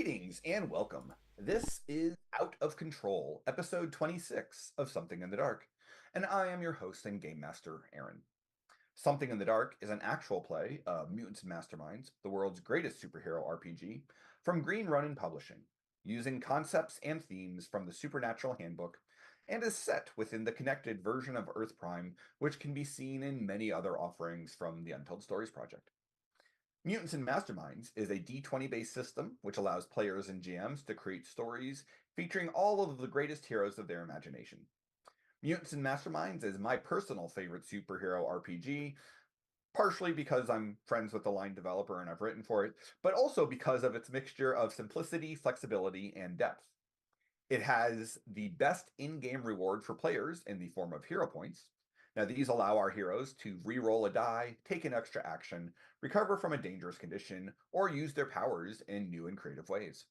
Greetings and welcome. This is Out of Control, episode 26 of Something in the Dark, and I am your host and game master, Aaron. Something in the Dark is an actual play of Mutants and Masterminds, the world's greatest superhero RPG, from Green Ronin Publishing, using concepts and themes from the Supernatural Handbook, and is set within the connected version of Earth Prime, which can be seen in many other offerings from the Untold Stories Project. Mutants and Masterminds is a D20 based system which allows players and GMs to create stories featuring all of the greatest heroes of their imagination. Mutants and Masterminds is my personal favorite superhero RPG, partially because I'm friends with the line developer and I've written for it, but also because of its mixture of simplicity, flexibility, and depth. It has the best in game reward for players in the form of hero points. Now, these allow our heroes to re-roll a die, take an extra action, recover from a dangerous condition, or use their powers in new and creative ways.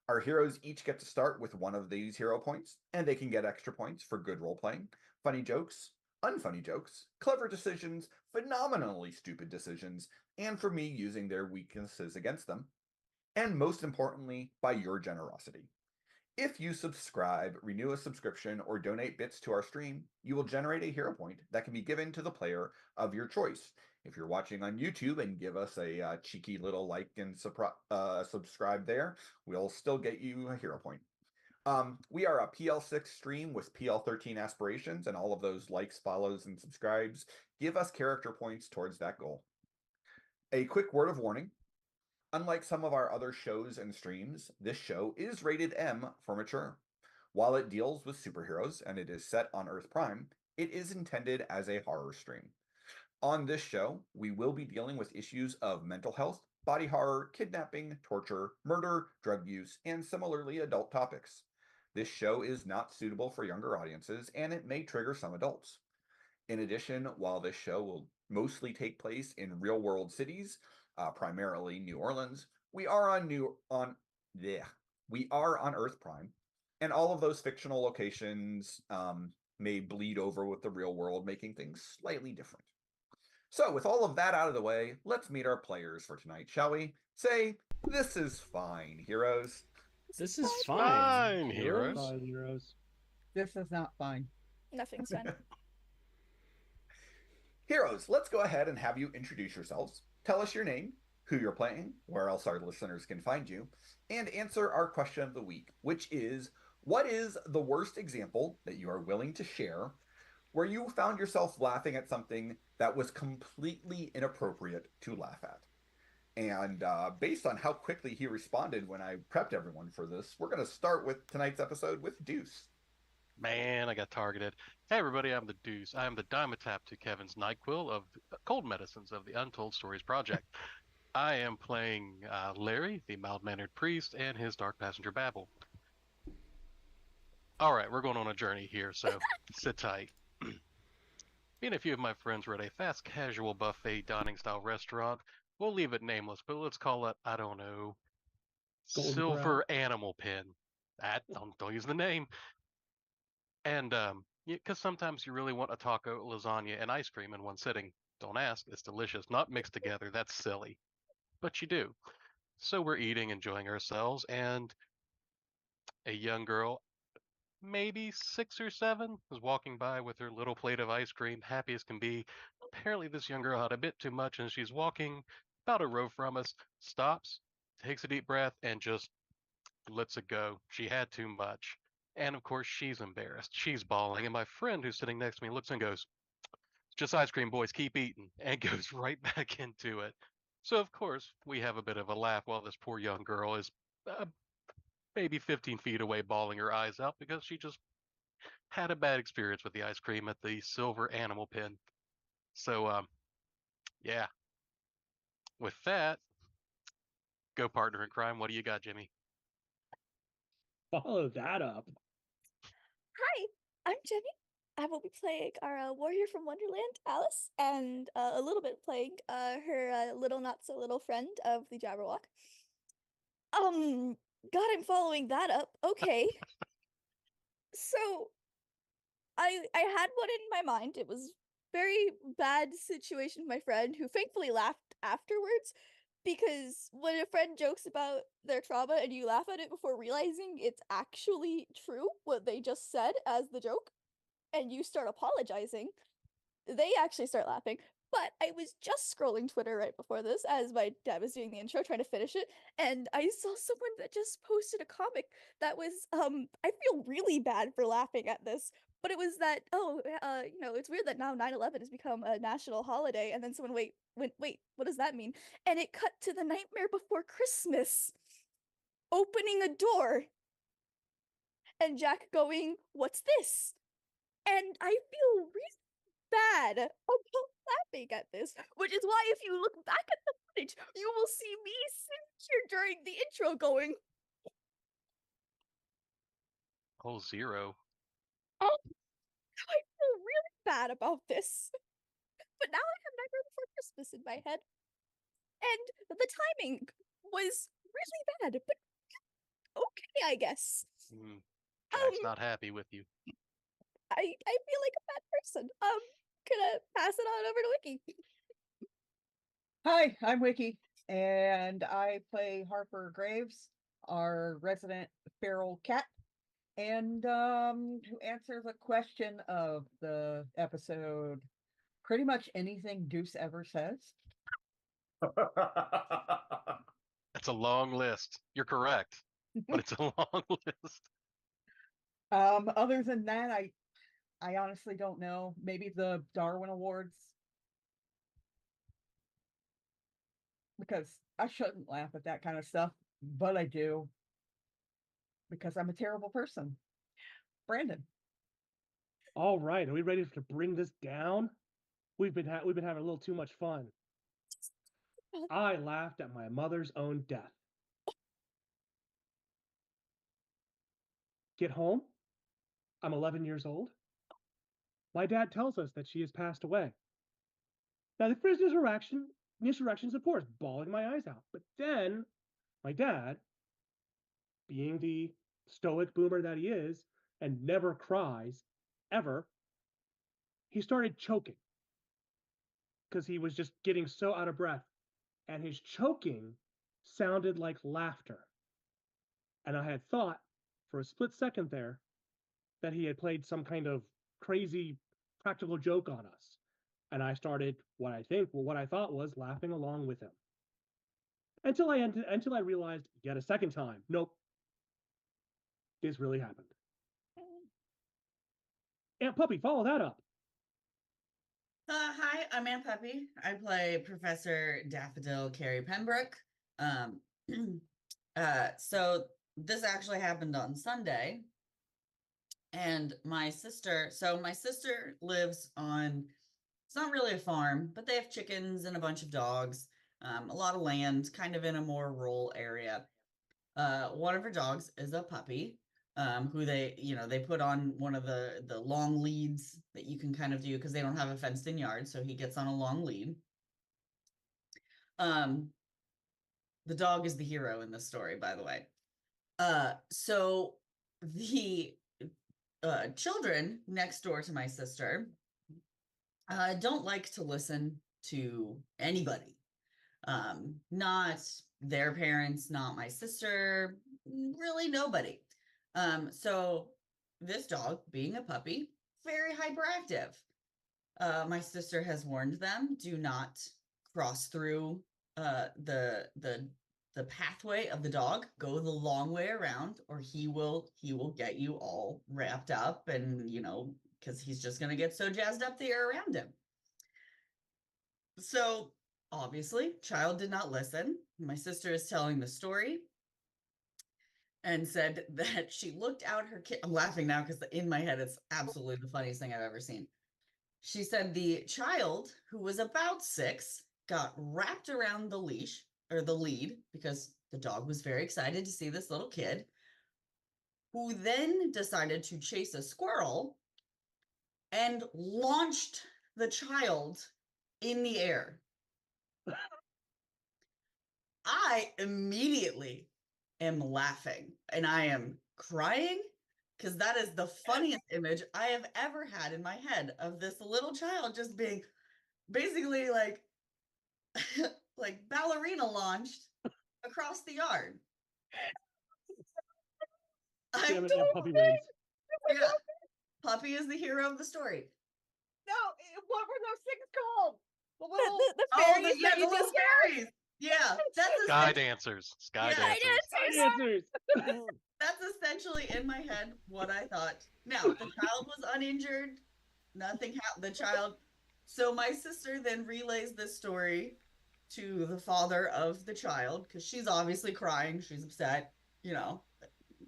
Our heroes each get to start with one of these hero points, and they can get extra points for good role playing, funny jokes, unfunny jokes, clever decisions, phenomenally stupid decisions, and for me using their weaknesses against them, and most importantly, by your generosity. If you subscribe, renew a subscription, or donate bits to our stream, you will generate a hero point that can be given to the player of your choice. If you're watching on YouTube and give us a cheeky little like and subscribe there, we'll still get you a hero point. We are a PL6 stream with PL13 aspirations, and all of those likes, follows, and subscribes give us character points towards that goal. A quick word of warning. Unlike some of our other shows and streams, this show is rated M for mature. While it deals with superheroes and it is set on Earth Prime, it is intended as a horror stream. On this show, we will be dealing with issues of mental health, body horror, kidnapping, torture, murder, drug use, and similarly adult topics. This show is not suitable for younger audiences and it may trigger some adults. In addition, while this show will mostly take place in real-world cities, primarily New Orleans, we are on Earth Prime, and all of those fictional locations may bleed over with the real world, making things slightly different. So, with all of that out of the way, let's meet our players for tonight, shall we? Say, this is fine, heroes. This is Fine, heroes. heroes. Fine, heroes. This is not fine. Nothing's fine. Heroes, let's go ahead and have you introduce yourselves. Tell us your name, who you're playing, where else our listeners can find you, and answer our question of the week, which is, what is the worst example that you are willing to share where you found yourself laughing at something that was completely inappropriate to laugh at? And based on how quickly he responded when I prepped everyone for this, we're going to start with tonight's episode with Deuce. Man, I got targeted. Hey, everybody, I'm the Deuce. I am the Dimetap to Kevin's NyQuil of Cold Medicines of the Untold Stories Project. I am playing Larry, the mild-mannered priest, and his dark passenger Babel. All right, we're going on a journey here, so sit tight. Me and a few of my friends were at a fast casual buffet dining-style restaurant. We'll leave it nameless, but let's call it, I don't know, Golden Silver Animal Pen. Don't use the name. And because sometimes you really want a taco, lasagna, and ice cream in one sitting. Don't ask, it's delicious. Not mixed together, that's silly. But you do. So we're eating, enjoying ourselves, and a young girl, maybe 6 or 7, was walking by with her little plate of ice cream, happy as can be. Apparently this young girl had a bit too much, and she's walking about a row from us, stops, takes a deep breath, and just lets it go. She had too much. And of course, she's embarrassed. She's bawling. And my friend who's sitting next to me looks and goes, "It's just ice cream, boys. Keep eating." And goes right back into it. So, of course, we have a bit of a laugh while this poor young girl is maybe 15 feet away bawling her eyes out because she just had a bad experience with the ice cream at the Silver Animal Pen. So, yeah. With that, go partner in crime. What do you got, Jimmy? Follow that up. Hi, I'm Jenny. I will be playing our warrior from Wonderland, Alice, and a little bit playing her little not so little friend of the Jabberwock. God, I'm following that up. Okay. So I had one in my mind. It was very bad situation with my friend who thankfully laughed afterwards because when a friend jokes about their trauma and you laugh at it before realizing it's actually true, what they just said as the joke, and you start apologizing, they actually start laughing. But I was just scrolling Twitter right before this as my dad was doing the intro, trying to finish it, and I saw someone that just posted a comic that was I feel really bad for laughing at this, but it was that it's weird that now 9/11 has become a national holiday, and then someone wait, what does that mean? And it cut to the Nightmare Before Christmas opening a door and Jack going, "What's this?" And I feel really bad about laughing at this, which is why if you look back at the footage, you will see me sitting here during the intro going, Oh, zero. "Oh, I feel really bad about this." But now I have Nightmare Before Christmas in my head, and the timing was really bad, but okay, I guess. Jack's Um, not happy with you. I feel like a bad person. Gonna pass it on over to Wiki. Hi, I'm Wiki, and I play Harper Graves, our resident feral cat, and who answers a question of the episode. Pretty much anything Deuce ever says. That's a long list. You're correct, but it's a long list. Other than that, I honestly don't know. Maybe the Darwin Awards. Because I shouldn't laugh at that kind of stuff, but I do. Because I'm a terrible person. Brandon. All right, are we ready to bring this down? We've been having a little too much fun. I laughed at my mother's own death. Get home. I'm 11 years old. My dad tells us that she has passed away. Now, the first initial reaction is, of course, bawling my eyes out. But then, my dad, being the stoic boomer that he is, and never cries, ever, he started choking. Because he was just getting so out of breath. And his choking sounded like laughter. And I had thought, for a split second there, that he had played some kind of crazy practical joke on us. And I started what I thought was laughing along with him. Until I realized yet a second time, nope, this really happened. Aunt Puppy, follow that up. Hi, I'm Aunt Puppy. I play Professor Daffodil Carrie Pembroke. So this actually happened on Sunday. And my sister lives on, it's not really a farm, but they have chickens and a bunch of dogs, a lot of land, kind of in a more rural area. One of her dogs is a puppy, who they put on one of the long leads that you can kind of do because they don't have a fenced in yard. So he gets on a long lead. The dog is the hero in this story, by the way. So the children next door to my sister don't like to listen to anybody. Not their parents, not my sister, really nobody. So this dog, being a puppy, very hyperactive. My sister has warned them, do not cross through the pathway of the dog. Go the long way around, or he will get you all wrapped up, and because he's just gonna get so jazzed up that you're around him. So obviously, child did not listen. My sister is telling the story and said that she looked out her kid. I'm laughing now because in my head, it's absolutely the funniest thing I've ever seen. She said the child, who was about 6, got wrapped around the leash or the lead because the dog was very excited to see this little kid, who then decided to chase a squirrel and launched the child in the air. I immediately am laughing and I am crying because that is the funniest image I have ever had in my head of this little child just being basically like like ballerina launched across the yard. I'm Damn it, yeah, Puppy wins. yeah. Puppy is the hero of the story. No, what were those things called? The The, little. the, the Oh, fairies yeah, that the you little do. fairies. Yeah, that's Sky essentially, dancers. Sky Yeah. dancers. Answers. that's essentially in my head what I thought. Now, the child was uninjured. Nothing happened. The child. So my sister then relays this story to the father of the child because she's obviously crying. She's upset. You know,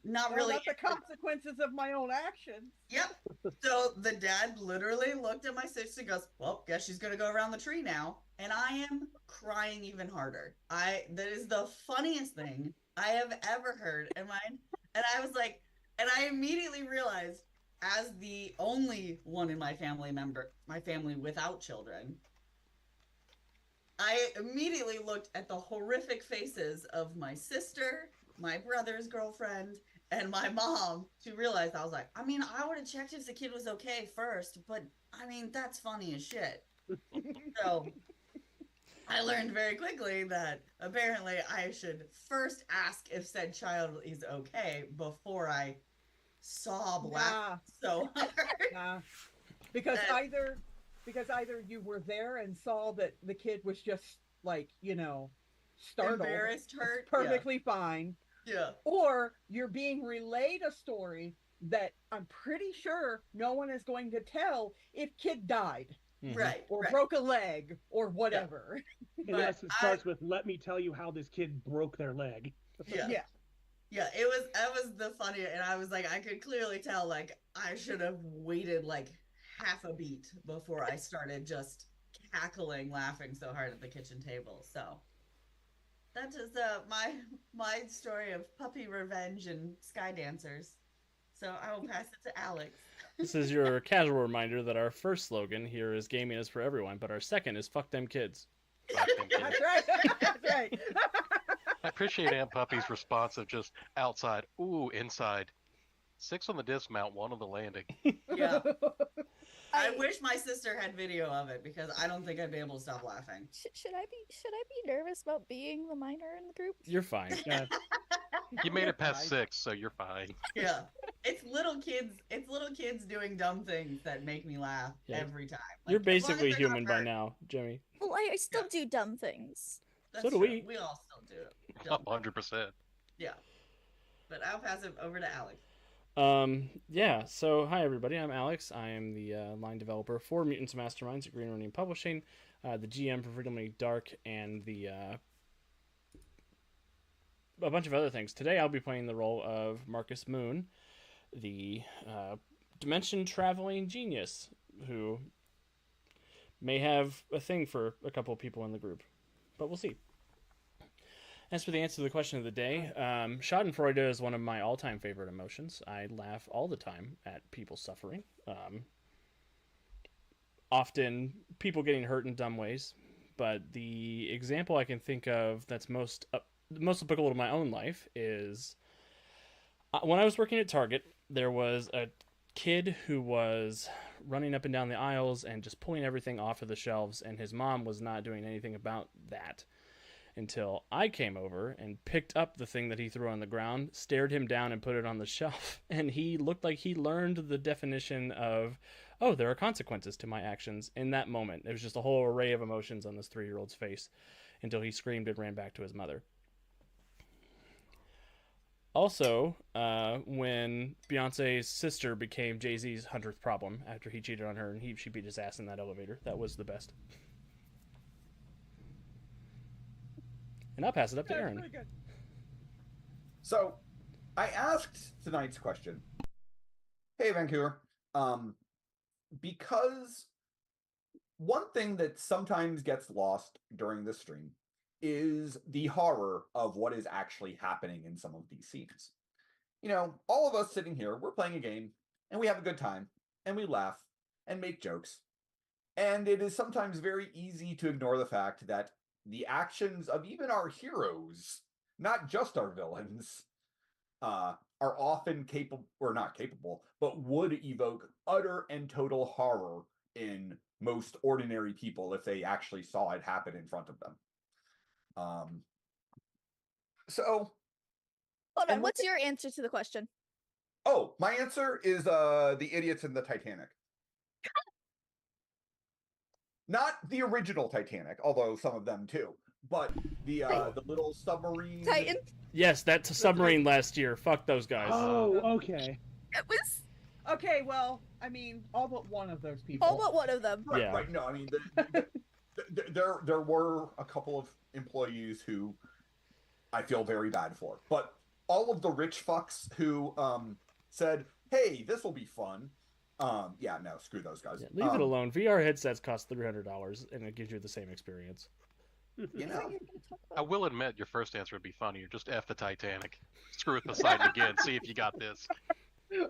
not really. Not the consequences of my own actions. Yep. So the dad literally looked at my sister and goes, well, guess she's gonna go around the tree now. And I am crying even harder. That is the funniest thing I have ever heard in mine. And I was like, and I immediately realized, as the only one in my family without children, I immediately looked at the horrific faces of my sister, my brother's girlfriend, and my mom to realize I was like, I mean, I would have checked if the kid was okay first, but I mean, that's funny as shit. So I learned very quickly that apparently I should first ask if said child is okay before I sob laugh so hard. Nah. Because And- either you were there and saw that the kid was just like, startled, Embarrassed, hurt. perfectly fine, Yeah. or you're being relayed a story that I'm pretty sure no one is going to tell if kid died Yeah. Right. or right. broke a leg or whatever. And But yes, it starts with, let me tell you how this kid broke their leg. Yeah. Yeah. Yeah, that was the funny, and I was like, I could clearly tell, like, I should have waited like half a beat before I started just cackling, laughing so hard at the kitchen table. So that is my story of puppy revenge and sky dancers. So I will pass it to Alex. This is your casual reminder that our first slogan here is gaming is for everyone, but our second is fuck them kids. Fuck them kids. That's right. That's right. I appreciate Aunt Puppy's response of just outside, ooh, inside. 6 on the dismount, 1 on the landing. Yeah. I wish my sister had video of it because I don't think I'd be able to stop laughing. Should I be nervous about being the minor in the group? You're fine. Yeah. You made it past 6, so you're fine. Yeah. It's little kids doing dumb things that make me laugh Yeah. every time. You're Like, as long as basically they're not human by hurt. now, Jimmy. Well, I still do dumb things. That's So do true. we. We all still do it. Dumb. 100%. Yeah. But I'll pass it over to Alex. Yeah, so hi everybody, I'm Alex. I am the line developer for Mutants Masterminds at Green Ronin Publishing, the GM for Freedom League Dark, and a bunch of other things. Today I'll be playing the role of Marcus Moon, the dimension traveling genius who may have a thing for a couple of people in the group, but we'll see. As for the answer to the question of the day, schadenfreude is one of my all-time favorite emotions. I laugh all the time at people suffering. Often people getting hurt in dumb ways, but the example I can think of that's most applicable to my own life is when I was working at Target, there was a kid who was running up and down the aisles and just pulling everything off of the shelves, and his mom was not doing anything about that. Until I came over and picked up the thing that he threw on the ground, stared him down and put it on the shelf, and he looked like he learned the definition of, oh, there are consequences to my actions in that moment. There was just a whole array of emotions on this 3-year-old's face until he screamed and ran back to his mother. Also, when Beyonce's sister became Jay-Z's 100th problem after he cheated on her and she beat his ass in that elevator, that was the best. And I'll pass it up to Aaron. Pretty good. So, I asked tonight's question. Hey, Vancouver. Because one thing that sometimes gets lost during the stream is the horror of what is actually happening in some of these scenes. You know, all of us sitting here, we're playing a game, and we have a good time, and we laugh, and make jokes. And it is sometimes very easy to ignore the fact that the actions of even our heroes, not just our villains, are often capable, or not capable, but would evoke utter and total horror in most ordinary people if they actually saw it happen in front of them. So, Hold And on, what what's your answer to the question? oh, my answer is the idiots in the Titanic. Not the original Titanic, although some of them too, but the little submarine. Titan? Yes, that submarine last year. Fuck those guys. Oh, okay. It was Okay, well, I mean, all but one of those people. all but one of them. Right, Yeah. right. No, I mean, there were a couple of employees who I feel very bad for, but all of the rich fucks who said, "Hey, this will be fun." Yeah, no, screw those guys. Yeah, leave it alone. VR headsets cost $300, and it gives you the same experience. You know, I will admit your first answer would be funnier. Just F the Titanic. Screw it Poseidon again. See if you got this.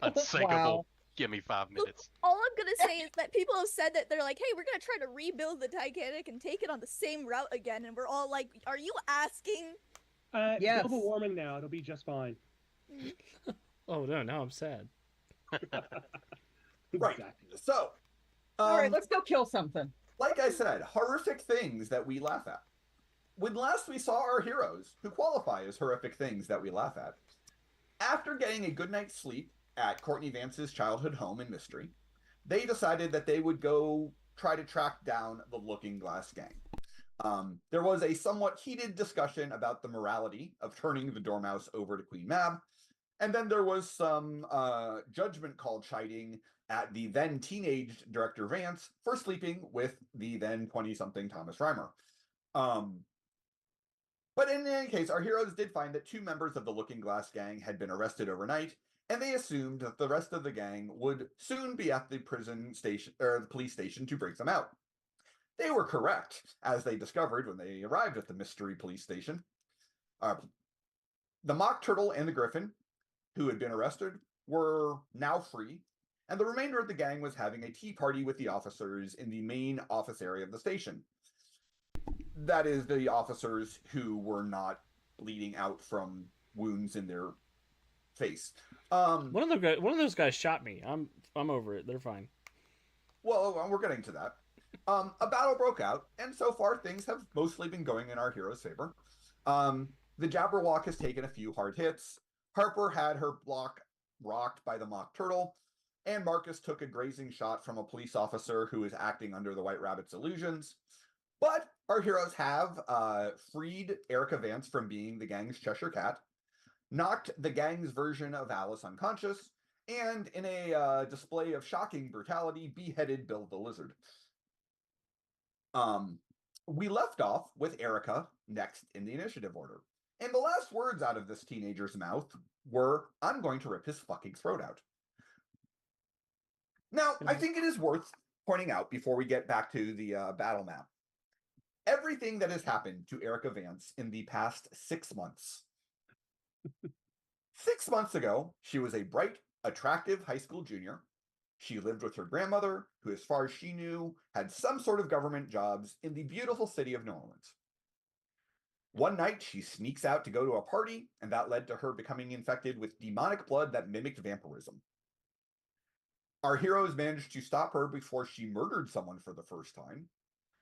Unsinkable. Wow. Give me 5 minutes. All I'm gonna say is that people have said that they're like, hey, we're gonna try to rebuild the Titanic and take it on the same route again, and we're all like, are you asking? Yes. Global warming now, it'll be just fine. Oh no, now I'm sad. Right. Exactly. So, All right, let's go kill something. like I said, horrific things that we laugh at. When last we saw our heroes, who qualify as horrific things that we laugh at, after getting a good night's sleep at Courtney Vance's childhood home in Mystery, they decided that they would go try to track down the Looking Glass Gang. There was a somewhat heated discussion about the morality of turning the Dormouse over to Queen Mab, and then there was some judgment call chiding at the then teenage Director Vance for sleeping with the then 20-something Thomas Reimer. But in any case, our heroes did find that 2 members of the Looking Glass Gang had been arrested overnight, and they assumed that the rest of the gang would soon be at the prison station or the police station to break them out. They were correct, as they discovered when they arrived at the mystery police station. The Mock Turtle and the Griffin, who had been arrested, were now free, and the remainder of the gang was having a tea party with the officers in the main office area of the station. That is, the officers who were not bleeding out from wounds in their face. One of those guys shot me. I'm over it. They're fine. Well, we're getting to that. A battle broke out, and so far things have mostly been going in our hero's favor. The Jabberwock has taken a few hard hits. Harper had her block rocked by the Mock Turtle, and Marcus took a grazing shot from a police officer who is acting under the White Rabbit's illusions. But our heroes have freed Erica Vance from being the gang's Cheshire Cat, knocked the gang's version of Alice unconscious, and in a display of shocking brutality, beheaded Bill the Lizard. We left off with Erica next in the initiative order. And the last words out of this teenager's mouth were, "I'm going to rip his fucking throat out." Now, I think it is worth pointing out before we get back to the battle map. Everything that has happened to Erica Vance in the past 6 months. 6 months ago, she was a bright, attractive high school junior. She lived with her grandmother, who, as far as she knew, had some sort of government jobs in the beautiful city of New Orleans. One night, she sneaks out to go to a party, and that led to her becoming infected with demonic blood that mimicked vampirism. Our heroes managed to stop her before she murdered someone for the first time,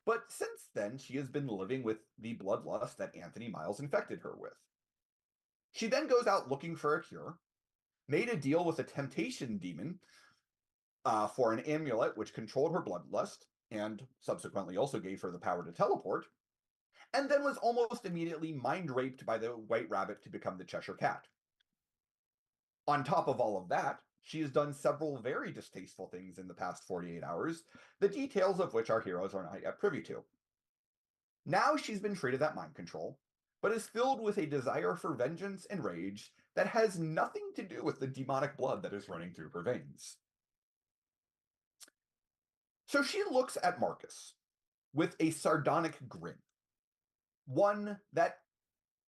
but since then, she has been living with the bloodlust that Anthony Miles infected her with. She then goes out looking for a cure, made a deal with a temptation demon for an amulet which controlled her bloodlust, and subsequently also gave her the power to teleport, and then was almost immediately mind-raped by the White Rabbit to become the Cheshire Cat. On top of all of that, she has done several very distasteful things in the past 48 hours, the details of which our heroes are not yet privy to. Now she's been treated that mind control, but is filled with a desire for vengeance and rage that has nothing to do with the demonic blood that is running through her veins. So she looks at Marcus with a sardonic grin. One that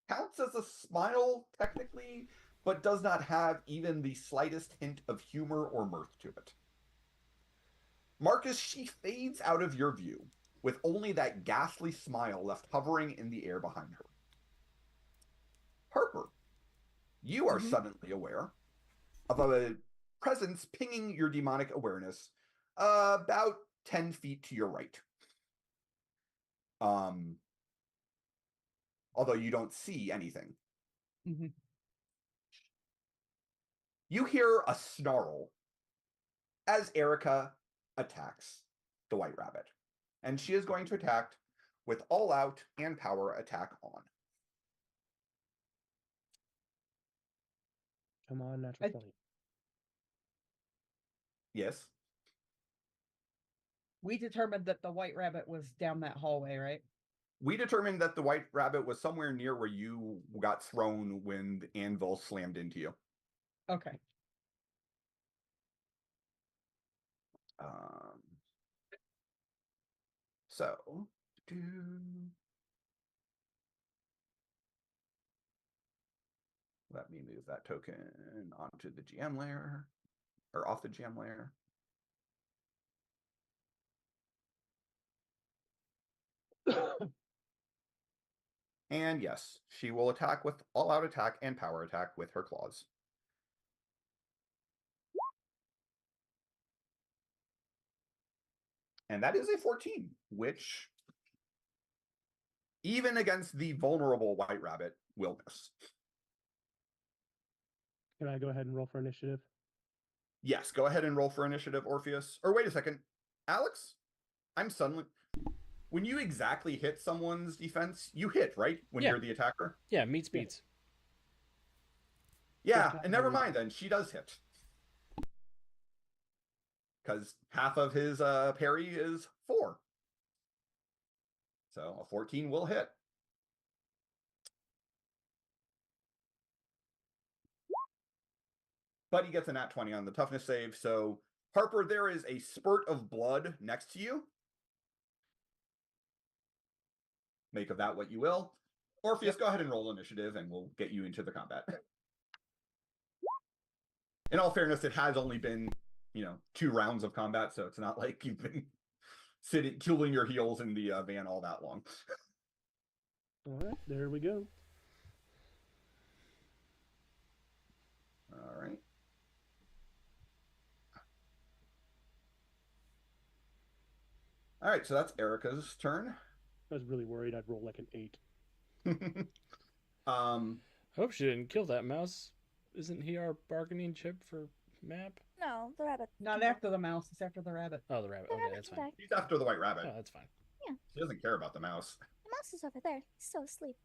counts as a smile, technically, but does not have even the slightest hint of humor or mirth to it. Marcus, she fades out of your view, with only that ghastly smile left hovering in the air behind her. Harper, you are suddenly aware of a presence pinging your demonic awareness about 10 feet to your right. although you don't see anything. Mhm. You hear a snarl as Erica attacks the White Rabbit. And she is going to attack with all out and power attack on. Come on, natural 20. Yes. We determined that the White Rabbit was down that hallway, right? We determined that the White Rabbit was somewhere near where you got thrown when the anvil slammed into you. Okay. So, let me move that token onto the GM layer, or off the GM layer. And yes, she will attack with all-out attack and power attack with her claws. And that is a 14, which, even against the vulnerable White Rabbit, will miss. Can I go ahead and roll for initiative? Yes, go ahead and roll for initiative, Orpheus. Or wait a second. Alex, I'm suddenly... When you exactly hit someone's defense, you hit, right? When Yeah. you're the attacker? Yeah, meets beats. Yeah, Yeah, and never mind then. She does hit. Because half of his parry is 4. So a 14 will hit. But he gets a nat 20 on the toughness save. So, Harper, there is a spurt of blood next to you. Make of that what you will. Orpheus, go ahead and roll initiative, and we'll get you into the combat. In all fairness, it has only been, 2 rounds of combat, so it's not like you've been sitting, cooling your heels in the van all that long. All right, there we go. All right. All right, so that's Erica's turn. I was really worried I'd roll like an 8. I hope she didn't kill that mouse. Isn't he our bargaining chip for map? No, the rabbit. Not came back. after the mouse, it's after the rabbit. Oh, the rabbit. The Okay, rabbit that's came fine. back. He's after the White Rabbit. Oh, that's fine. He doesn't care about the mouse. The mouse is over there. He's still asleep.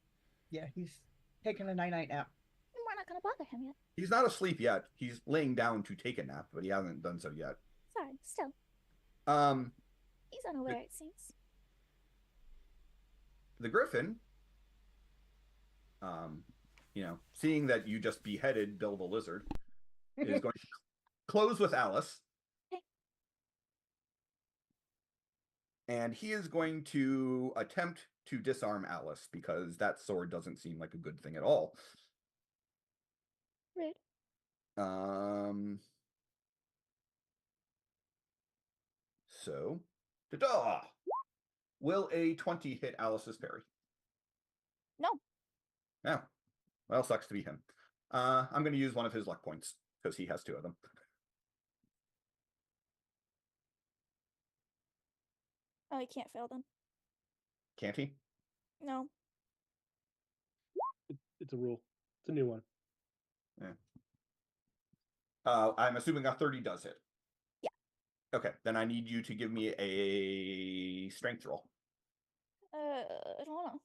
Yeah, he's taking a night-night nap. And we're not gonna bother him yet. He's not asleep yet. He's laying down to take a nap, but he hasn't done so yet. Sorry, still. He's unaware, it seems. The Griffin, seeing that you just beheaded Bill the Lizard, is going to close with Alice. Okay. And he is going to attempt to disarm Alice because that sword doesn't seem like a good thing at all. Rude. So, ta-da! Will a 20 hit Alice's parry? No. No. Well, sucks to be him. I'm going to use one of his luck points because he has 2 of them. Oh, he can't fail then. Can't he? No. It's a rule. It's a new one. I'm assuming a 30 does hit. Yeah. Okay, then I need you to give me a strength roll. I don't know.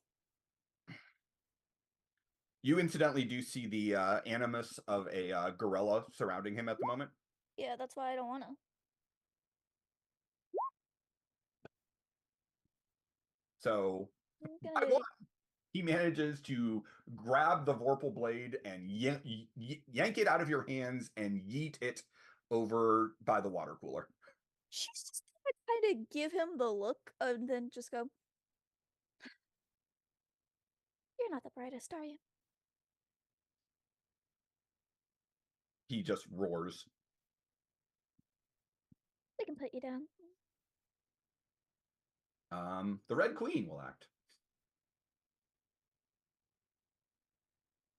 You incidentally do see the animus of a gorilla surrounding him at the moment. Yeah, that's why I don't wanna. So I'm by gonna one, he manages to grab the Vorpal blade and yank it out of your hands and yeet it over by the water cooler. She's just gonna kind of give him the look and then just go, "You're not the brightest, are you?" He just roars. We can put you down. The Red Queen will act.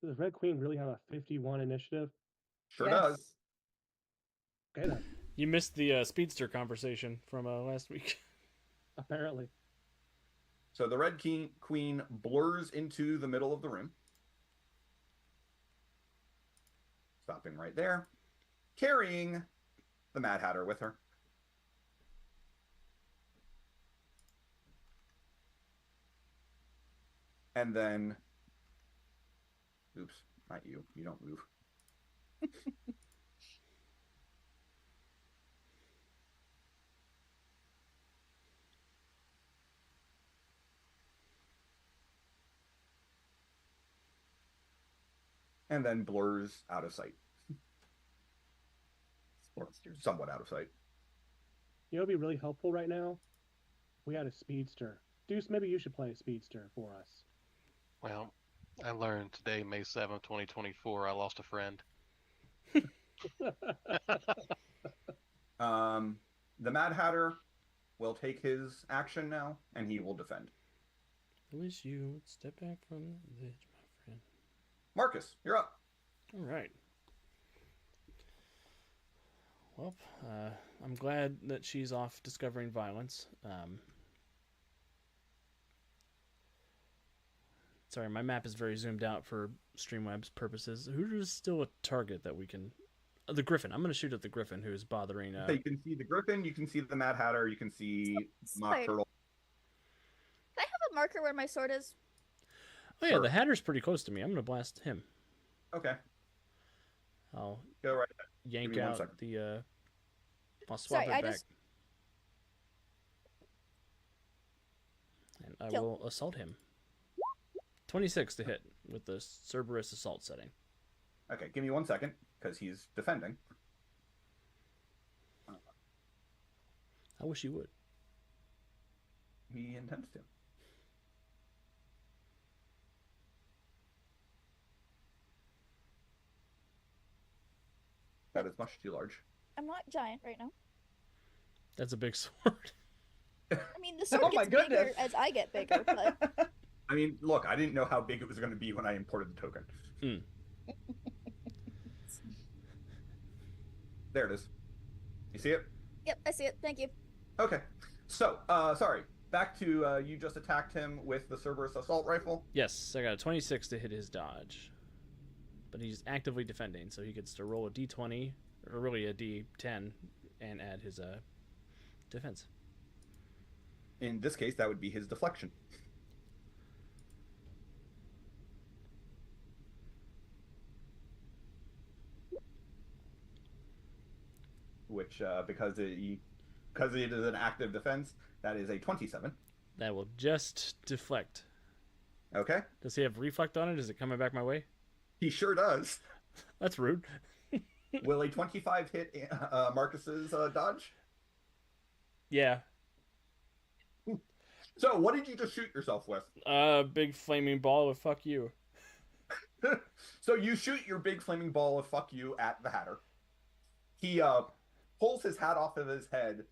Does Red Queen really have a 51 initiative? Sure Yes. does. Okay then. You missed the speedster conversation from last week. Apparently. So the Red Queen blurs into the middle of the room. Stopping right there. Carrying the Mad Hatter with her. And then... Oops, not you. You don't move. And then blurs out of sight. Or somewhat out of sight. You know, it'd be really helpful right now. We had a speedster. Deuce, maybe you should play a speedster for us. Well, I learned today, May 7th, 2024, I lost a friend. The Mad Hatter will take his action now, and he will defend. I wish you would step back from the edge, my friend. Marcus, you're up. All right. Well, I'm glad that she's off discovering violence. Sorry, my map is very zoomed out for Streamlabs purposes. Who is still a target that we can... the Griffin. I'm going to shoot at the Griffin, who's bothering... So you can see the Griffin, you can see the Mad Hatter, you can see Mock Sorry. Turtle. Can I have a marker where my sword is? Oh yeah, Sure. the Hatter's pretty close to me. I'm going to blast him. Okay, I'll go right ahead. yank me 1 out second. the... I'll swap Sorry, it I back. just- And I Kill. will assault him. 26 to hit with the Cerberus assault setting. Okay, give me 1 second, because he's defending. I wish you would. He intends to. That is much too large. I'm not giant right now. That's a big sword. I mean, the sword Oh my gets bigger goodness. as I get bigger, but I mean, look, I didn't know how big it was going to be when I imported the token. There it is. You see it? yep, I see it. Thank you. Okay. So, sorry. Back to you just attacked him with the Cerberus assault rifle. Yes, I got a 26 to hit his dodge. But he's actively defending, so he gets to roll a d20, or really a d10, and add his defense. In this case, that would be his deflection. Which, because it is an active defense, that is a 27. That will just deflect. Okay? Does he have reflect on it? Is it coming back my way? He sure does. That's rude. Will a 25 hit Marcus's dodge? Yeah. So, what did you just shoot yourself with? Big flaming ball of fuck you. So you shoot your big flaming ball of fuck you at the Hatter. He pulls his hat off of his head,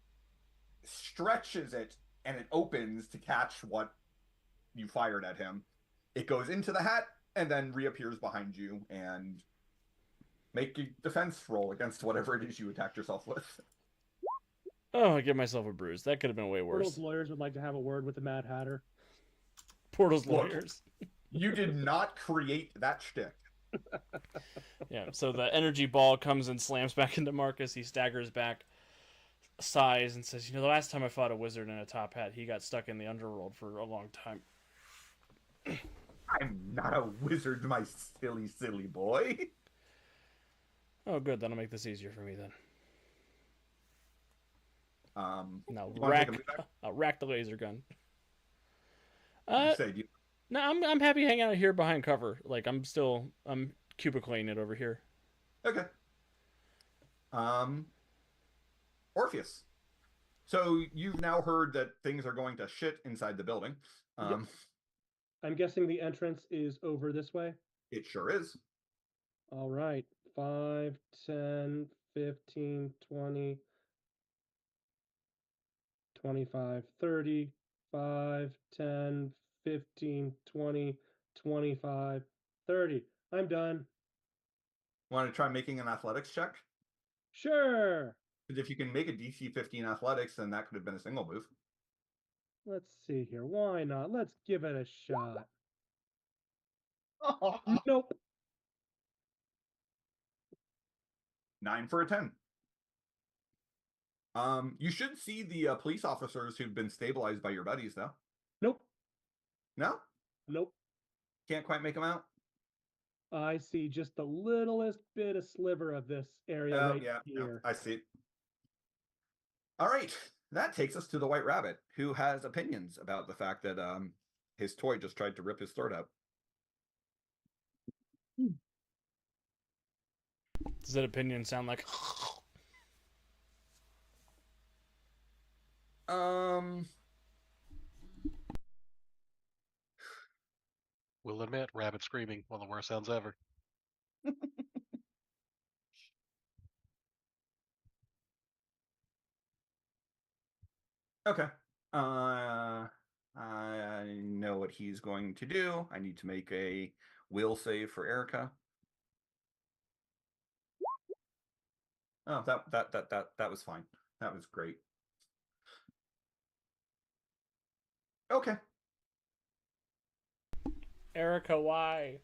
stretches it, and it opens to catch what you fired at him. It goes into the hat and then reappears behind you, and make a defense roll against whatever it is you attacked yourself with. Oh, I give myself a bruise. That could have been way Portal's worse. lawyers would like to have a word with the Mad Hatter. Portal's Look. lawyers. You did not create that shtick. Yeah, so the energy ball comes and slams back into Marcus. He staggers back, sighs, and says, the last time I fought a wizard in a top hat, he got stuck in the underworld for a long time. I'm not a wizard, my silly, silly boy. Oh, good. That'll make this easier for me then. Now You wanna take a move back? I'll rack the laser gun. You say, do you- No, I'm happy hanging out here behind cover. Like I'm cubicling it over here. Okay. Orpheus. So you've now heard that things are going to shit inside the building. I'm guessing the entrance is over this way. It sure is. All right. 5, 10, 15, 20, 25, 30, 5, 10, 15, 20, 25, 30. I'm done. Want to try making an athletics check? Sure. Because if you can make a DC 15 athletics, then that could have been a single move. Let's see here. Why not? Let's give it a shot. Oh, Nope. 9 for a 10. You should see the police officers who've been stabilized by your buddies, though. Nope. No? Nope. Can't quite make them out? I see just the littlest bit of sliver of this area Oh, right yeah, here. I see. All right. That takes us to the White Rabbit, who has opinions about the fact that his toy just tried to rip his throat out. Does that opinion sound like? We'll admit, rabbit screaming, one of the worst sounds ever. Okay. I know what he's going to do. I need to make a will save for Erica. Oh, that was fine. That was great. Okay. Erica, why?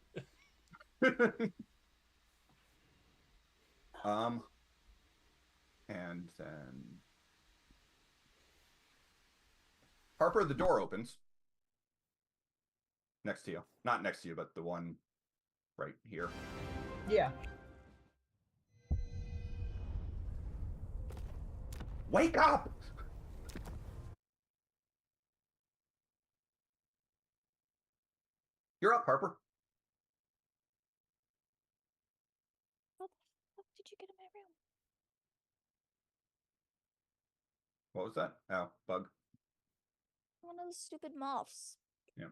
And then Harper, the door opens. Next to you. Not next to you, but the one right here. yeah. Wake up! You're up, Harper. How the fuck did you get in my room? What was that? Oh, bug. One of those stupid moths. Yeah.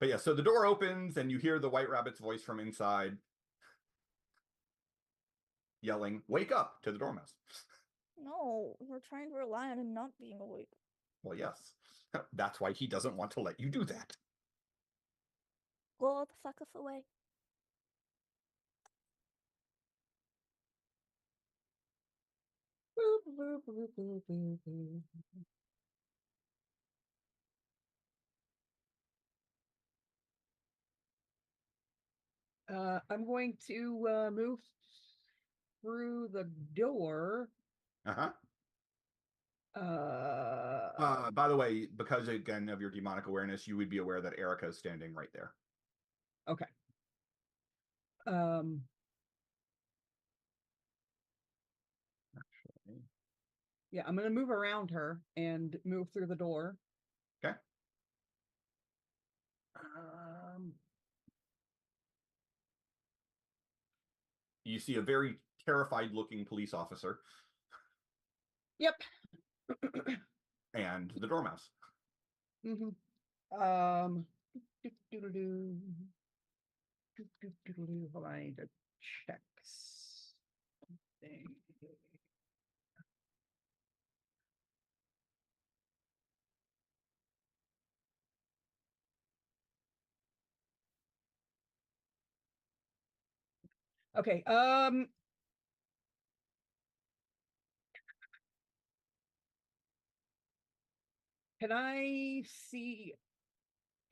But yeah, so the door opens and you hear the White Rabbit's voice from inside yelling, "Wake up!" to the Dormouse. No, we're trying to rely on him not being awake. Well, yes. That's why he doesn't want to let you do that. Go the fuck away. I'm going to move through the door. Uh-huh. Uh, By the way, because again of your demonic awareness, you would be aware that Erica is standing right there. okay. Um, Actually. yeah, I'm gonna move around her and move through the door. Okay. You see a very terrified looking police officer Yep. and the Dormouse. Hold on, I need to check something. Okay, can I see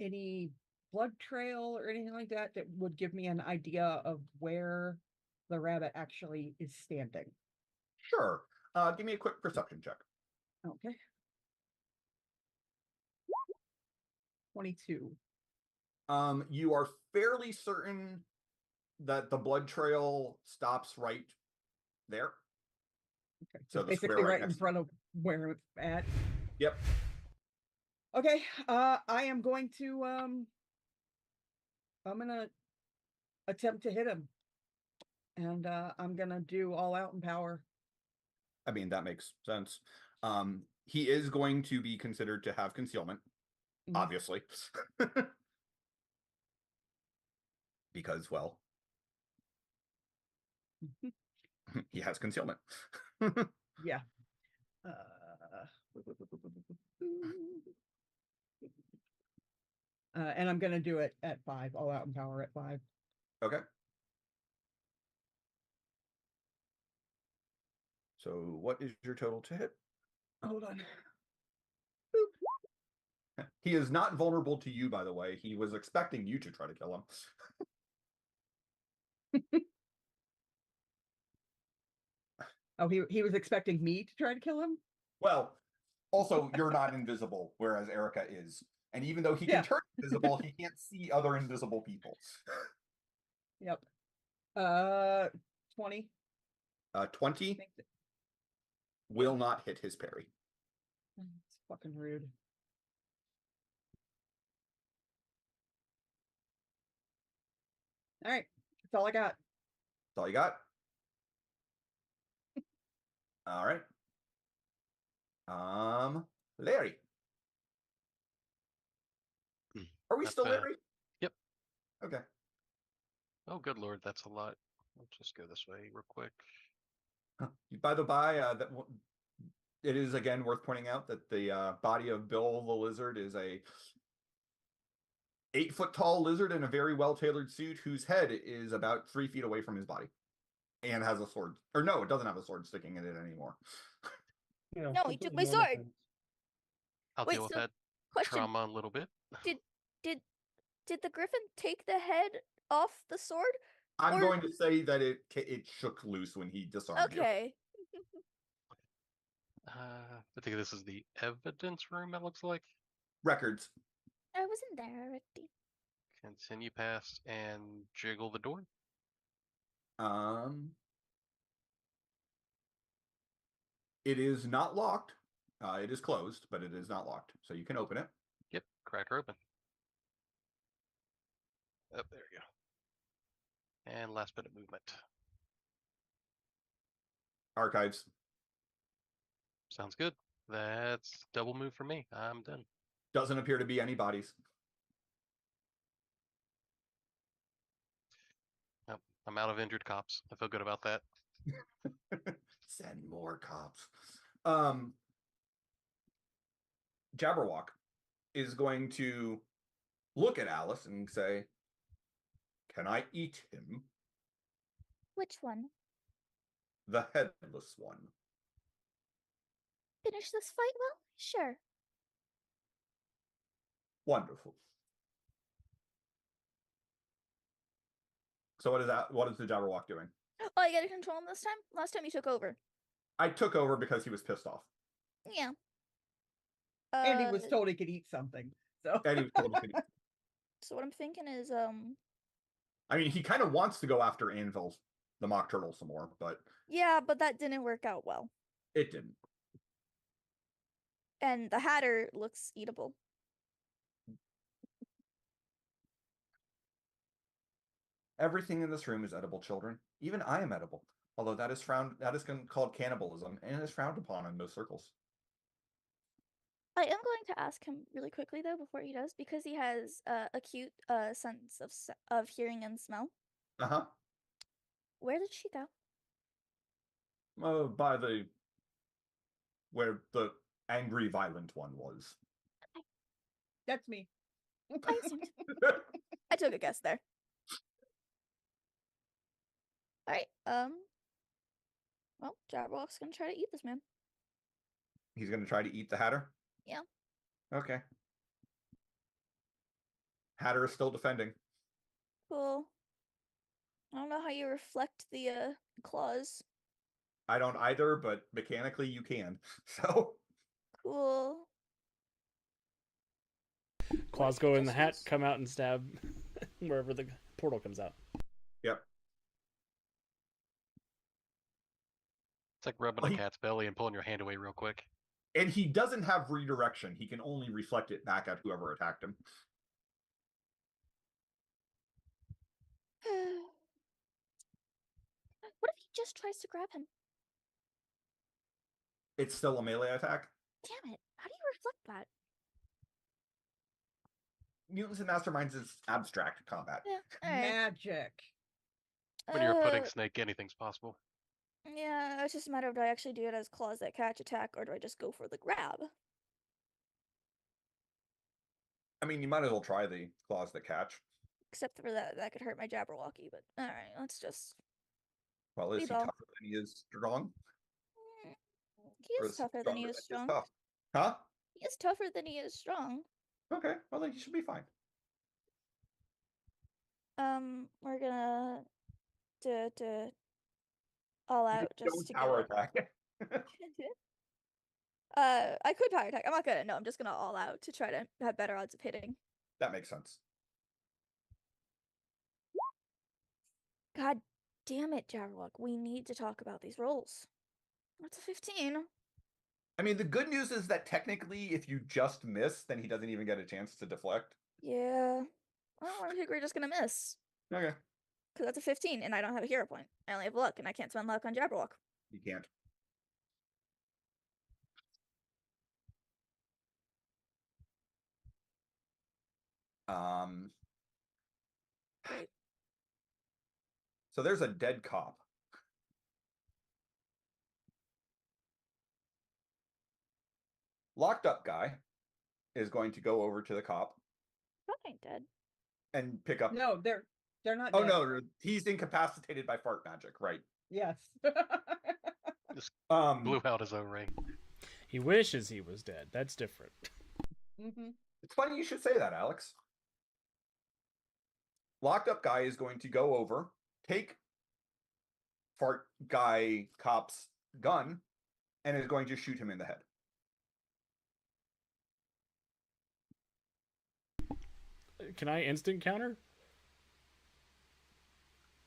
any blood trail or anything like that that would give me an idea of where the rabbit actually is standing? Sure. Give me a quick perception check. Okay. 22. You are fairly certain that the blood trail stops right there. Okay, So so the square basically right right in next to front of where it's at. Yep. Okay, I am going to I'm gonna attempt to hit him. And I'm gonna do all out in power. I mean, that makes sense. He is going to be considered to have concealment, obviously. Because, well, he has concealment. Yeah. And I'm gonna do it at 5, all out in power at 5. Okay. So what is your total to hit? Hold on. He is not vulnerable to you, by the way. He was expecting you to try to kill him. Oh, he was expecting me to try to kill him? Well, also, you're not invisible, whereas Erica is. And even though he Yeah. can turn invisible, he can't see other invisible people. Yep. 20. 20 Think that- will not hit his parry. It's fucking rude. All right. That's all I got. That's all you got? All right. Larry. Are we That's still bad. Larry? Yep. Okay. Oh, good lord, that's a lot. Let's just go this way real quick. By the by, it is again worth pointing out that the body of Bill the Lizard is a 8-foot tall lizard in a very well tailored suit whose head is about 3 feet away from his body, and has a sword. Or no, it doesn't have a sword sticking in it anymore. You know, No, he took completely my normal sword. things. I'll Wait, deal with so- that Question: trauma in a little bit. Did the griffin take the head off the sword? I'm Or- going to say that it shook loose when he disarmed you. Okay. I think this is the evidence room, it looks like. Records. I wasn't there already. Continue past and jiggle the door. It is not locked. It is closed, but it is not locked, so you can open it. Yep, crack her open. Oh, there you go. And last bit of movement. Archives. Sounds good. That's double move for me. I'm done. Doesn't appear to be any bodies. Nope, I'm out of injured cops. I feel good about that. Send more cops. Jabberwock is going to look at Alice and say, "Can I eat him?" Which one? The headless one. Finish this fight well? Sure. Wonderful. So what is the Jabberwock doing? Oh, I gotta control him this time? Last time you took over. I took over because he was pissed off. Yeah. And he was told he could eat something. So And he was told he could eat. So what I'm thinking is, I mean, he kind of wants to go after Anvil, the Mock Turtle, some more, but yeah, but that didn't work out well. it didn't. And the Hatter looks eatable. Everything in this room is edible, children. Even I am edible. Although that is called cannibalism and is frowned upon in most circles. I am going to ask him really quickly though before he does, because he has acute sense of hearing and smell. Uh-huh. Where did she go? By where the angry, violent one was. that's me. I assumed. I took a guess there. All right. Well, Jabberwock's gonna try to eat this man. He's going to try to eat the Hatter? Yeah. Okay. Hatter is still defending. Cool. I don't know how you reflect the claws. I don't either, but mechanically you can. So Cool. Claws go in the hat, Distance. come out and stab wherever the portal comes out. yep. It's like rubbing Well, a he- cat's belly and pulling your hand away real quick. And he doesn't have redirection. He can only reflect it back at whoever attacked him. What if he just tries to grab him? It's still a melee attack. Damn it. How do you reflect that? Mutants and Masterminds is abstract combat. Yeah. Alright. Magic. When you're a pudding Uh, snake, anything's possible. Yeah, it's just a matter of do I actually do it as claws that catch attack or do I just go for the grab? I mean, you might as well try the claws that catch. Except for that could hurt my Jabberwocky, but alright, let's just. Well, is he Speedball. tougher than he is strong? He Or is tougher than he is stronger strong. tough? Huh? He is tougher than he is strong. Okay, well then you should be fine. We're gonna do all out Don't just to power get attack. it. I could power attack. I'm not gonna. No, I'm just gonna all out to try to have better odds of hitting. That makes sense. God damn it, Jabberwock. We need to talk about these rolls. That's a 15. I mean, the good news is that technically, if you just miss, then he doesn't even get a chance to deflect. Yeah. Well, I think we're just gonna miss. Okay. Because that's a 15, and I don't have a hero point. I only have luck, and I can't spend luck on Jabberwock. You can't. Great. So there's a dead cop. Locked up guy is going to go over to the cop Cop ain't dead. and pick up. No, they're not. Oh dead. no, he's incapacitated by fart magic, right? Yes. Blew out his own ring. He wishes he was dead. That's different. Mhm. It's funny you should say that, Alex. Locked up guy is going to go over, take fart guy cop's gun, and is going to shoot him in the head. Can I instant counter?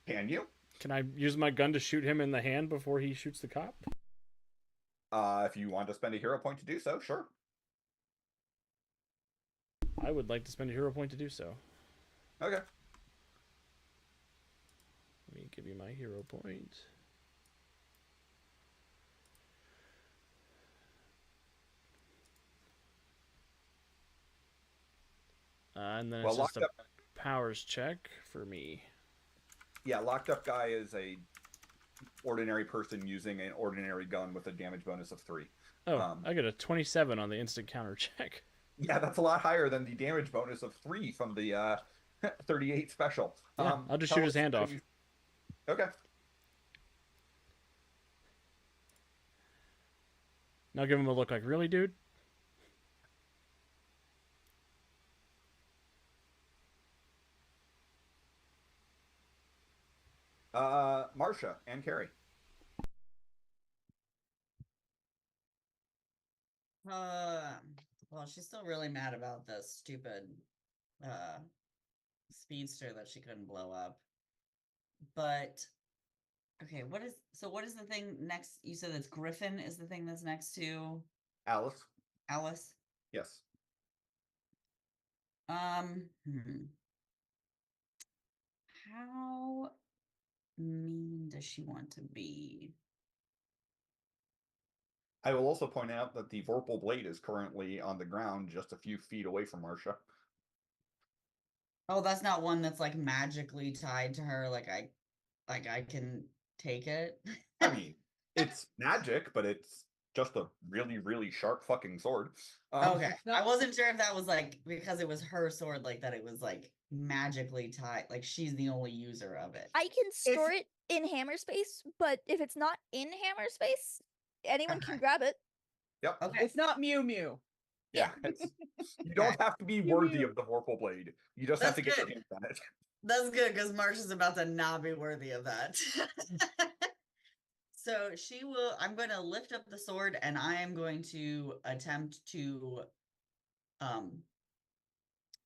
Can you? Can I use my gun to shoot him in the hand before he shoots the cop? If you want to spend a hero point to do so, sure. I would like to spend a hero point to do so. Okay. Let me give you my hero point. And then Well, it's just locked a powers check for me. Yeah, locked up guy is a ordinary person using an ordinary gun with a damage bonus of 3. Oh, I got a 27 on the instant counter check. Yeah, that's a lot higher than the damage bonus of 3 from the 38 special. Yeah, I'll just shoot tell his us hand how off. Okay. Now give him a look like, really, dude? Marcia and Carrie. Well, she's still really mad about this stupid speedster that she couldn't blow up. But okay, what is the thing next? You said it's Griffin is the thing that's next to Alice. Alice? Yes. How mean does she want to be? I will also point out that the Vorpal blade is currently on the ground just a few feet away from Marcia. Oh, that's not one that's like magically tied to her, like I can take it. I mean, it's magic, but it's just a really, really sharp fucking sword. Okay. I wasn't sure if that was like because it was her sword, like that it was like magically tied, like she's the only user of it. I can store it in hammer space, but if it's not in hammer space, anyone can grab it. Yep. Okay. It's not Mew Mew. Yeah. You don't have to be worthy of the Vorpal blade. You just have That's to get your good. hands on it. That's good because Marcia's about to not be worthy of that. So I'm going to lift up the sword and I am going to attempt to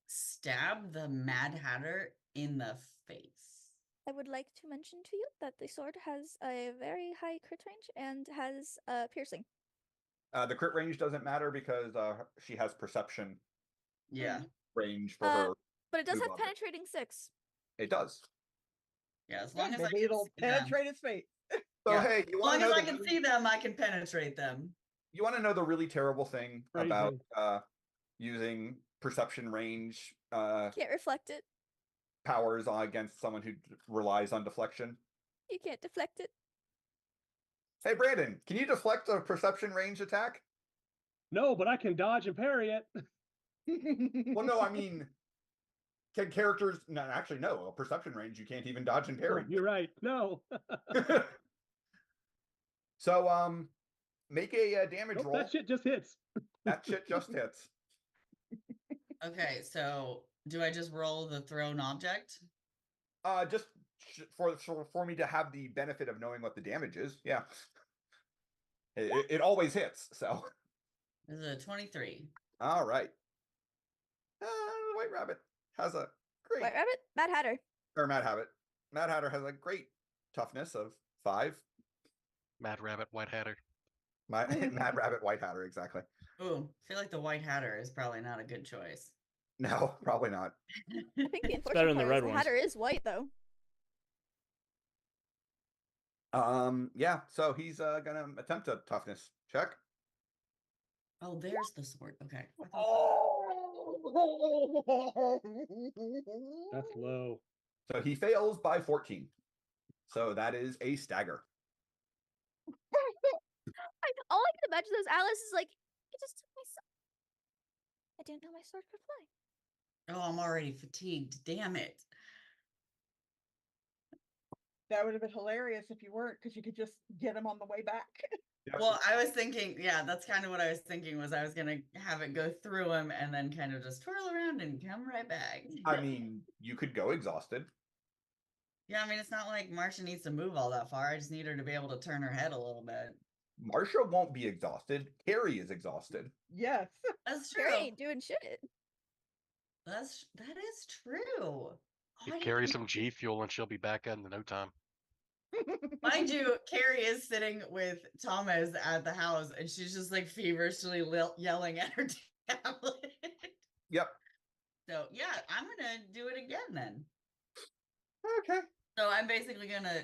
stab the Mad Hatter in the face. I would like to mention to you that the sword has a very high crit range and has piercing. The crit range doesn't matter because she has perception Yeah. range for her. But it does move have on it. penetrating 6. It does. Yeah, as long as I Maybe can it'll see them. penetrate his face. So Yeah. hey, you As want long to as know I can see them, I can penetrate them. You want to know the really terrible thing Crazy. about using perception range Can't reflect it. powers against someone who relies on deflection? You can't deflect it. Hey Brandon, can you deflect a perception range attack? No, but I can dodge and parry it. Well, no, I mean, can characters? No, actually, no. A perception range, you can't even dodge and Oh, parry. you're right. No. So, make a damage Nope, roll. that shit just hits. That shit just hits. Okay, so do I just roll the thrown object? Just for me to have the benefit of knowing what the damage is. Yeah. It always hits, so. This is a 23. All right. White Rabbit has a great, White Rabbit, Mad Hatter. or Mad Habit. Mad Hatter has a great toughness of 5. Mad Rabbit, White Hatter. Mad Rabbit, White Hatter, exactly. Ooh, I feel like the White Hatter is probably not a good choice. No, probably not. I think the better unfortunate than the part red is the ones. Hatter is white though. Yeah, so he's gonna attempt a toughness check. Oh, there's the sword. Okay. I thought- That's low. So he fails by 14. So that is a stagger. All I can imagine is Alice is like, it just took my sword. I didn't know my sword could fly. Oh, I'm already fatigued. Damn it. That would have been hilarious if you weren't, because you could just get him on the way back. Well, I was thinking, yeah, that's kind of what I was thinking was I was gonna have it go through him and then kind of just twirl around and come right back. I mean, you could go exhausted. Yeah, I mean, it's not like Marcia needs to move all that far. I just need her to be able to turn her head a little bit. Marcia won't be exhausted. Carrie is exhausted. Yes. That's true. Carrie ain't doing shit. That is true. Oh, I You didn't carry think- some G Fuel and she'll be back in no time. Mind you, Carrie is sitting with Thomas at the house and she's just like feverishly yelling at her tablet. Yep. So yeah, I'm gonna do it again then. Okay. So I'm basically gonna.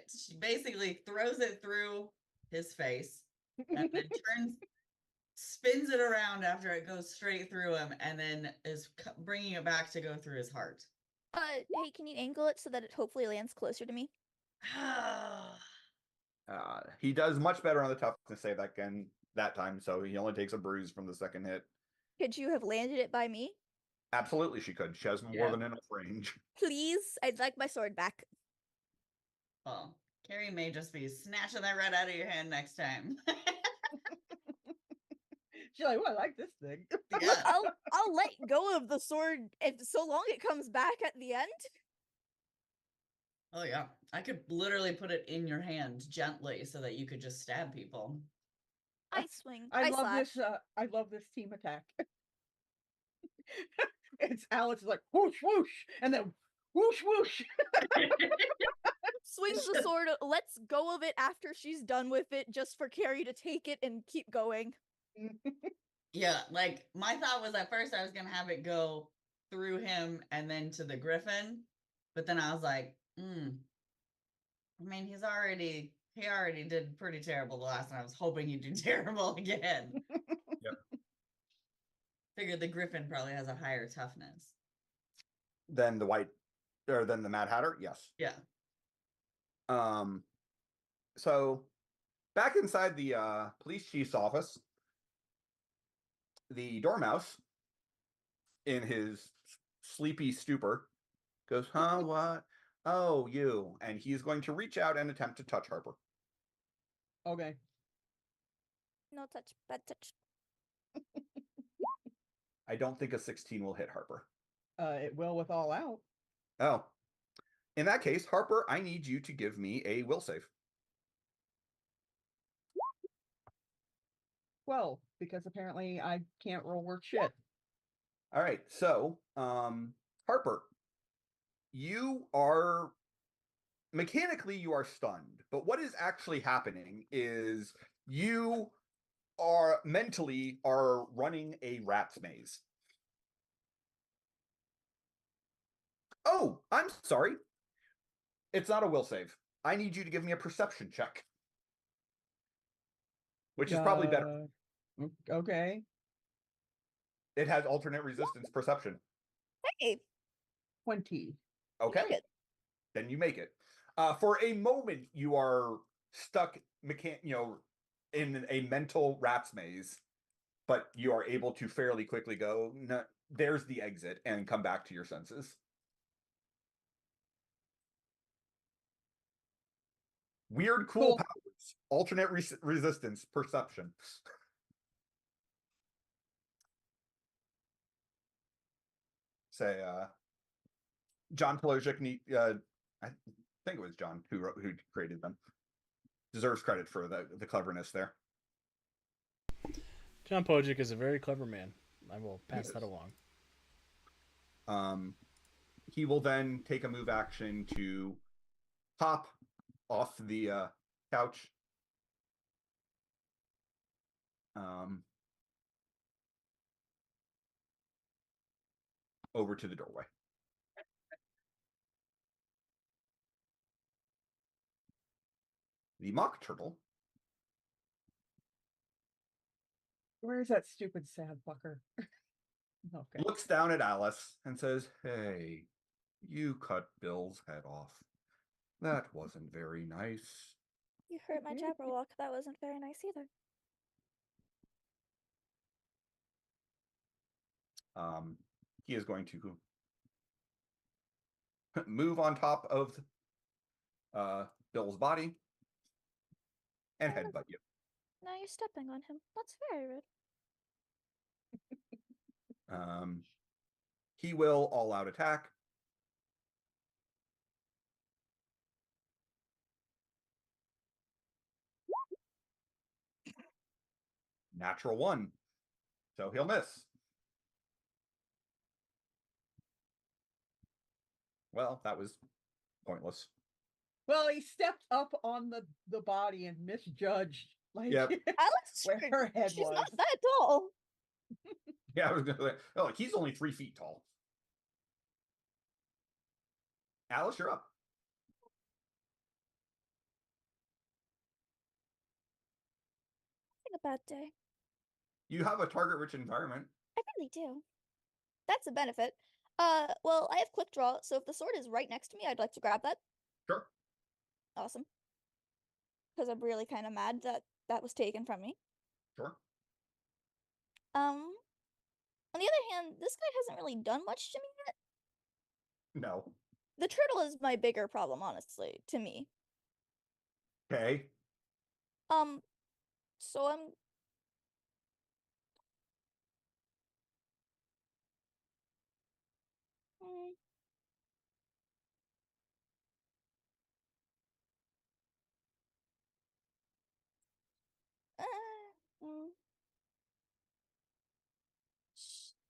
She basically throws it through his face and then spins it around after it goes straight through him, and then is bringing it back to go through his heart. Hey, can you angle it so that it hopefully lands closer to me? He does much better on the toughness save that time, so he only takes a bruise from the second hit. Could you have landed it by me? Absolutely, she could. She has more Yeah. than enough range. Please? I'd like my sword back. Well, Carrie may just be snatching that right out of your hand next time. She's like, well, I like this thing. Yeah. I'll let go of the sword if so long it comes back at the end. Oh yeah, I could literally put it in your hand gently so that you could just stab people. I swing. I love slash. this. I love this team attack. It's Alex is like whoosh whoosh, and then whoosh whoosh. Swings the sword, lets go of it after she's done with it, just for Carrie to take it and keep going. Yeah, like my thought was at first I was gonna have it go through him and then to the griffin, but then I was like, I mean, he already did pretty terrible the last time. I was hoping he'd do terrible again. Yep. Figured the griffin probably has a higher toughness. Then the Mad Hatter, yes. Yeah. So back inside the police chief's office, the Dormouse, in his sleepy stupor, goes, huh, what? Oh, you. And he's going to reach out and attempt to touch Harper. Okay. No touch, bad touch. I don't think a 16 will hit Harper. It will with all out. Oh. In that case, Harper, I need you to give me a will save. 12, because apparently I can't roll worth shit. All right. So, Harper, you are mechanically you are stunned, but what is actually happening is you are mentally running a rat's maze. Oh, I'm sorry. It's not a will save. I need you to give me a perception check. Which is probably better. Okay. It has alternate resistance perception. Hey, 20. Okay. Good. Then you make it. For a moment, you are stuck, in a mental rat's maze, but you are able to fairly quickly go, no, there's the exit, and come back to your senses. Weird, cool powers. Alternate resistance perception. 17. say, John Polojic, I think it was John who created them. Deserves credit for the cleverness there. John Pojik is a very clever man. I will pass that along. He will then take a move action to hop off the couch. Over to the doorway. The mock turtle. Where's that stupid sad fucker? Okay. Looks down at Alice and says, "Hey, you cut Bill's head off. That wasn't very nice." You hurt my Jabberwock. That wasn't very nice either. He is going to move on top of Bill's body and headbutt you. Now you're stepping on him. That's very rude. He will all-out attack. Natural 1. So he'll miss. Well, that was pointless. Well, he stepped up on the body and misjudged like Yep. Alex, where her head she's was. not that tall. Yeah, I was gonna say, oh, he's only 3 feet tall. Alice, you're up. Having a bad day. You have a target-rich environment. I really do. That's a benefit. Well, I have quick draw, so if the sword is right next to me, I'd like to grab that. Sure. Awesome. Because I'm really kind of mad that that was taken from me. Sure. On the other hand, this guy hasn't really done much to me yet. No. The turtle is my bigger problem, honestly, to me. Okay. So I'm...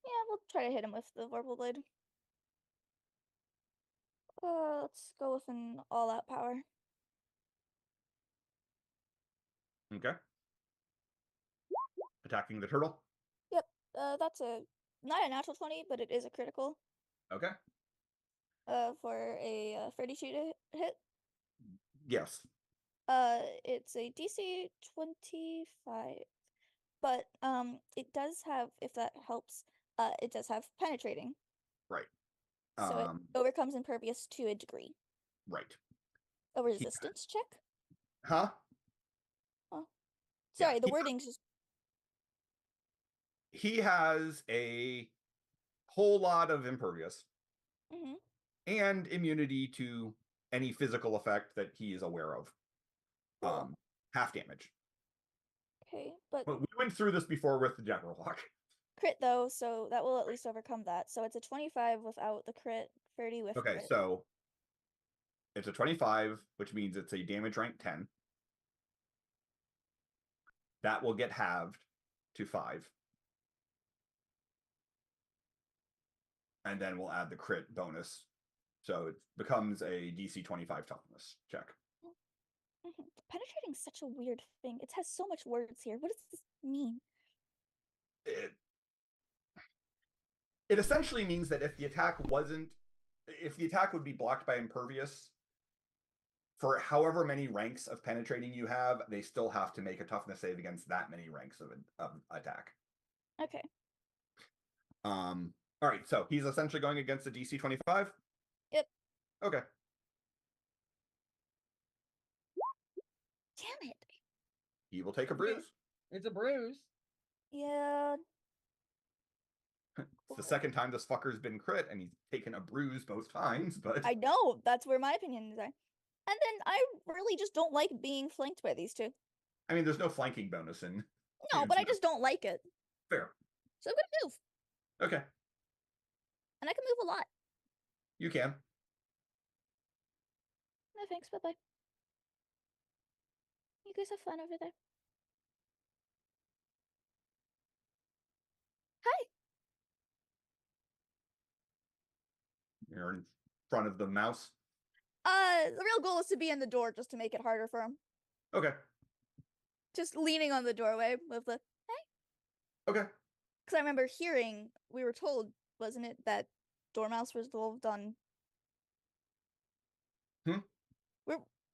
Yeah, we'll try to hit him with the Vorpal Blade. Let's go with an all-out power. Okay. Attacking the turtle. Yep, that's not a natural 20, but it is a critical. Okay. For a 32 to hit. Yes. It's a DC 25, but it does have, if that helps, it does have penetrating. Right. So it overcomes impervious to a degree. Right. A resistance check? Huh? Oh. Sorry, Yeah, the wording's just... He has a whole lot of impervious and immunity to any physical effect that he is aware of. Half damage. Okay, but we went through this before with the Jabberwock. Crit though, so that will at least overcome that. So it's a 25 without the crit, 30 with Okay, crit. so it's a 25, which means it's a damage rank 10. That will get halved to 5. And then we'll add the crit bonus. So it becomes a DC 25 toughness check. Penetrating is such a weird thing. It has so much words here. What does this mean? It essentially means that if the attack would be blocked by impervious, for however many ranks of penetrating you have, they still have to make a toughness save against that many ranks of attack. Okay. All right, so he's essentially going against a DC 25? Yep. Okay. Damn it. He will take a bruise. It's a bruise. Yeah. It's the second time this fucker's been crit, and he's taken a bruise both times, but... I know, that's where my opinions are. And then I really just don't like being flanked by these two. I mean, there's no flanking bonus in... No, but I just don't like it. Fair. So I'm gonna move. Okay. And I can move a lot. You can. No thanks, bye bye. You guys have fun over there. Hi. You're in front of the mouse. The real goal is to be in the door just to make it harder for him. Okay. Just leaning on the doorway with the Okay. because I remember hearing we were told, wasn't it, that Dormouse was involved on.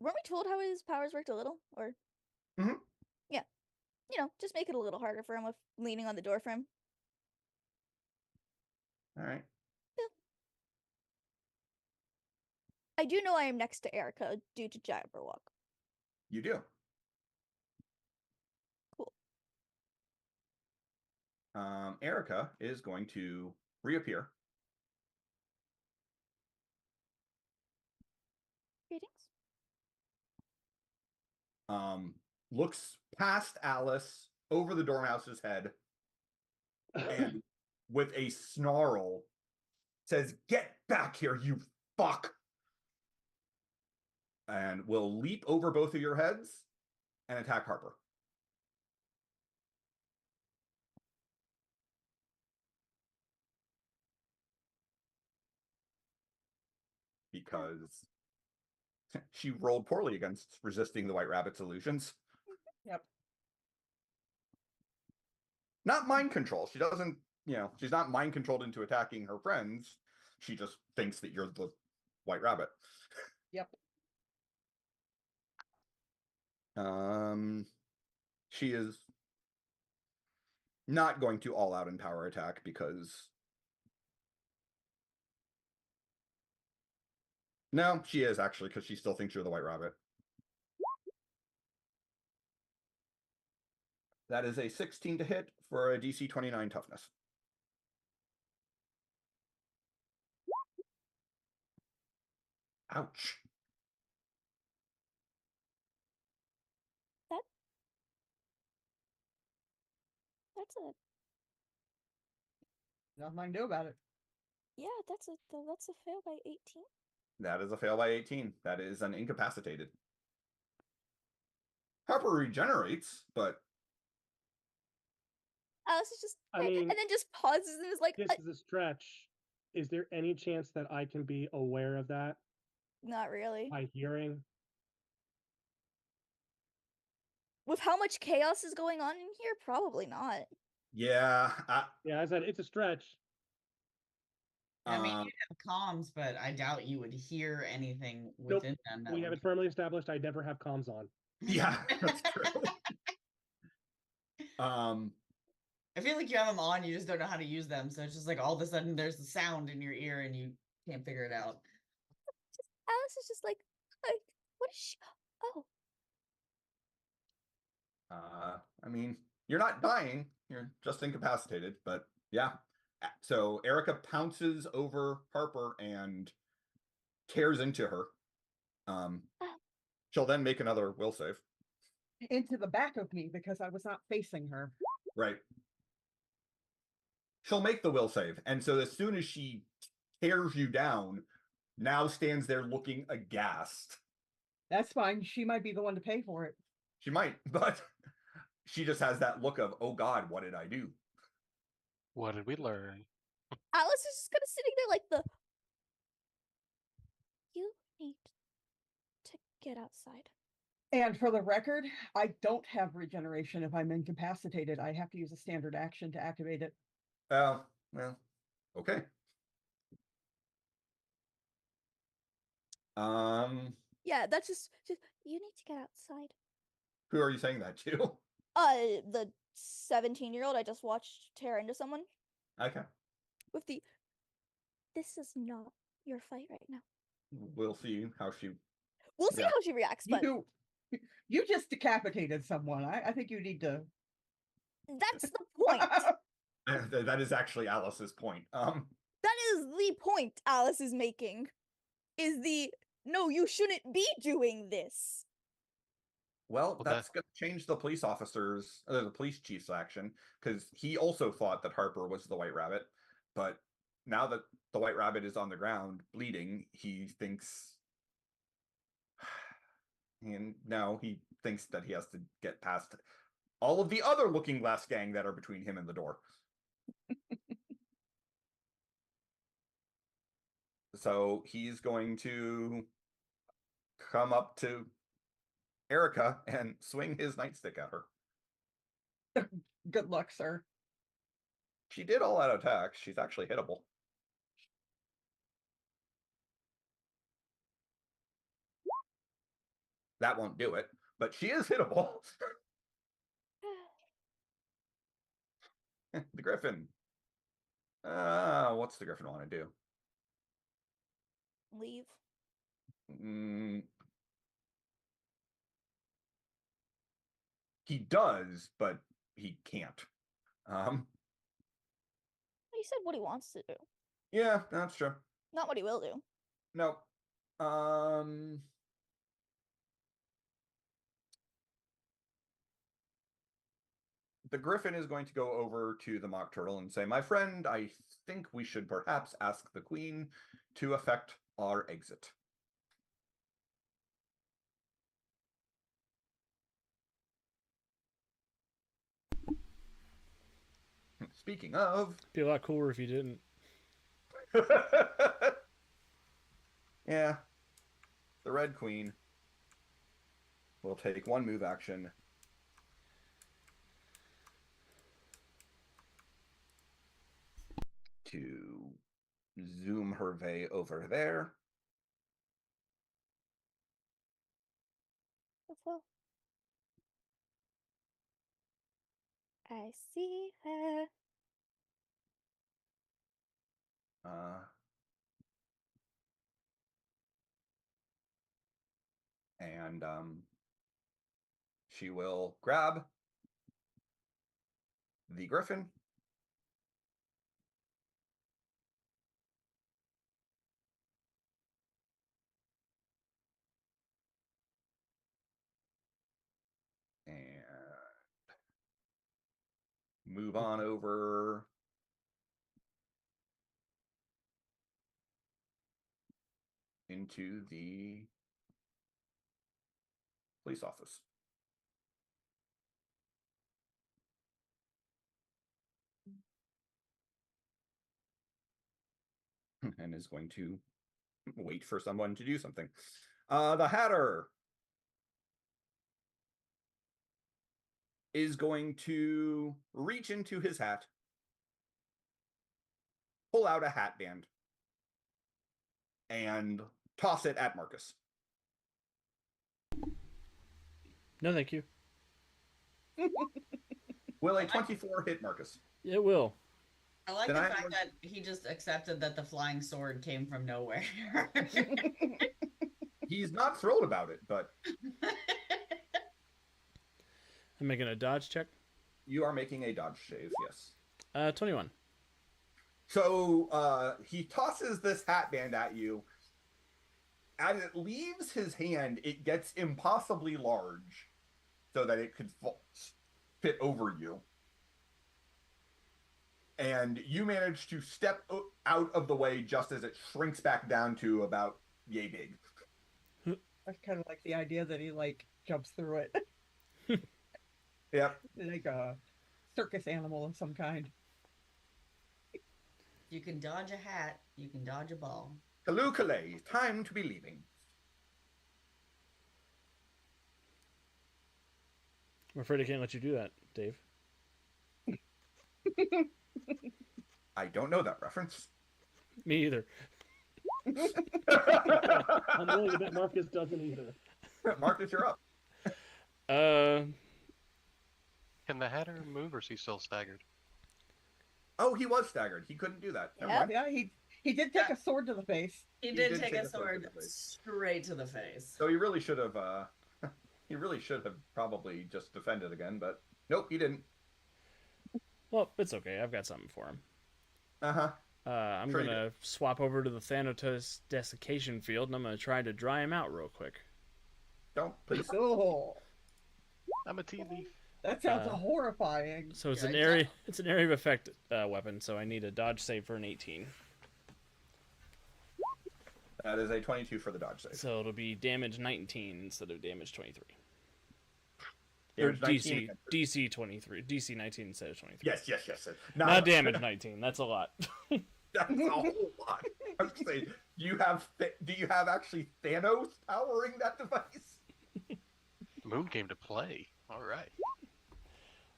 Weren't we told how his powers worked a little, or? Mhm. Yeah, just make it a little harder for him with leaning on the door frame. All right. I do know I am next to Erica due to Jabberwock. You do. Cool. Erica is going to reappear. Greetings. Looks past Alice over the Dormouse's head and with a snarl says, "Get back here, you fuck!" And will leap over both of your heads and attack Harper. Because she rolled poorly against resisting the White Rabbit's illusions. Yep. Not mind control. She doesn't, she's not mind controlled into attacking her friends. She just thinks that you're the White Rabbit. Yep. She is not going to all out in power attack because no, she is actually, because she still thinks you're the White Rabbit. That is a 16 to hit for a DC 29 toughness. Ouch. That's a Nothing I can do about it. that's a fail by 18. That is a fail by 18. That is an incapacitated. Harper regenerates, but Alice is just, I mean, and then just pauses and is like, This is a stretch. Is there any chance that I can be aware of that not really. by hearing? With how much chaos is going on in here, probably not. yeah. Yeah, I said it's a stretch. I mean, you have comms, but I doubt you would hear anything Nope. within them. that We have would- it firmly established. I never have comms on. Yeah, that's true. I feel like you have them on, you just don't know how to use them. So it's just like all of a sudden there's a sound in your ear and you can't figure it out. Alice is just like, what is she? Oh, I mean, you're not dying, you're just incapacitated, but yeah. So Erica pounces over Harper and tears into her. She'll then make another will save. Into the back of me because I was not facing her. Right. She'll make the will save. And so as soon as she tears you down, now stands there looking aghast. That's fine. She might be the one to pay for it. She might, but she just has that look of, oh God, what did I do? What did we learn? Alice is just kind of sitting there like you need to get outside. And for the record, I don't have regeneration if I'm incapacitated. I have to use a standard action to activate it. Well, okay. Yeah, that's just you need to get outside. Who are you saying that to? The 17-year-old I just watched tear into someone Okay. with the this is not your fight right now. We'll see how she... We'll see Yeah. how she reacts, but You just decapitated someone. I think you need to. that's the point. That is actually Alice's point. That is the point Alice is making. Is the no, you shouldn't be doing this. Well, Well, that's going to change the police officer's, the police chief's action, because he also thought that Harper was the White Rabbit, but now that the white rabbit is on the ground bleeding, he thinks, and now he thinks that he has to get past all of the other Looking Glass gang that are between him and the door. So he's going to come up to Erica and swing his nightstick at her. Good luck, sir. She did all out attacks. She's actually hittable. That won't do it, but she is hittable. The Griffin. What's the Griffin want to do? Leave. He does, but he can't. He said what he wants to do, Yeah, that's true. not what he will do. No. The Griffin is going to go over to the Mock Turtle and say, "My friend, I think we should perhaps ask the Queen to effect our exit." Speaking of, Be a lot cooler if you didn't. yeah, the Red Queen will take one move action to zoom her way over there. Before I see her. And she will grab the Griffin and move on over into the police office. And is going to wait for someone to do something. The Hatter is going to reach into his hat, pull out a hat band, and toss it at Marcus. No, thank you. Will a 24 hit Marcus? It will. I like Then the I fact would- that he just accepted that the flying sword came from nowhere. He's not thrilled about it, but I'm making a dodge check. you are making a dodge save, yes. 21. So he tosses this hat band at you. As it leaves his hand, it gets impossibly large so that it could fit over you. And you manage to step out of the way just as it shrinks back down to about yay big. I kind of like the idea that he like jumps through it Yep. like a circus animal of some kind. You can dodge a hat, you can dodge a ball. Kalu Kalei, time to be leaving. I'm afraid I can't let you do that, Dave. I don't know that reference. Me either. I'm willing to bet Marcus doesn't either. Marcus, you're up. Can the Hatter move, or is he still staggered? Oh, he was staggered. He couldn't do that. Never Yep. mind. Yeah, he did take a sword to the face. He He did did take take a a sword to sword the face. straight to the face. So he really should have. He really should have probably just defended again, but nope, he didn't. Well, it's okay. I've got something for him. Uh-huh. I'm Sure you going to swap over to the Thanatos desiccation field, and I'm going to try to dry him out real quick. Don't please. Oh, I'm a tea leaf. that sounds Uh, horrifying. So it's Yeah, an exactly. area. It's an area of effect weapon. So I need a dodge save for an 18. That is a 22 for the dodge save. So it'll be damage 19 instead of damage 23. Or Damage 19 DC 23. DC 19 instead of 23. Yes. Not damage 19. That's a lot. That's a whole lot. I was saying, do you have actually Thanos powering that device? Moon came to play. All right.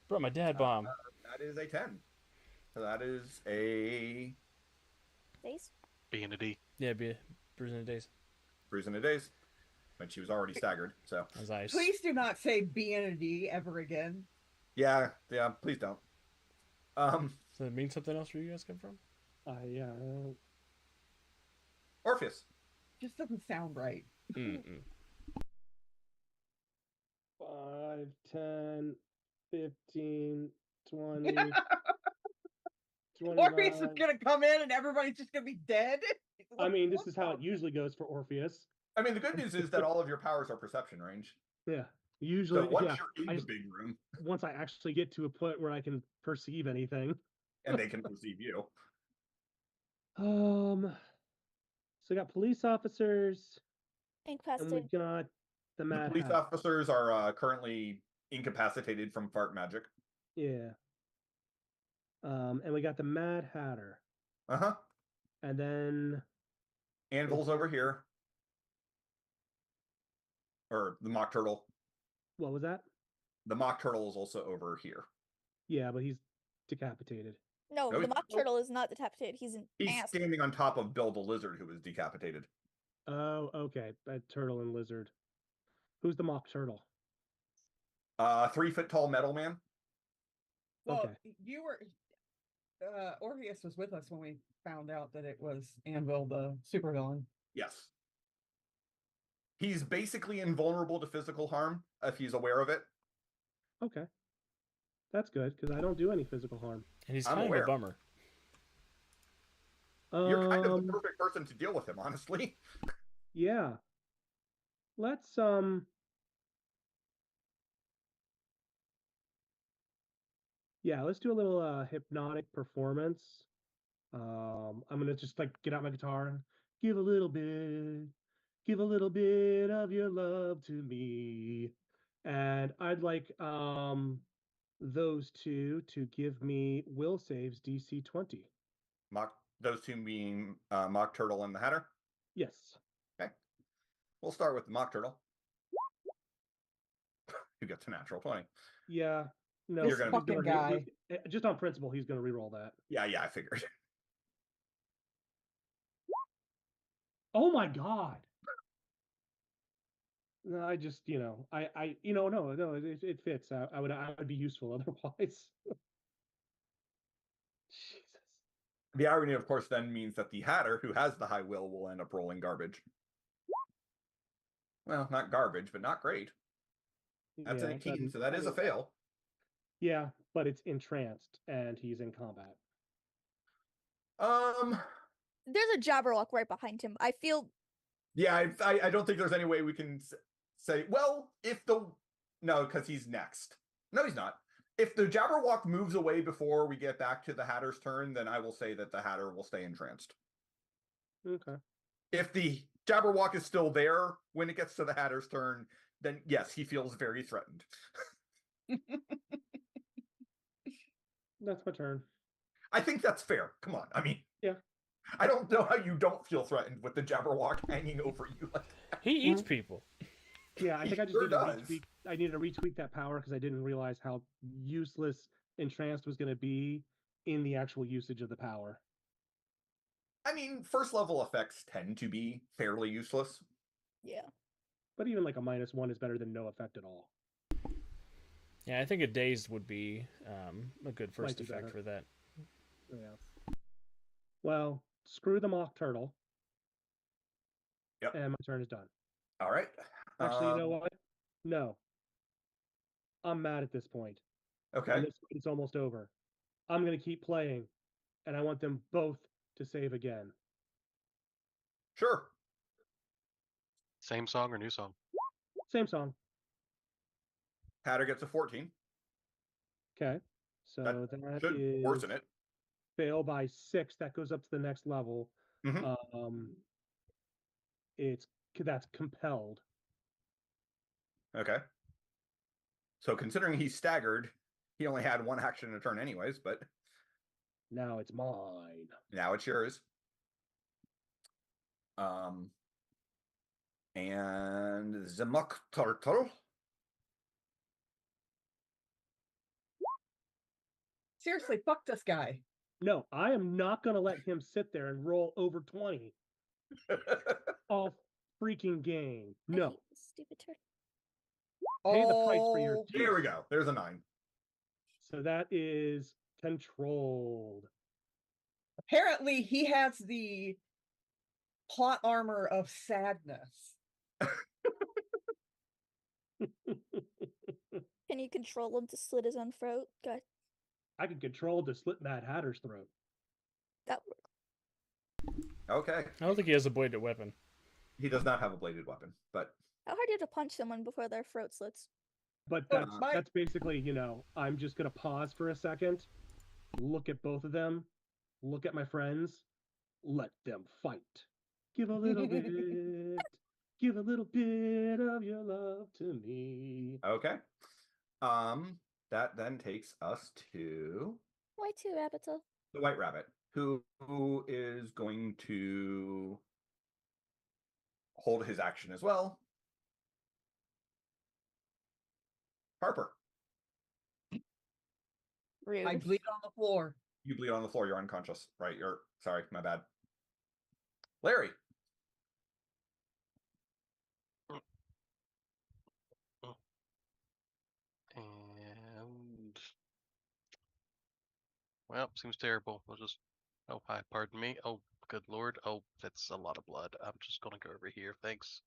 Brought my dad bomb. That is a 10. So that is a Days? B and a D. Yeah, be a bruising the days. bruising a days. When she was already staggered, so. As I Please do not say B and a D ever again. Yeah, please don't. Does that mean something else where you guys come from? Yeah. Orpheus. Just doesn't sound right. 5, 10, 15, 20. Orpheus is 29. gonna come in and everybody's just gonna be dead. I mean, this is how it usually goes for Orpheus. I mean, the good news is that all of your powers are perception range. Yeah. Usually, So once yeah. you're I in the just- big room, Once I actually get to a point where I can perceive anything. and they can perceive you. So we got police officers, and Incapacitated. we got the The Mad police Hatter. officers are currently incapacitated from fart magic. Yeah. And we got the Mad Hatter, Uh-huh. and then Anvil's over here. Or the Mock Turtle. what was that? The Mock Turtle is also over here. Yeah, but he's decapitated. No, No, the he's- mock turtle is not decapitated. He's an He's ass. standing on top of Bill the Lizard, who was decapitated. Oh, okay. Turtle and lizard. Who's the mock turtle? 3-foot tall metal man. Well, Okay. you were Orpheus was with us when we found out that it was Anvil, the supervillain. Yes. He's basically invulnerable to physical harm if he's aware of it. Okay. That's good, because I don't do any physical harm. And he's I'm kind aware. of a bummer. You're kind of the Um, perfect person to deal with him, honestly. Yeah. Let's Yeah, let's do a little hypnotic performance. I'm gonna just like get out my guitar and give a little bit of your love to me. And I'd like those two to give me will saves DC 20. Those two being Mock Turtle and the Hatter. Yes. Okay. We'll start with the Mock Turtle. Who gets a natural 20. Yeah. No, You're gonna be- he's fucking just on principle, he's gonna re-roll that. Yeah, I figured. Oh my god. No, I just, no, it fits. I would be useful otherwise. Jesus. The irony, of course, then means that the Hatter, who has the high will end up rolling garbage. Well, not garbage, but not great. That's Yeah, an 18, doesn't- so that is a fail. Yeah, but it's entranced and he's in combat. There's a Jabberwock right behind him. I feel Yeah, I don't think there's any way we can say, well, no, because he's next. No, he's not. If the Jabberwock moves away before we get back to the Hatter's turn, then I will say that the Hatter will stay entranced. Okay. If the Jabberwock is still there when it gets to the Hatter's turn, then yes, he feels very threatened. That's my turn. I think that's fair. Come on. I mean, Yeah. I don't know how you don't feel threatened with the Jabberwock hanging over you like that. He eats people. Yeah, I He think I just sure need to does. retweak. I need to retweak that power because I didn't realize how useless entranced was going to be in the actual usage of the power. I mean, first level effects tend to be fairly useless. yeah. But even like a -1 is better than no effect at all. Yeah, I think a dazed would be a good first Might be effect better. for that. Yeah. Well, screw the mock turtle. Yep. And my turn is done. All right. Actually, you know what? No. I'm mad at this point. Okay. And this it's almost over. I'm gonna keep playing, and I want them both to save again. Sure. Same song or new song? Same song. Hatter gets a 14. Okay. So That that Should is worsen it. fail by 6. That goes up to the next level. Mhm. that's compelled. Okay. So considering he's staggered, he only had one action a turn anyways, but Now it's mine. now it's yours. And the Muck Turtle. Seriously, fuck this guy. No, I am not going to let him sit there and roll over 20 all freaking game. I No. hate this stupid turtle. Pay the price for your Oh, teeth. There we go. There's a 9. So that is controlled. apparently he has the plot armor of sadness. Can you control him to slit his own throat? God, I can control to slit Mad Hatter's throat. that would work. Okay. I don't think he has a bladed weapon. He does not have a bladed weapon, but How hard do you have to punch someone before their throat slits? But But that's basically, you know, I'm just going to pause for a second, look at both of them, look at my friends, let them fight. Give a little bit, give a little bit of your love to me. okay. That then takes us to Why two, Abigail? the White Rabbit, who is going to hold his action as well. Harper, Rude. I bleed on the floor. you bleed on the floor. You're unconscious. Right. You're sorry. My bad. Larry. And well, seems terrible. We'll just. Oh, hi. Pardon me. Oh, good lord. Oh, that's a lot of blood. I'm just gonna go over here. Thanks.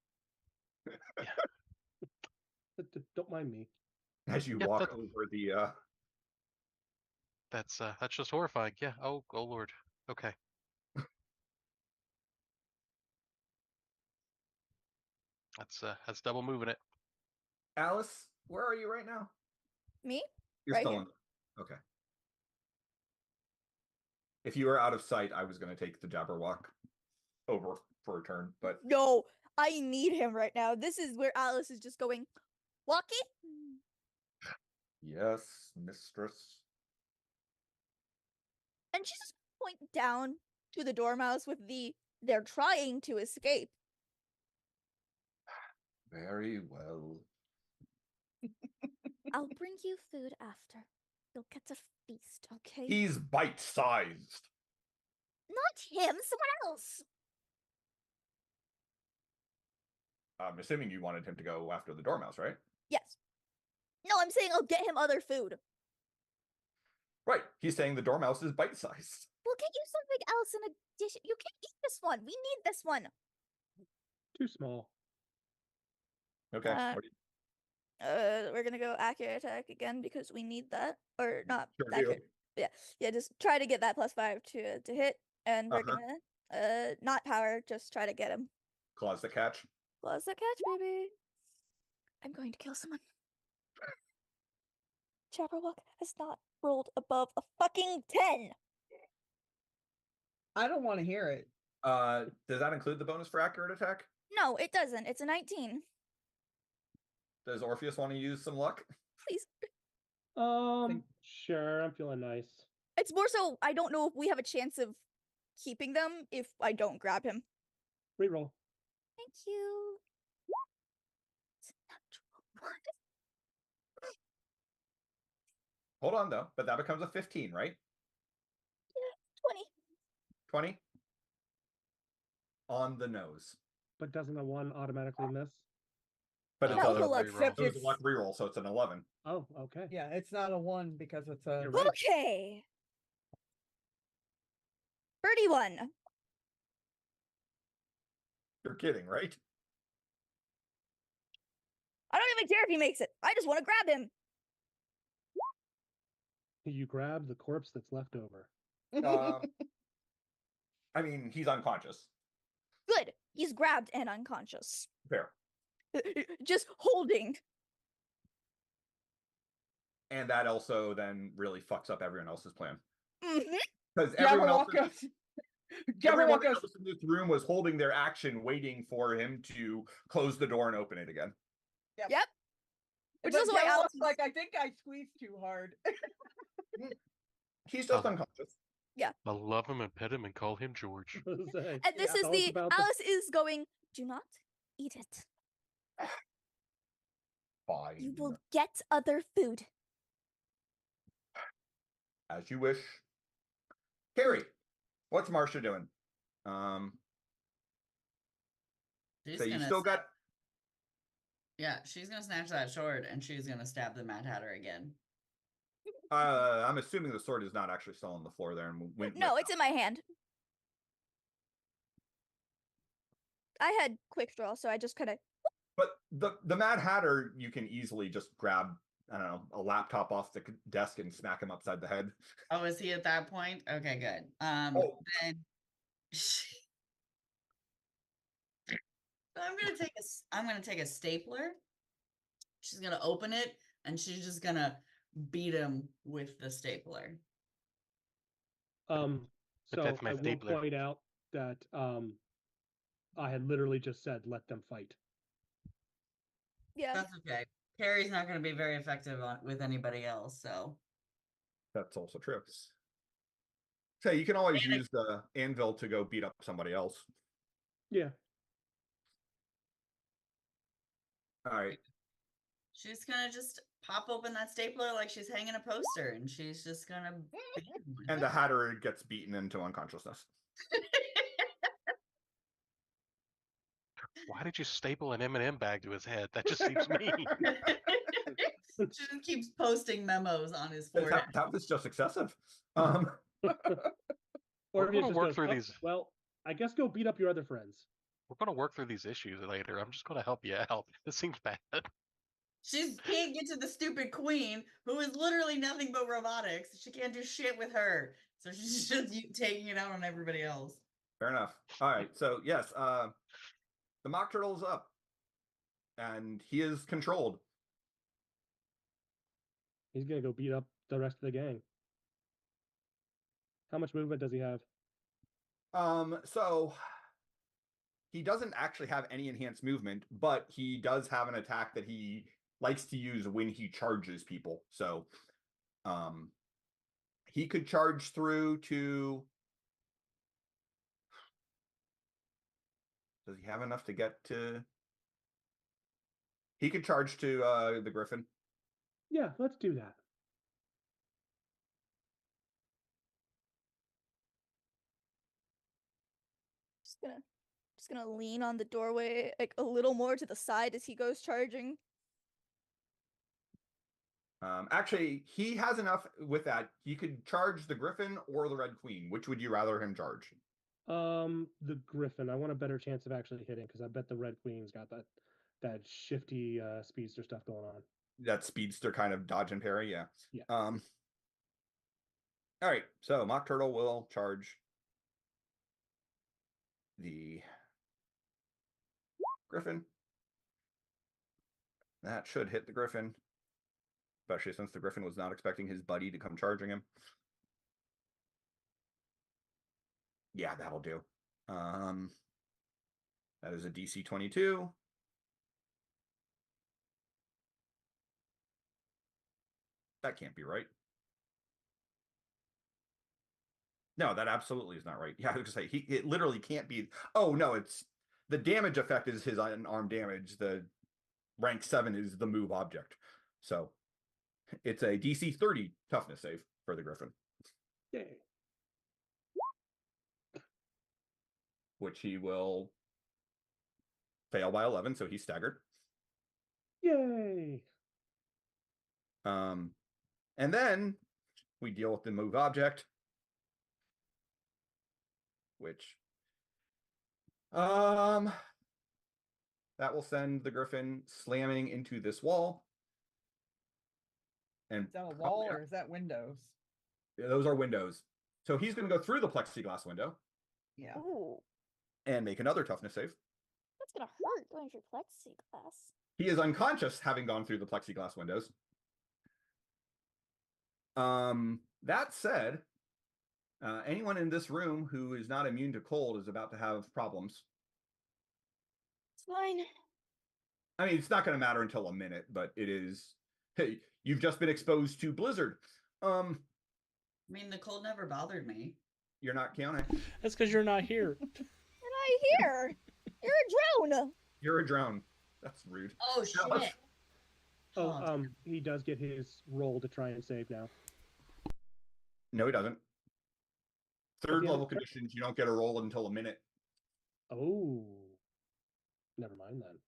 Don't mind me. As you Yeah, walk that- over the That's just horrifying. Yeah. Oh lord. Okay. That's double moving it. Alice, where are you right now? Me? You're Right still here. in. Okay. If you were out of sight, I was going to take the Jabberwock over for a turn, but No, I need him right now. This is where Alice is just going, Walkie? yes, mistress. And she's just point down to the dormouse with they're trying to escape. Very well. I'll bring you food after. You'll get to feast, okay? He's bite-sized. Not him, someone else. I'm assuming you wanted him to go after the Dormouse, right? Yes. No, I'm saying I'll get him other food. Right. He's saying the Dormouse is bite-sized. We'll get you something else in addition. You can't eat this one. We need this one. Too small. Okay. Uh, what do you- We're gonna go accurate attack again because we need that. Or not Sure do. accurate. Yeah, just try to get that +5 to hit. And we're Uh-huh. gonna not power, just try to get him. Claws that catch. Close the catch, baby. I'm going to kill someone. Jabberwock has not rolled above a fucking 10. I don't want to hear it. Does that include the bonus for accurate attack? No, it doesn't. It's a 19. Does Orpheus want to use some luck? Please. Sure, I'm feeling nice. It's more so I don't know if we have a chance of keeping them if I don't grab him. Reroll. Thank you. It's a natural one. Hold on though, but that becomes a 15, right? 20. 20? On the nose. But doesn't a 1 automatically miss? But it's No, a, hold on. Except it was a it's, luck reroll, so it's an 11. Oh, okay. yeah, it's not a 1 because it's a. You're right. Okay. 31. You're kidding, right? I don't even care if he makes it. I just want to grab him. You grab the corpse that's left over. Um, I mean, he's unconscious. Good. He's grabbed and unconscious. Fair. Just holding. And that also then really fucks up everyone else's plan. Hmm. Because everyone else Jabberwock goes, Everyone Jabberwock goes, else in this room was holding their action, waiting for him to close the door and open it again. Yep. but Which is why Alice Jabberwock's like, I think I squeezed too hard. He's just Oh. unconscious. I love him and pet him and call him George. And this Yeah, is tell us the about the- Alice is going, do not eat it. Fine. You will get other food. As you wish. Carrie, what's Marcia doing? She's So you gonna still got Yeah, she's gonna snatch that sword and she's gonna stab the Mad Hatter again. I'm assuming the sword is not actually still on the floor there and went No, it's in my hand. I had quick draw, so I just kind of. But the Mad Hatter, you can easily just grab, I don't know, a laptop off the desk and smack him upside the head. Oh, is he at that point? Okay, good. Oh. Then I'm gonna take a stapler. She's gonna open it and she's just gonna beat him with the stapler. So that's my I will stapler. point out that I had literally just said let them fight. Yeah. That's okay. Carrie's not gonna be very effective with anybody else, so That's also true. So you can always use the anvil to go beat up somebody else. Yeah. All right. she's gonna just pop open that stapler like she's hanging a poster and she's just gonna beat him with And it. the Hatter gets beaten into unconsciousness. Why did you staple an M&M bag to his head? That just seems mean. She just keeps posting memos on his That, forehead. that was just excessive. Or We're if he gonna just work goes, through "Oh, these. well, I guess go beat up your other friends. We're gonna work through these issues later. I'm just gonna help you out. This seems bad. She can't get to the stupid queen, who is literally nothing but robotics. She can't do shit with her. So she's just taking it out on everybody else. Fair enough. All right. So yes, the Mock Turtle's up. And he is controlled. He's gonna go beat up the rest of the gang. How much movement does he have? So he doesn't actually have any enhanced movement, but he does have an attack that he likes to use when he charges people. So he could charge through to. Does he have enough to get to? He could charge to the Griffin. Yeah, let's do that. Just gonna lean on the doorway like a little more to the side as he goes charging. Actually, he has enough with that. He could charge the Griffin or the Red Queen. Which would you rather him charge? The Griffin. I want a better chance of actually hitting because I bet the Red Queen's got that shifty speedster stuff going on. That speedster kind of dodge and parry, yeah. Yeah. All right, so Mock Turtle will charge the Griffin. That should hit the Griffin, especially since the Griffin was not expecting his buddy to come charging him. Yeah, that'll do. That is a DC 22. That can't be right. No, that absolutely is not right. Yeah, I was gonna say it literally can't be. Oh no, it's the damage effect is his unarmed damage. The rank 7 is the move object. So it's a DC 30 toughness save for the Griffin. Yay. Which he will fail by 11, so he's staggered. Yay. And then we deal with the move object, which that will send the Griffin slamming into this wall. And Is that a wall or is that windows? those are windows. So he's going to go through the plexiglass window Yeah. Ooh, and make another toughness save. that's gonna hurt going through plexiglass. He is unconscious having gone through the plexiglass windows. That said, Anyone in this room who is not immune to cold is about to have problems. It's fine. I mean, it's not going to matter until a minute, but it is. Hey, you've just been exposed to blizzard. I mean, the cold never bothered me. You're not Keanu. That's because you're not here. You're not here. You're a drone. You're a drone. That's rude. Oh Alice. shit! He does get his roll to try and save now. No, he doesn't. Third Yeah. level conditions, you don't get a roll until a minute. Oh, never mind then.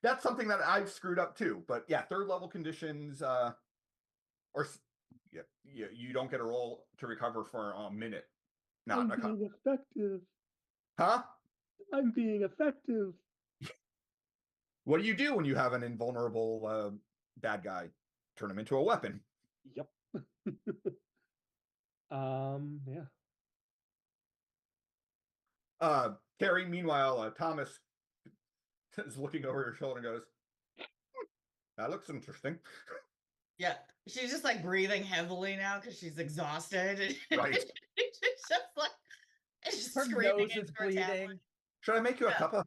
That's something that I've screwed up too. But yeah, third level conditions, you don't get a roll to recover for a minute. I'm being effective. Huh? I'm being effective. What do you do when you have an invulnerable bad guy? Turn him into a weapon. Yep. Yeah. Carrie, meanwhile, Thomas is looking over her shoulder and goes, that looks interesting. Yeah, she's just like breathing heavily now because she's exhausted. Right. It's just like it's just Her screaming nose into is her tablet. bleeding. Should I make you a Yeah. cup of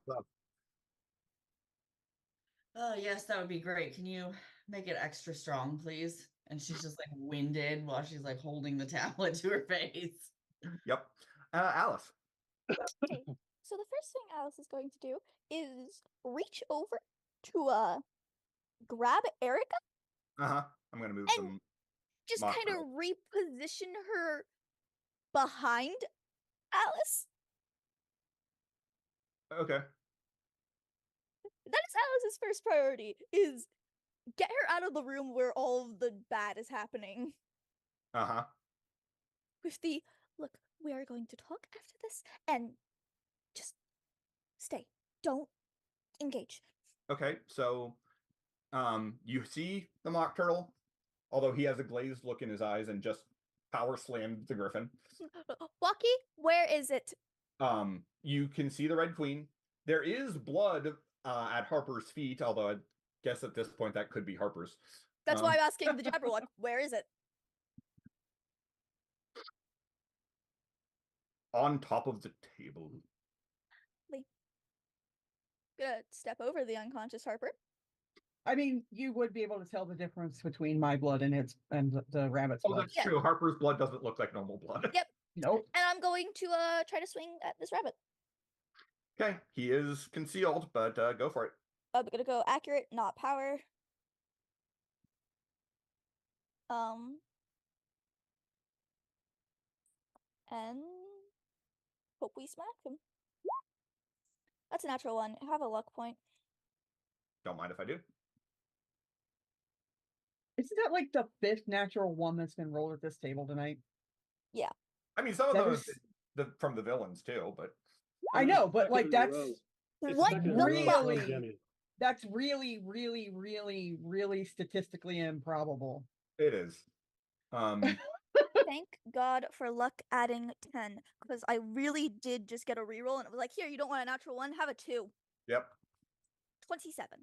Oh yes, that would be great. Can you make it extra strong, please? And she's just like winded while she's like holding the tablet to her face. Yep. Alice. Okay. So the first thing Alice is going to do is reach over to grab Erica, Uh-huh. I'm gonna move And- some just mock kind of drill. reposition her behind Alice. Okay. That is Alice's first priority, is get her out of the room where all of the bad is happening. Uh-huh. With the, look, we are going to talk after this, and just stay. Don't engage. Okay, so you see the mock turtle, although he has a glazed look in his eyes and just power slammed the griffin. Walkie, where is it? You can see the Red Queen. There is blood at Harper's feet, although I guess at this point that could be Harper's. That's why I'm asking the Jabberwock, where is it? On top of the table. Gonna step over the unconscious Harper. I mean, you would be able to tell the difference between my blood and the rabbit's Oh, blood. that's Yeah. true. Harper's blood doesn't look like normal blood. Yep. Nope. And I'm going to try to swing at this rabbit. Okay, he is concealed, but go for it. I'm gonna go accurate, not power. And hope we smack him. That's a natural one. Have a luck point. Don't mind if I do. Isn't that like the fifth natural one that's been rolled at this table tonight? I mean, some of That those is- from the villains too, but I know, but like Second in a that's row. It's What second in the a row fuck? from Really? Demi. that's really, really, really, really statistically improbable. it is. Thank God for luck adding 10, because I really did just get a reroll, and it was like, here, you don't want a natural one, have a 2. Yep. 27.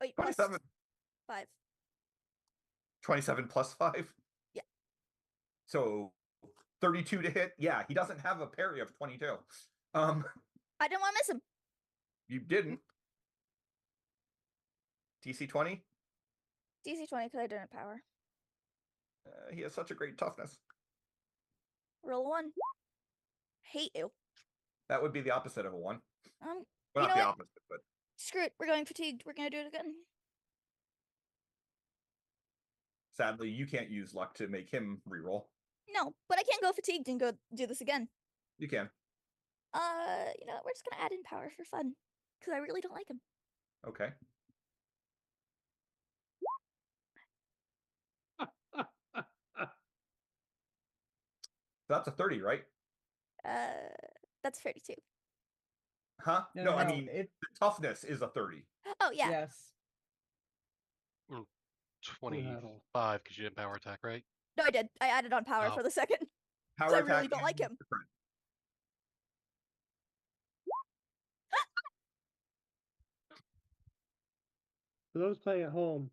Wait, plus 27, 5. 27 plus 5. Yeah. So 32 to hit. Yeah, he doesn't have a parry of 22. I didn't want to miss him. You didn't. DC 20. DC 20 because I didn't power. He has such a great toughness. Roll a 1. Hate you. That would be the opposite of a 1. Um, Well, You not know the what? opposite, but screw it. We're going fatigued. We're gonna do it again. sadly, you can't use luck to make him reroll. No, but I can't go fatigued and go do this again. You can. You know what? We're just gonna add in power for fun because I really don't like him. Okay. That's a 30, right? That's 32. Huh? No, No, no, I no, mean, it, the toughness is a 30. Oh yeah. yes. 25 because you didn't power attack, right? No, I did. I added on power Oh. for the second. Power I attack really don't like and him. different. For those playing at home,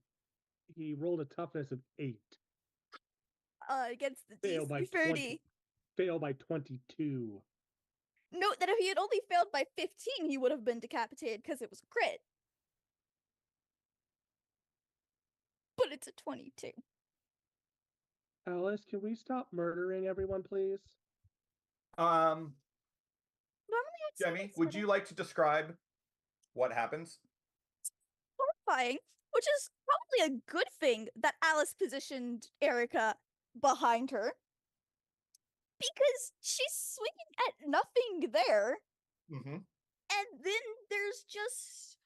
he rolled a toughness of 8. against the Fail by DC 30. Fail by 22. Note that if he had only failed by 15, he would have been decapitated because it was a crit. But it's a 22. Alice, can we stop murdering everyone, please? Um, Normally I'd say Jemmy, it's would sort you of like to describe what happens? horrifying, which is probably a good thing that Alice positioned Erica behind her. Because she's swinging at nothing there, Mm-hmm. and then there's just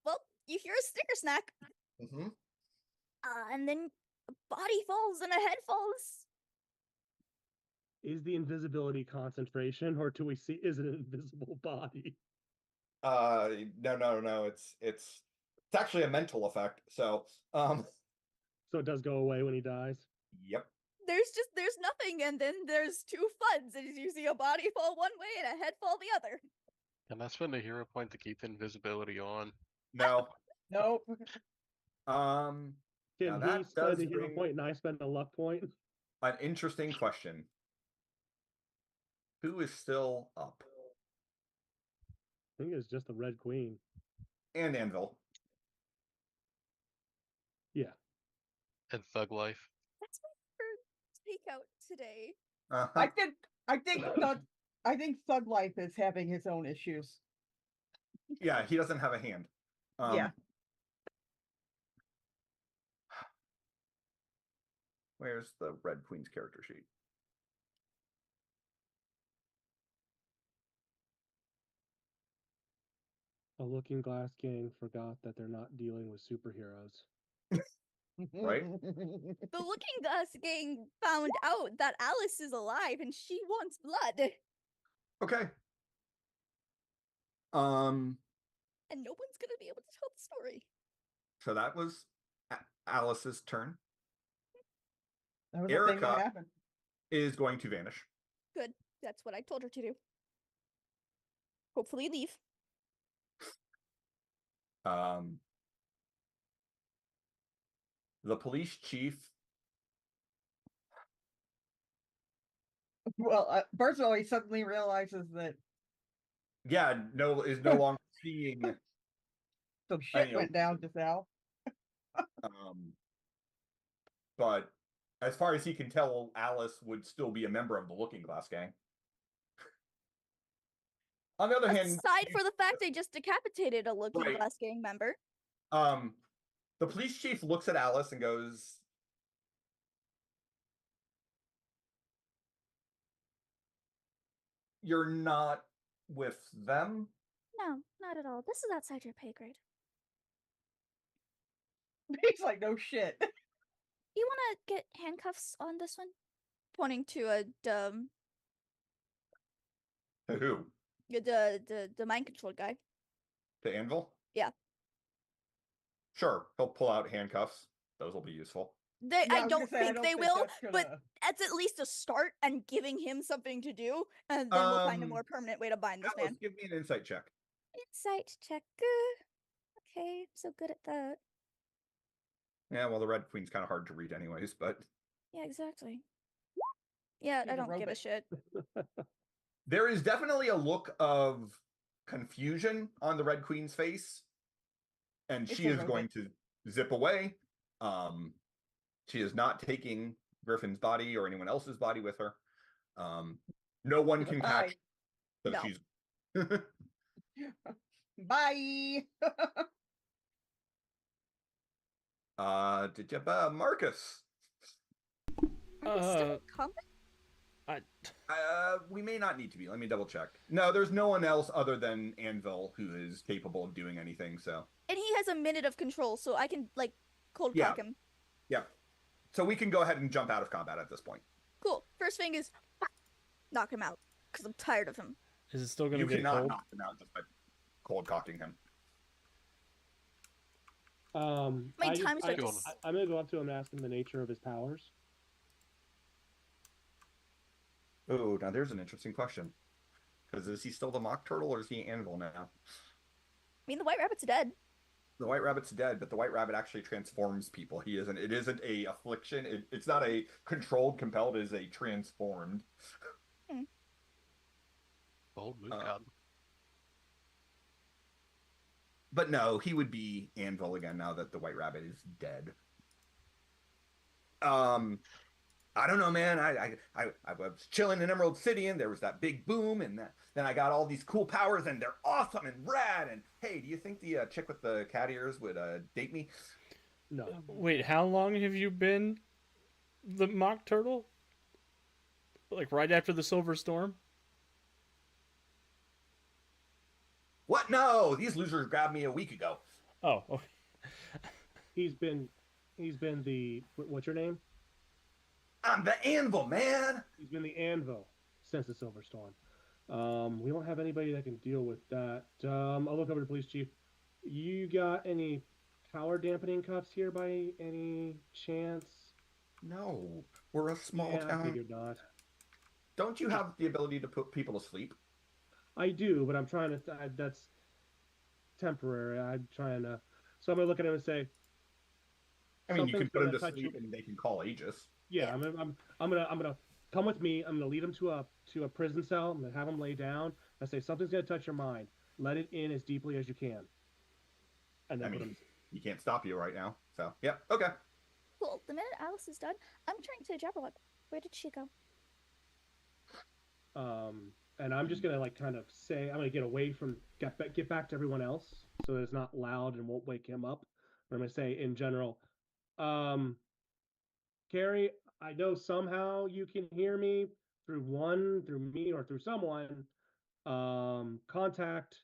well, you hear a sticker snack, Mm-hmm. and then a body falls and a head falls. Is the invisibility concentration, or do we see is it an invisible body? No. It's actually a mental effect. So, So it does go away when he dies. yep. There's nothing, and then there's two FUDs, and you see a body fall one way and a head fall the other. Can I spend a hero point to keep the invisibility on? No. Nope. Um, Can Now he that spend does a hero bring- point and I spend a luck point? an interesting question. Who is still up? I think it's just the Red Queen. And Anvil. Yeah. And Thug Life. That's my third takeout today. I think Thug Life is having his own issues. Yeah, he doesn't have a hand. Yeah. Where's the Red Queen's character sheet? A Looking Glass gang forgot that they're not dealing with superheroes. Right. The Looking Glass gang found out that Alice is alive and she wants blood, Okay. and no one's gonna be able to tell the story. So that was Alice's turn. That was the thing that Erica. happened. Is going to vanish. Good. That's what I told her to do. Hopefully leave. The police chief. Well, first of all, he suddenly realizes that Yeah, is no longer seeing. some shit know. went down just now. But as far as he can tell, Alice would still be a member of the Looking Glass gang. On the other hand, Aside for the fact they just decapitated a Looking Right. Glass gang member. the police chief looks at Alice and goes, "You're not with them?" No, not at all. This is outside your pay grade. He's like, no shit. You want to get handcuffs on this one? Pointing to Who? the mind controlled guy. To Anvil? Yeah. Sure, he'll pull out handcuffs. Those will be useful. They, Yeah, I was don't gonna say, think they will, that's but gonna- that's at least a start and giving him something to do, and then we'll find a Um, more permanent way to bind this Alice, man. give me an insight check. Insight check. Okay, I'm so good at that. Yeah, well, the Red Queen's kind of hard to read anyways, but Yeah, exactly. Yeah, She's I a don't give a robot. shit. there is definitely a look of confusion on the Red Queen's face, and It's she a is robot. going to zip away. She is not taking Griffin's body or anyone else's body with her. No one can catch. So No. she's. Bye. Did you, Marcus? Are we still Uh, in combat? We may not need to be. Let me double check. No, there's no one else other than Anvil who is capable of doing anything. So And he has a minute of control, so I can like cold Yeah. cock him. yeah, so we can go ahead and jump out of combat at this point. Cool. First thing is knock him out because I'm tired of him. Is it still going You to get cannot cold? knock him out just by cold cocking him. How many times do I I- just... I'm gonna go up to him and ask him the nature of his powers. Oh, now there's an interesting question. Because is he still the mock turtle or is he Anvil now? I mean, the white rabbit's dead. The White Rabbit's dead, but the White Rabbit actually transforms people. He isn't. It isn't a affliction. It's not a controlled, compelled. It is a transformed. Bold move, Uh, Cotton. But no, he would be Anvil again now that the White Rabbit is dead. I don't know, man. I was chilling in Emerald City, and there was that big boom, and then I got all these cool powers, and they're awesome and rad. And hey, do you think the chick with the cat ears would date me? No. Wait, how long have you been the Mock Turtle? Like right after the Silver Storm? What? No, these losers grabbed me a week ago. Oh, okay. He's been the what's your name? I'm the Anvil, man. He's been the Anvil since the Silver Storm. We don't have anybody that can deal with that. I'll look over to police chief. You got any power dampening cuffs here by any chance? No, we're a small Yeah, I town. figured not. Don't you have the ability to put people to sleep? I do, but I'm trying to. That's temporary. I'm trying to. So I'm gonna look at him and say, I mean, you can Something's put them gonna to touch sleep, you. and they can call Aegis. "Yeah, I'm gonna come with me. I'm gonna lead him to a prison cell. I'm gonna have him lay down. I say something's gonna touch your mind. Let it in as deeply as you can." And I then put mean, him. you can't stop you right now. So, yep, okay. Cool. The minute Alice is done, I'm turning to Jabberwock. Where did she go? And I'm just gonna like kind of say I'm gonna get away from get back to everyone else so that it's not loud and won't wake him up. But I'm gonna say in general, Carrie, I know somehow you can hear me through me, or through someone. Contact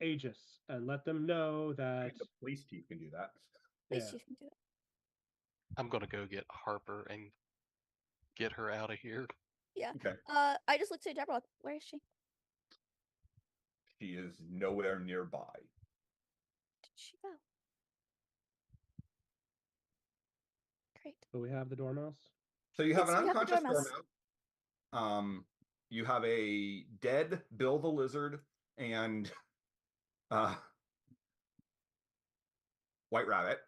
Aegis and let them know I that. mean, the police chief can do that. Police Yeah. chief can do that. I'm gonna go get Harper and get her out of here. Yeah. Okay. I just looked at Jabberwock. Where is she? She is nowhere nearby. Did she go? Great. But we have the dormouse. So you have Yes, an we have the unconscious dormouse. Dormouse. You have a dead Bill the Lizard and White Rabbit.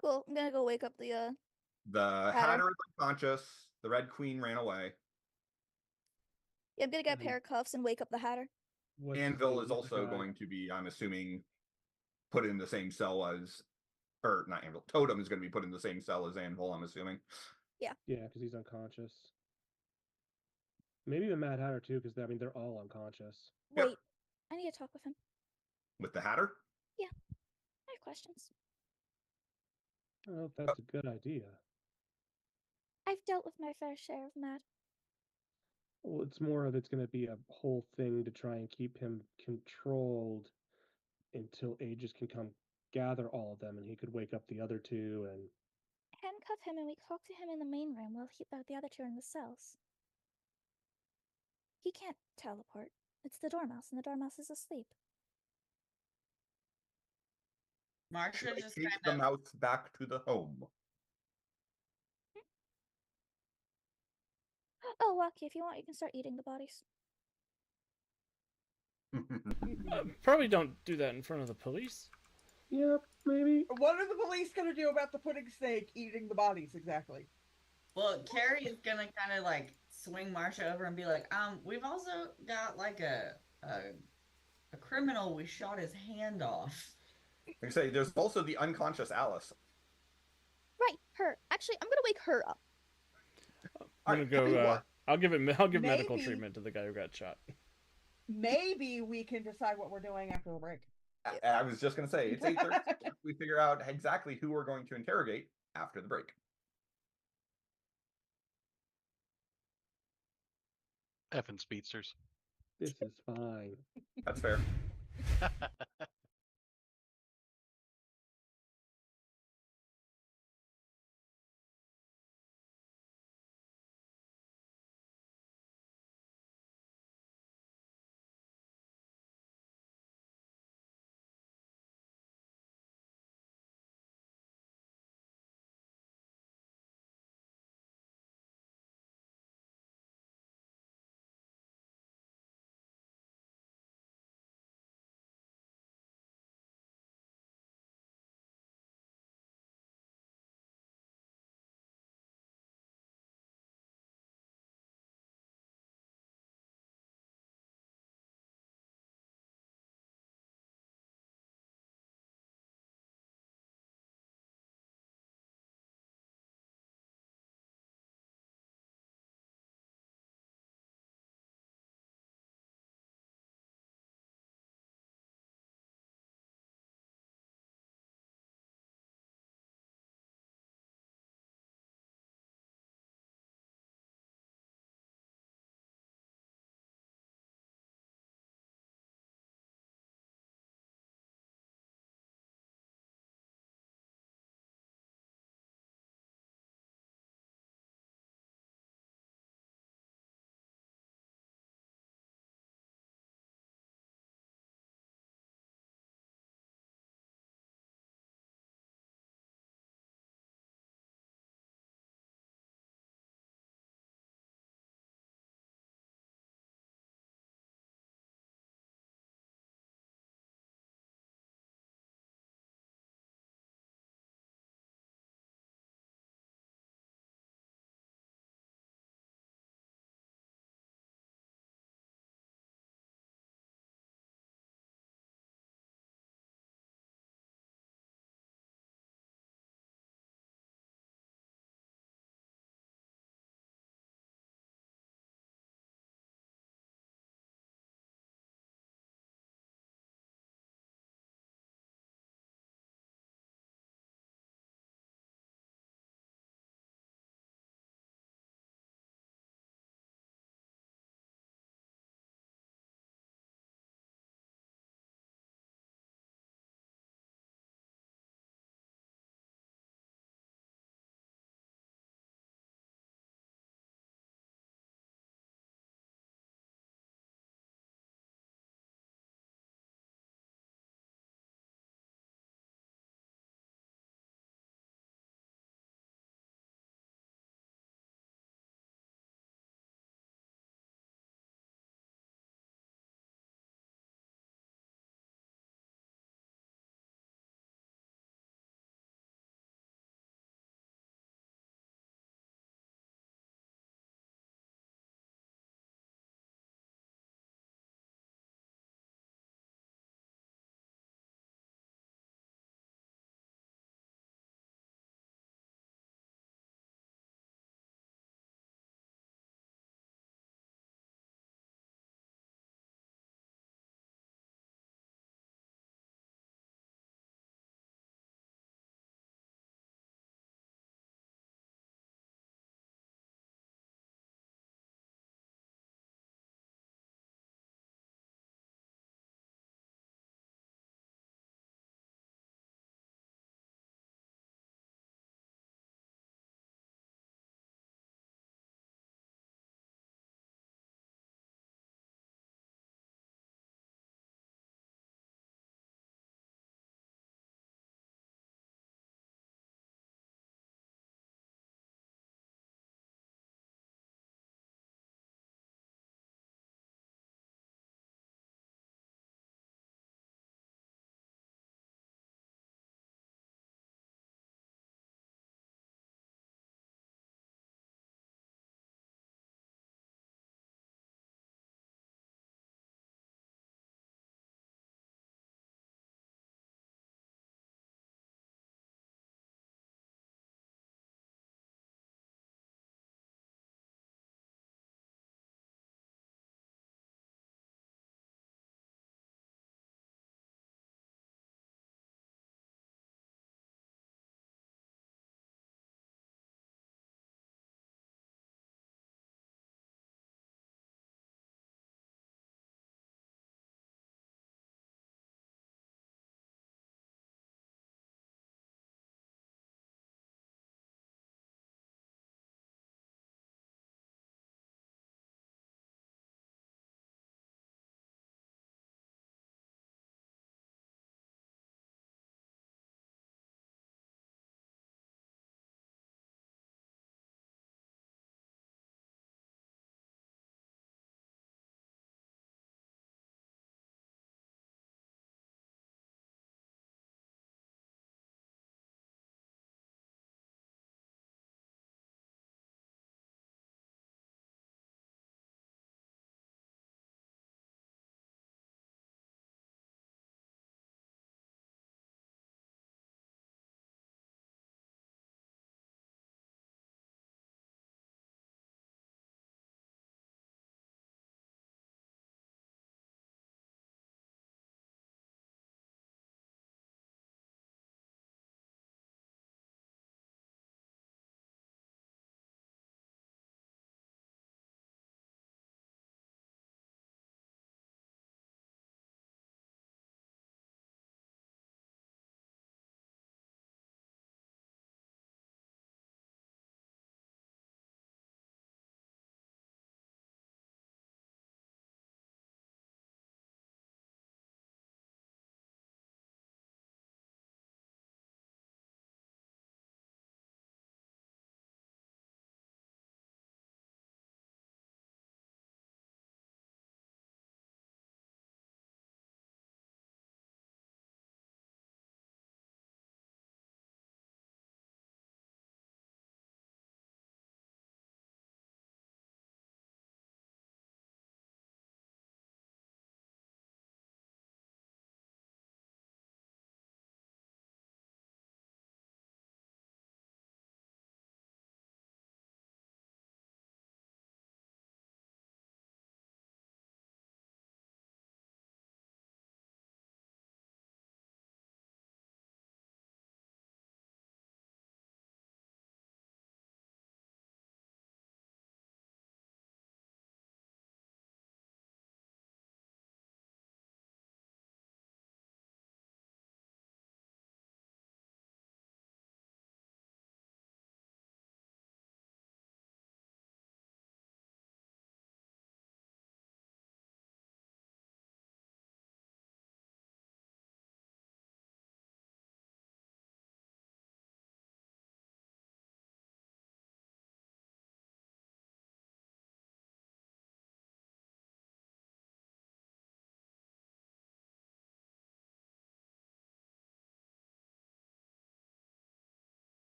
Cool. I'm gonna go wake up the The Hatter. Hatter is unconscious. The Red Queen ran away. Yeah, I'm gonna get a Mhm. pair of cuffs and wake up the Hatter. What's Anvil the is also guy? going to be, I'm assuming, put in the same cell as, or not Anvil. Totem is going to be put in the same cell as Anvil, I'm assuming. Yeah, because he's unconscious. Maybe the Mad Hatter too, because I mean they're all unconscious. Yep. Wait, I need to talk with him. With the Hatter? I have questions. I don't know if that's a good idea. I've dealt with my fair share of mad. Well, it's more of it's going to be a whole thing to try and keep him controlled until Aegis can come gather all of them, and he could wake up the other two. And Handcuff him and we talk to him in the main room while the other two are in the cells. He can't teleport. It's the Dormouse, and the Dormouse is asleep. Marsha Should I just take kind the of mouse back to the home? Oh, Walkie, if you want, you can start eating the bodies. Probably don't do that in front of the police. yep, maybe. What are the police gonna do about the pudding snake eating the bodies exactly? well, Carrie is gonna kind of like swing Marsha over and be like, we've also got like a criminal. We shot his hand off. Like I say, there's also the unconscious Alice. Right, her. Actually, I'm gonna wake her up. All I'm right, gonna tell you go. what. I'll give medical Maybe- treatment to the guy who got shot. Maybe we can decide what we're doing after the break. I was just going to say, it's 8:36. We figure out exactly who we're going to interrogate after the break. Effing speedsters. This is fine. That's fair.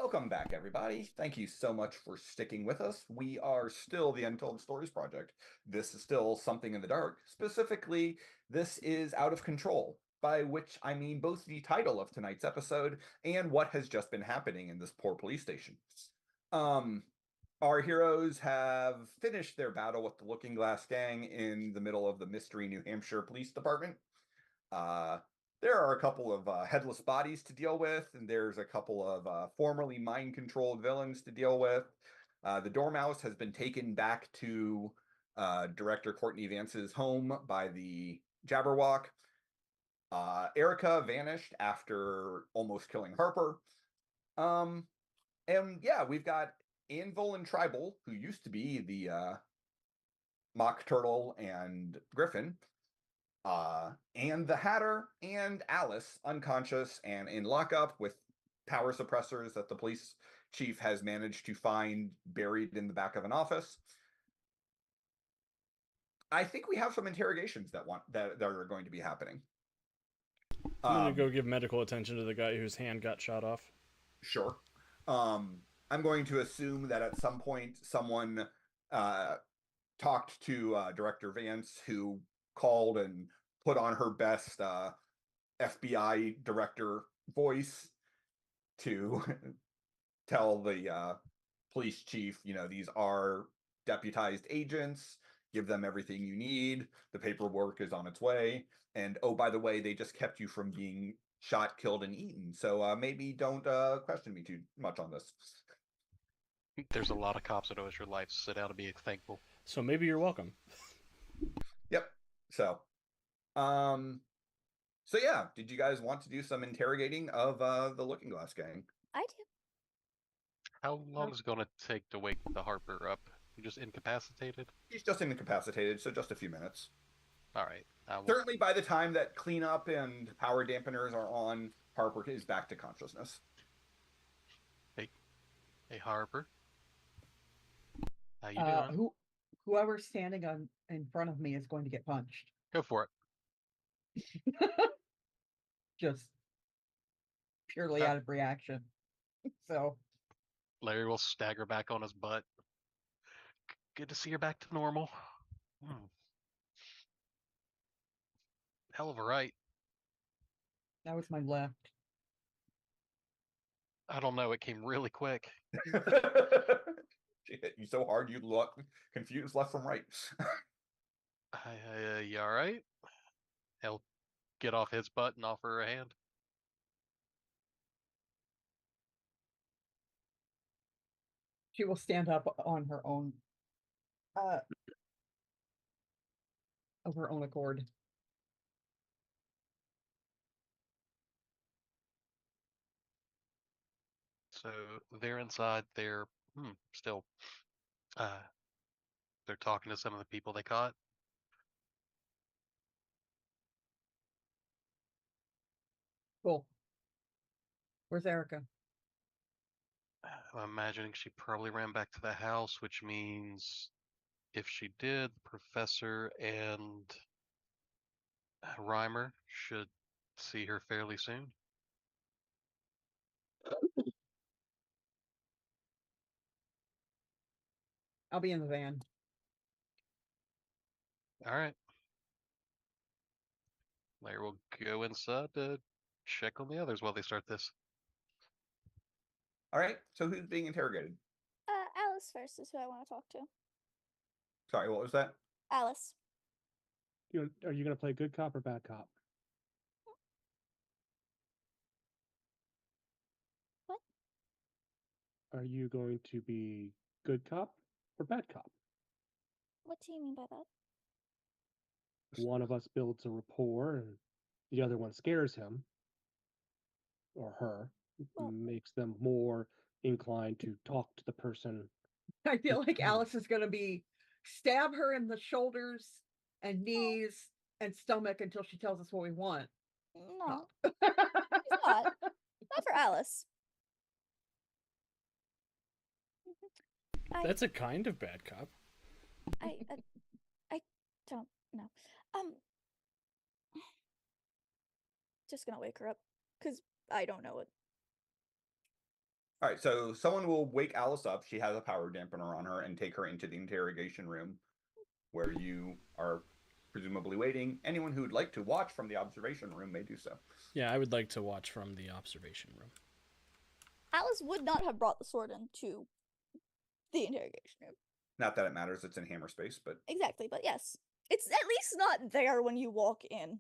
Welcome back, everybody. Thank you so much for sticking with us. We are still the Untold Stories Project. This is still Something in the Dark. Specifically, this is Out of Control, by which I mean both the title of tonight's episode and what has just been happening in this poor police station. Our heroes have finished their battle with the Looking Glass Gang in the middle of the Mystery, New Hampshire Police Department. There are a couple of headless bodies to deal with, and there's a couple of formerly mind-controlled villains to deal with. The Dormouse has been taken back to director Courtney Vance's home by the Jabberwock. Erica vanished after almost killing Harper. And yeah, we've got Anvil and Tribal, who used to be the Mock Turtle and Griffin, and the Hatter and Alice unconscious and in lockup with power suppressors that the police chief has managed to find buried in the back of an office. I think we have some interrogations that are going to be happening. I'm gonna go give medical attention to the guy whose hand got shot off. Sure. I'm going to assume that at some point someone talked to Director Vance, who called and put on her best FBI director voice to tell the police chief, these are deputized agents, give them everything you need, the paperwork is on its way, and oh, by the way, they just kept you from being shot, killed, and eaten, so maybe don't question me too much on this. There's a lot of cops that owes your life. Sit down and be thankful. So maybe you're welcome. Yep. So yeah, did you guys want to do some interrogating of the Looking Glass Gang? I do. How long is it going to take to wake the Harper up? You just incapacitated? He's just incapacitated, so just a few minutes. All right. Certainly by the time that cleanup and power dampeners are on, Harper is back to consciousness. Hey, Harper. How you doing? Whoever's standing in front of me is going to get punched. Go for it. Just purely out of reaction. So Larry will stagger back on his butt. Good to see you're back to normal. Hell of a right. that was my left. I don't know. It came really quick. She hit you so hard you look confused left from right. You all right? He'll get off his butt and offer her a hand. She will stand up on her own of her own accord. So they're inside. They're still they're talking to some of the people they caught. Cool. Where's Erica? I'm imagining she probably ran back to the house, which means if she did, the professor and Reimer should see her fairly soon. I'll be in the van. All right. Larry will go inside to check on the others while they start this. All right, so who's being interrogated? Alice first is who I want to talk to. Sorry, what was that? Alice. Are you going to play good cop or bad cop? What? Are you going to be good cop or bad cop? What do you mean by that? One of us builds a rapport and the other one scares him or her, makes them more inclined to talk to the person. I feel like Alice is going to be stab her in the shoulders and knees and stomach until she tells us what we want. No, she's not. Not for Alice. That's a kind of bad cop. I don't know. Just gonna wake her up because I don't know what. All right, so someone will wake Alice up. She has a power dampener on her and take her into the interrogation room where you are presumably waiting. Anyone who would like to watch from the observation room may do so. Yeah, I would like to watch from the observation room. Alice would not have brought the sword into the interrogation room. Not that it matters, it's in hammer space, but Exactly, but yes. It's at least not there when you walk in.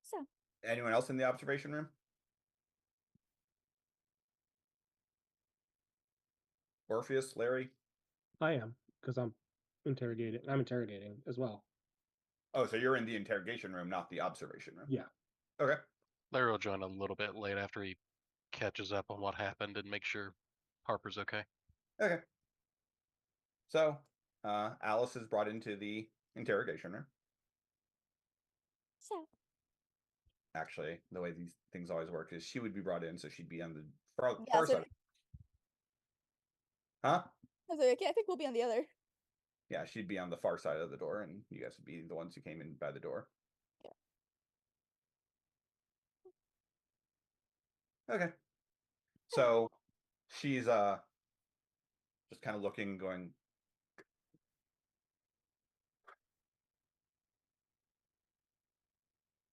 So, anyone else in the observation room? Orpheus, Larry? I am, because I'm interrogating as well. Oh, so you're in the interrogation room, not the observation room. Yeah. Okay. Larry will join a little bit late after he catches up on what happened and make sure Harper's okay. Okay. So, Alice is brought into the interrogation room. so Actually, the way these things always work is she would be brought in, so she'd be on the far so side. Huh? I was like, okay, I think we'll be on the other. Yeah, she'd be on the far side of the door, and you guys would be the ones who came in by the door. Yeah. Okay. So she's just kind of looking, going,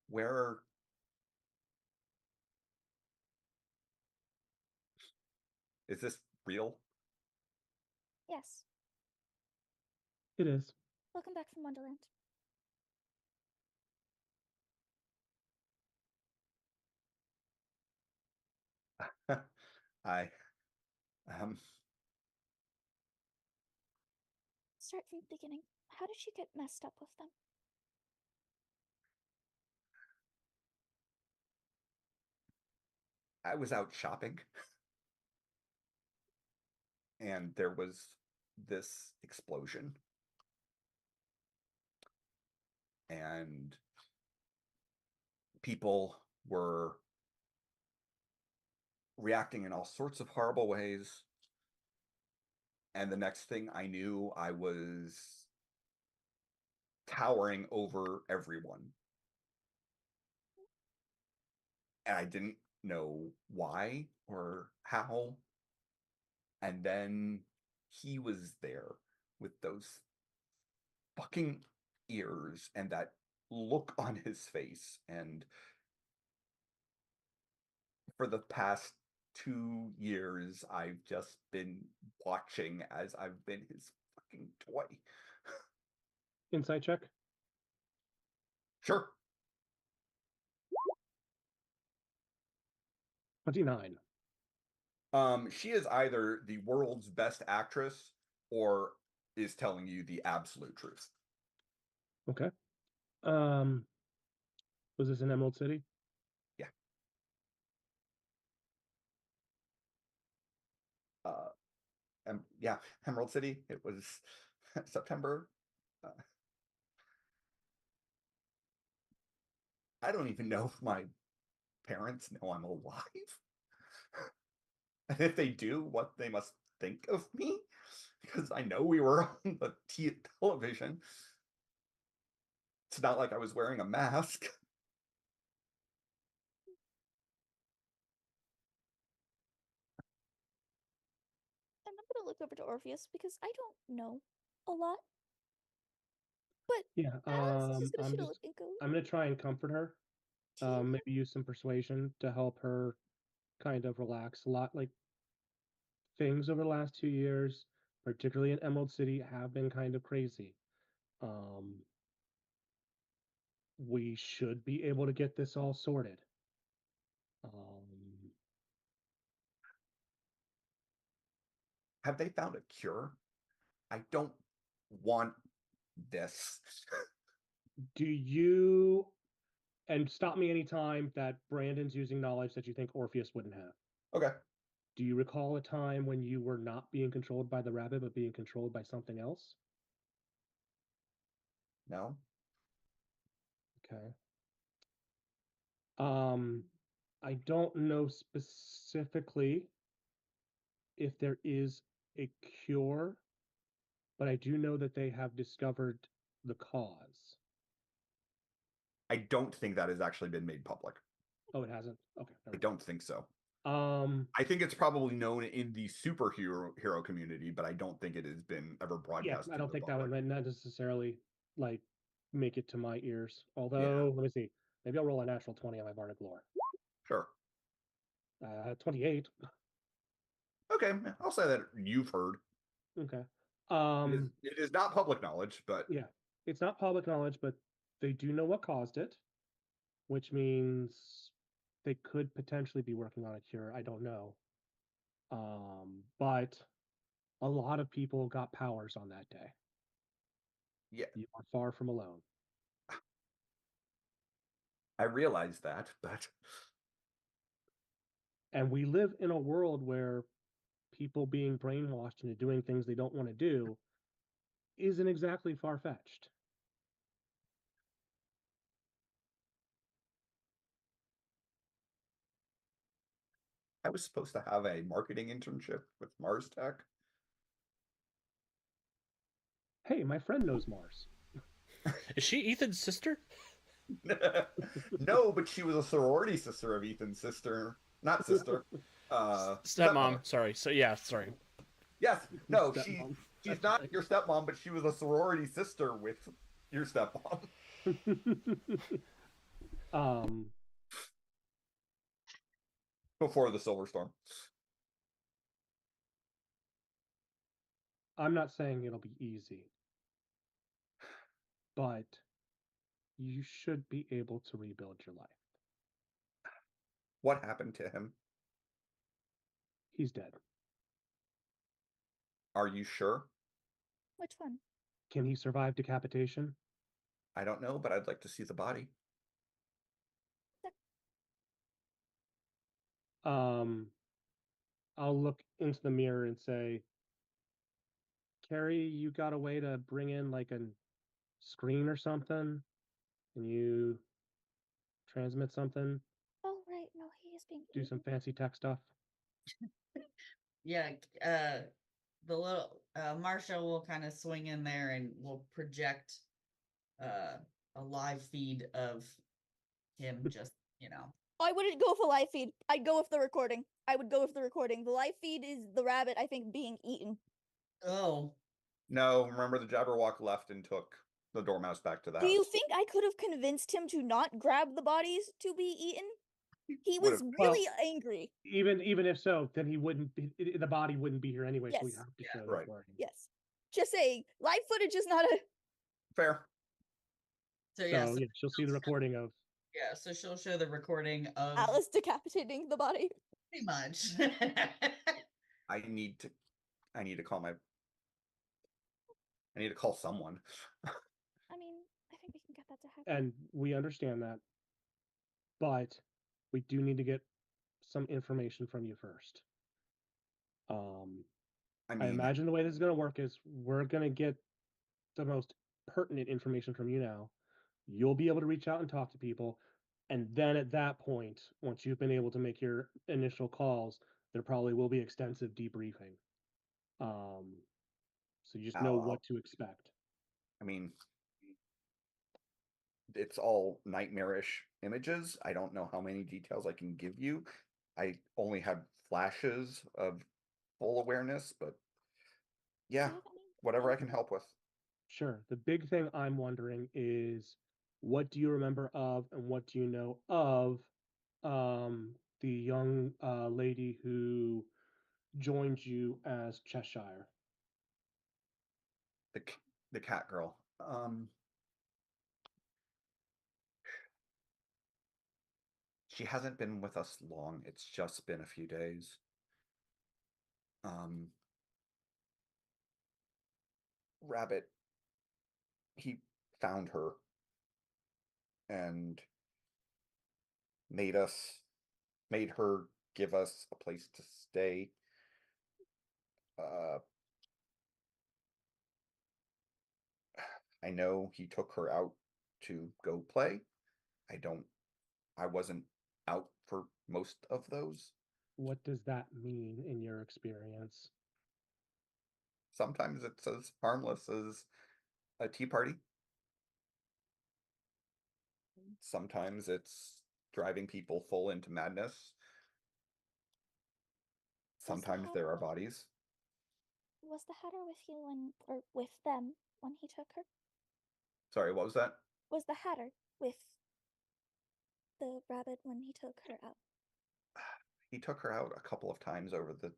where is this real? Yes. It is. Welcome back from Wonderland. I Start from the beginning. How did she get messed up with them? I was out shopping and there was this explosion. And people were reacting in all sorts of horrible ways. And the next thing I knew, I was towering over everyone. And I didn't know why or how. And then he was there with those fucking ears and that look on his face. And for the past 2 years, I've just been watching as I've been his fucking toy. Insight check. Sure. 29. She is either the world's best actress or is telling you the absolute truth. Okay. Was this in Emerald City? Yeah. Yeah, Emerald City. It was September. I don't even know if my parents know I'm alive. And if they do, what they must think of me. Because I know we were on the television. It's not like I was wearing a mask. And I'm gonna look over to Orpheus because I don't know a lot. But Yeah. Alex is just gonna shoot a look and go. I'm gonna try and comfort her. Maybe use some persuasion to help her kind of relax. A lot like things over the last 2 years, particularly in Emerald City, have been kind of crazy. We should be able to get this all sorted. Have they found a cure? I don't want this. Do you, and stop me anytime that Brandon's using knowledge that you think Orpheus wouldn't have. Okay. Do you recall a time when you were not being controlled by the rabbit, but being controlled by something else? No. Okay. I don't know specifically if there is a cure, but I do know that they have discovered the cause. I don't think that has actually been made public. Oh, it hasn't? Okay. I don't think so. Um, I think it's probably known in the superhero community, but I don't think it has been ever yeah, broadcast. I don't to the think that public. would not necessarily like make it to my ears. Although, let me see. Maybe I'll roll a natural 20 on my bardic lore. Sure. 28. Okay, I'll say that you've heard. Okay. It is not public knowledge, but Yeah, it's not public knowledge, but they do know what caused it, which means they could potentially be working on a cure. I don't know. But a lot of people got powers on that day. yeah, You are far from alone. I realize that, but And we live in a world where people being brainwashed into doing things they don't want to do isn't exactly far-fetched. I was supposed to have a marketing internship with Mars Tech. Hey, my friend knows Mars. Is she Ethan's sister? No, but she was a sorority sister of Ethan's sister. Not sister. Stepmom. Sorry. So yeah, sorry. Yes. No, Stepmom. she's That's not right. your stepmom, but she was a sorority sister with your stepmom. Before the Silver Storm. I'm not saying it'll be easy, but you should be able to rebuild your life. What happened to him? He's dead. Are you sure? Which one? Can he survive decapitation? I don't know, but I'd like to see the body. I'll look into the mirror and say, Carrie, you got a way to bring in like a screen or something? Can you transmit something? Oh, right. No, he is being Do some eaten. fancy tech stuff? Yeah, the little Marsha will kind of swing in there and will project a live feed of him just, I wouldn't go with a live feed. I'd go with the recording. I would go with the recording. The live feed is the rabbit, I think, being eaten. Oh, No, remember the Jabberwock left and took the Dormouse back to the Do house. you think I could have convinced him to not grab the bodies to be eaten? He Would've- was really angry. Even if so, then he wouldn't be, the body wouldn't be here anyway, so we Yes. have to Yeah. show the Right. recording. Yes. Just saying, live footage is not a. Fair. so yeah, So yeah, she'll see the recording of yeah, so she'll show the recording of Alice decapitating the body. pretty much. I need to call someone. I mean, I think we can get that to happen. and we understand that, but we do need to get some information from you first. I I mean, imagine the way this is going to work is we're going to get the most pertinent information from you now. You'll be able to reach out and talk to people. And then at that point, once you've been able to make your initial calls, there probably will be extensive debriefing. So you just know I'll- what to expect. I mean, it's all nightmarish images. I don't know how many details I can give you. I only had flashes of full awareness, but yeah, Do you have any- whatever I can help with. Sure. The big thing I'm wondering is what do you remember of and what do you know of the young lady who joined you as Cheshire? The cat girl. She hasn't been with us long. It's just been a few days. Rabbit, he found her and made her give us a place to stay. I know he took her out to go play. I wasn't out for most of those. What does that mean in your experience? Sometimes it's as harmless as a tea party. sometimes it's driving people full into madness. Sometimes there are bodies. Was the Hatter with you or with them when he took her? Sorry, what was that? Was the Hatter with the rabbit when he took her out? He took her out a couple of times over the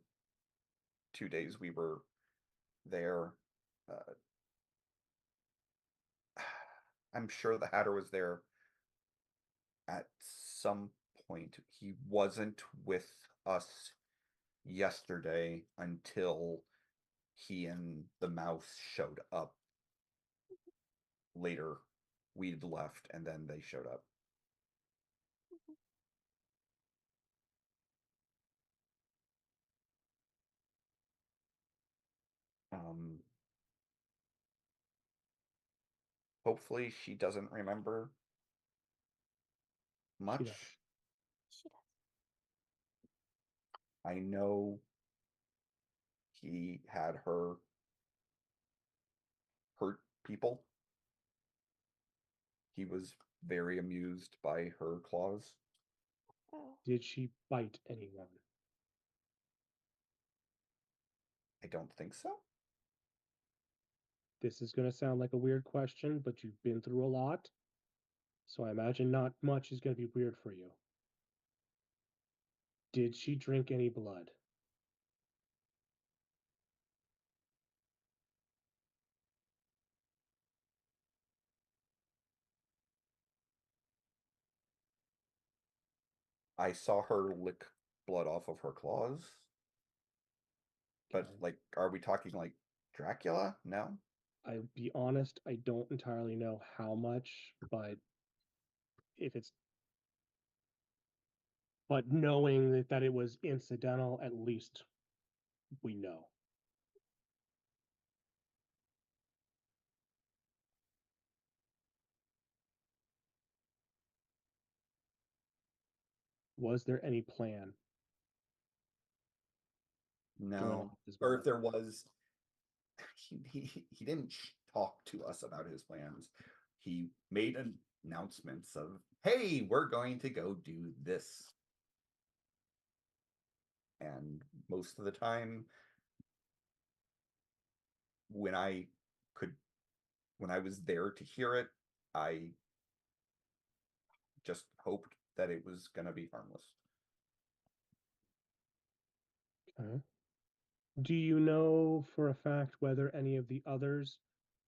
2 days we were there. I'm sure the Hatter was there at some point. He wasn't with us yesterday until he and the mouse showed up. Later, we'd left and then they showed up. Hopefully she doesn't remember much. She does. I know he had her hurt people. He was very amused by her claws. Oh. Did she bite anyone? I don't think so. This is going to sound like a weird question, but you've been through a lot. So I imagine not much is going to be weird for you. Did she drink any blood? I saw her lick blood off of her claws. But, Okay. like, are we talking like Dracula? No? I'll be honest, I don't entirely know how much, but if it's knowing that it was incidental, at least we know. Was there any plan going on No. with this Or if blood? there was, he didn't talk to us about his plans. He made announcements of, hey, we're going to go do this. And most of the time, when I was there to hear it, I just hoped that it was going to be harmless. Okay. Do you know for a fact whether any of the others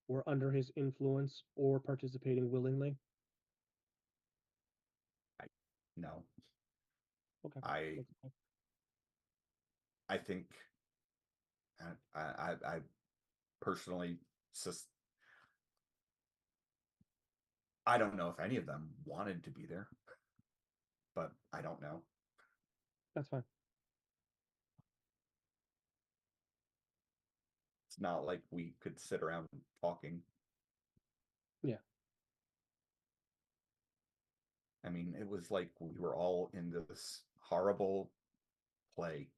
were under his influence or participating willingly? No. Okay. I think I personally I don't know if any of them wanted to be there, but I don't know. That's fine. It's not like we could sit around talking. Yeah. I mean, it was like we were all in this horrible play.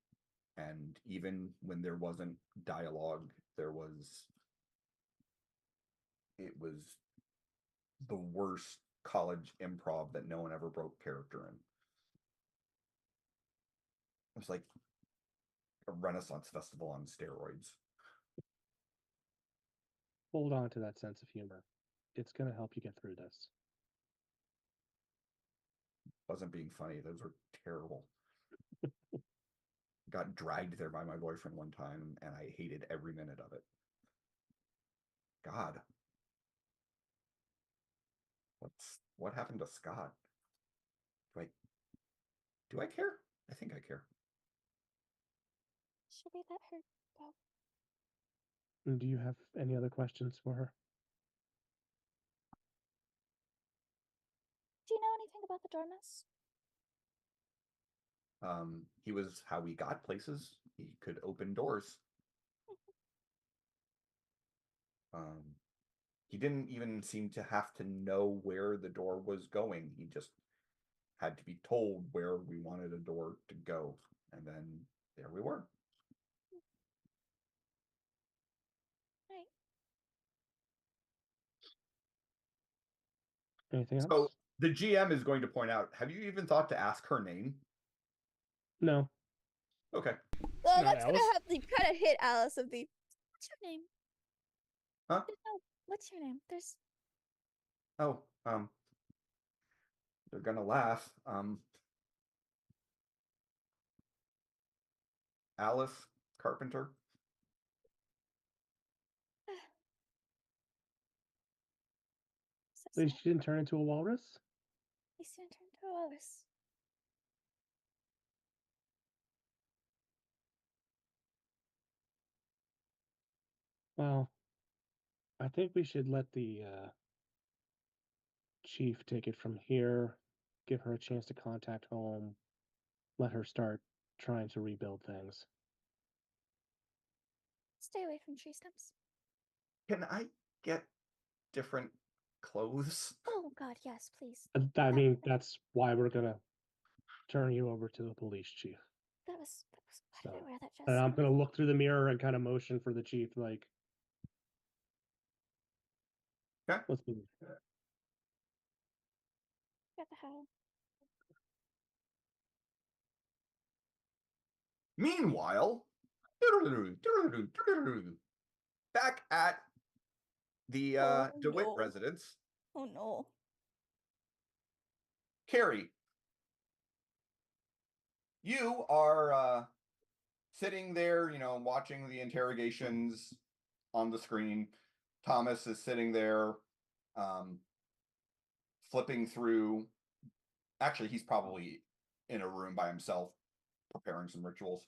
And even when there wasn't dialogue, it was the worst college improv that no one ever broke character in. It was like a Renaissance festival on steroids. Hold on to that sense of humor. It's going to help you get through this. Wasn't being funny. Those were terrible. Got dragged there by my boyfriend one time, and I hated every minute of it. God. What happened to Scott? Do I care? I think I care. Should we let her go? And do you have any other questions for her? Do you know anything about the Dormouse? He was how we got places. He could open doors. He didn't even seem to have to know where the door was going. He just had to be told where we wanted a door to go. And then there we were. Right. Anything else? So The GM is going to point out, have you even thought to ask her name? No. Okay. Well, Not that's gonna Alice? have to kind of hit Alice of the. What's your name? Huh? No, what's your name? There's. Oh, they're gonna laugh. Alice Carpenter. So At least sad. she didn't turn into a walrus. He's gonna turn to a walrus. Well, I think we should let the chief take it from here, give her a chance to contact home, let her start trying to rebuild things. Stay away from tree stumps. Can I get different clothes? Oh God, yes, please. I mean, that's why we're gonna turn you over to the police chief. That was. Why did I So, wear that dress? and I'm gonna look through the mirror and kind of motion for the chief, like, Okay. let's move. Got the hell. Meanwhile, back at the Oh, DeWitt no. residence, Oh no. Carrie, you are sitting there, watching the interrogations on the screen. Thomas is sitting there, flipping through. Actually, he's probably in a room by himself, preparing some rituals.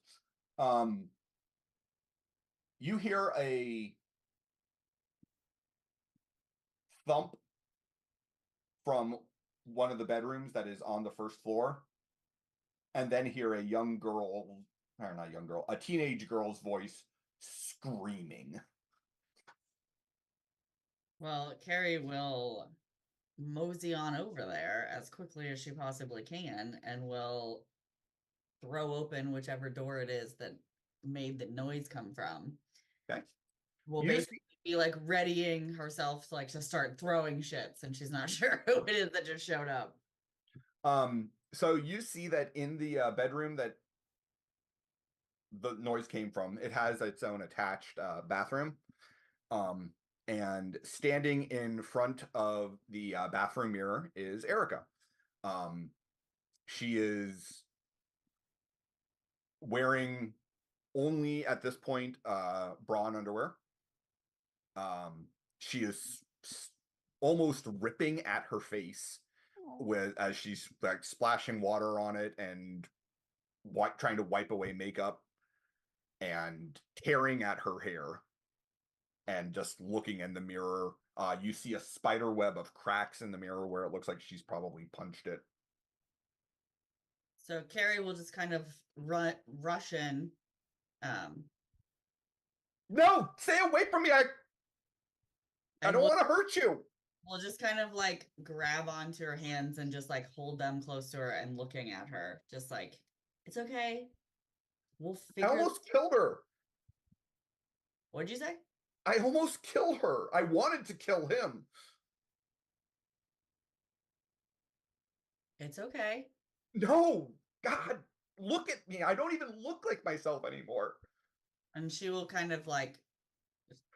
You hear a thump from one of the bedrooms that is on the first floor, and then hear a young girl, or not young girl, a teenage girl's voice screaming. Well, Carrie will mosey on over there as quickly as she possibly can and will throw open whichever door it is that made the noise come from. Okay. Will You basically be like readying herself to start throwing shits, and she's not sure who it is that just showed up. So you see that in the bedroom that the noise came from, it has its own attached bathroom. And standing in front of the bathroom mirror is Erica. She is wearing only at this point bra and underwear. She is almost ripping at her face as she's like splashing water on it and trying to wipe away makeup and tearing at her hair and just looking in the mirror. You see a spider web of cracks in the mirror where it looks like she's probably punched it. So Carrie will just kind of rush in. No, stay away from me. I don't want to hurt you. We'll just kind of grab onto her hands and just hold them close to her and looking at her, just it's okay. We'll figure. I almost killed her. What'd you say? I almost killed her. I wanted to kill him. It's okay. No, God, look at me. I don't even look like myself anymore. And she will kind of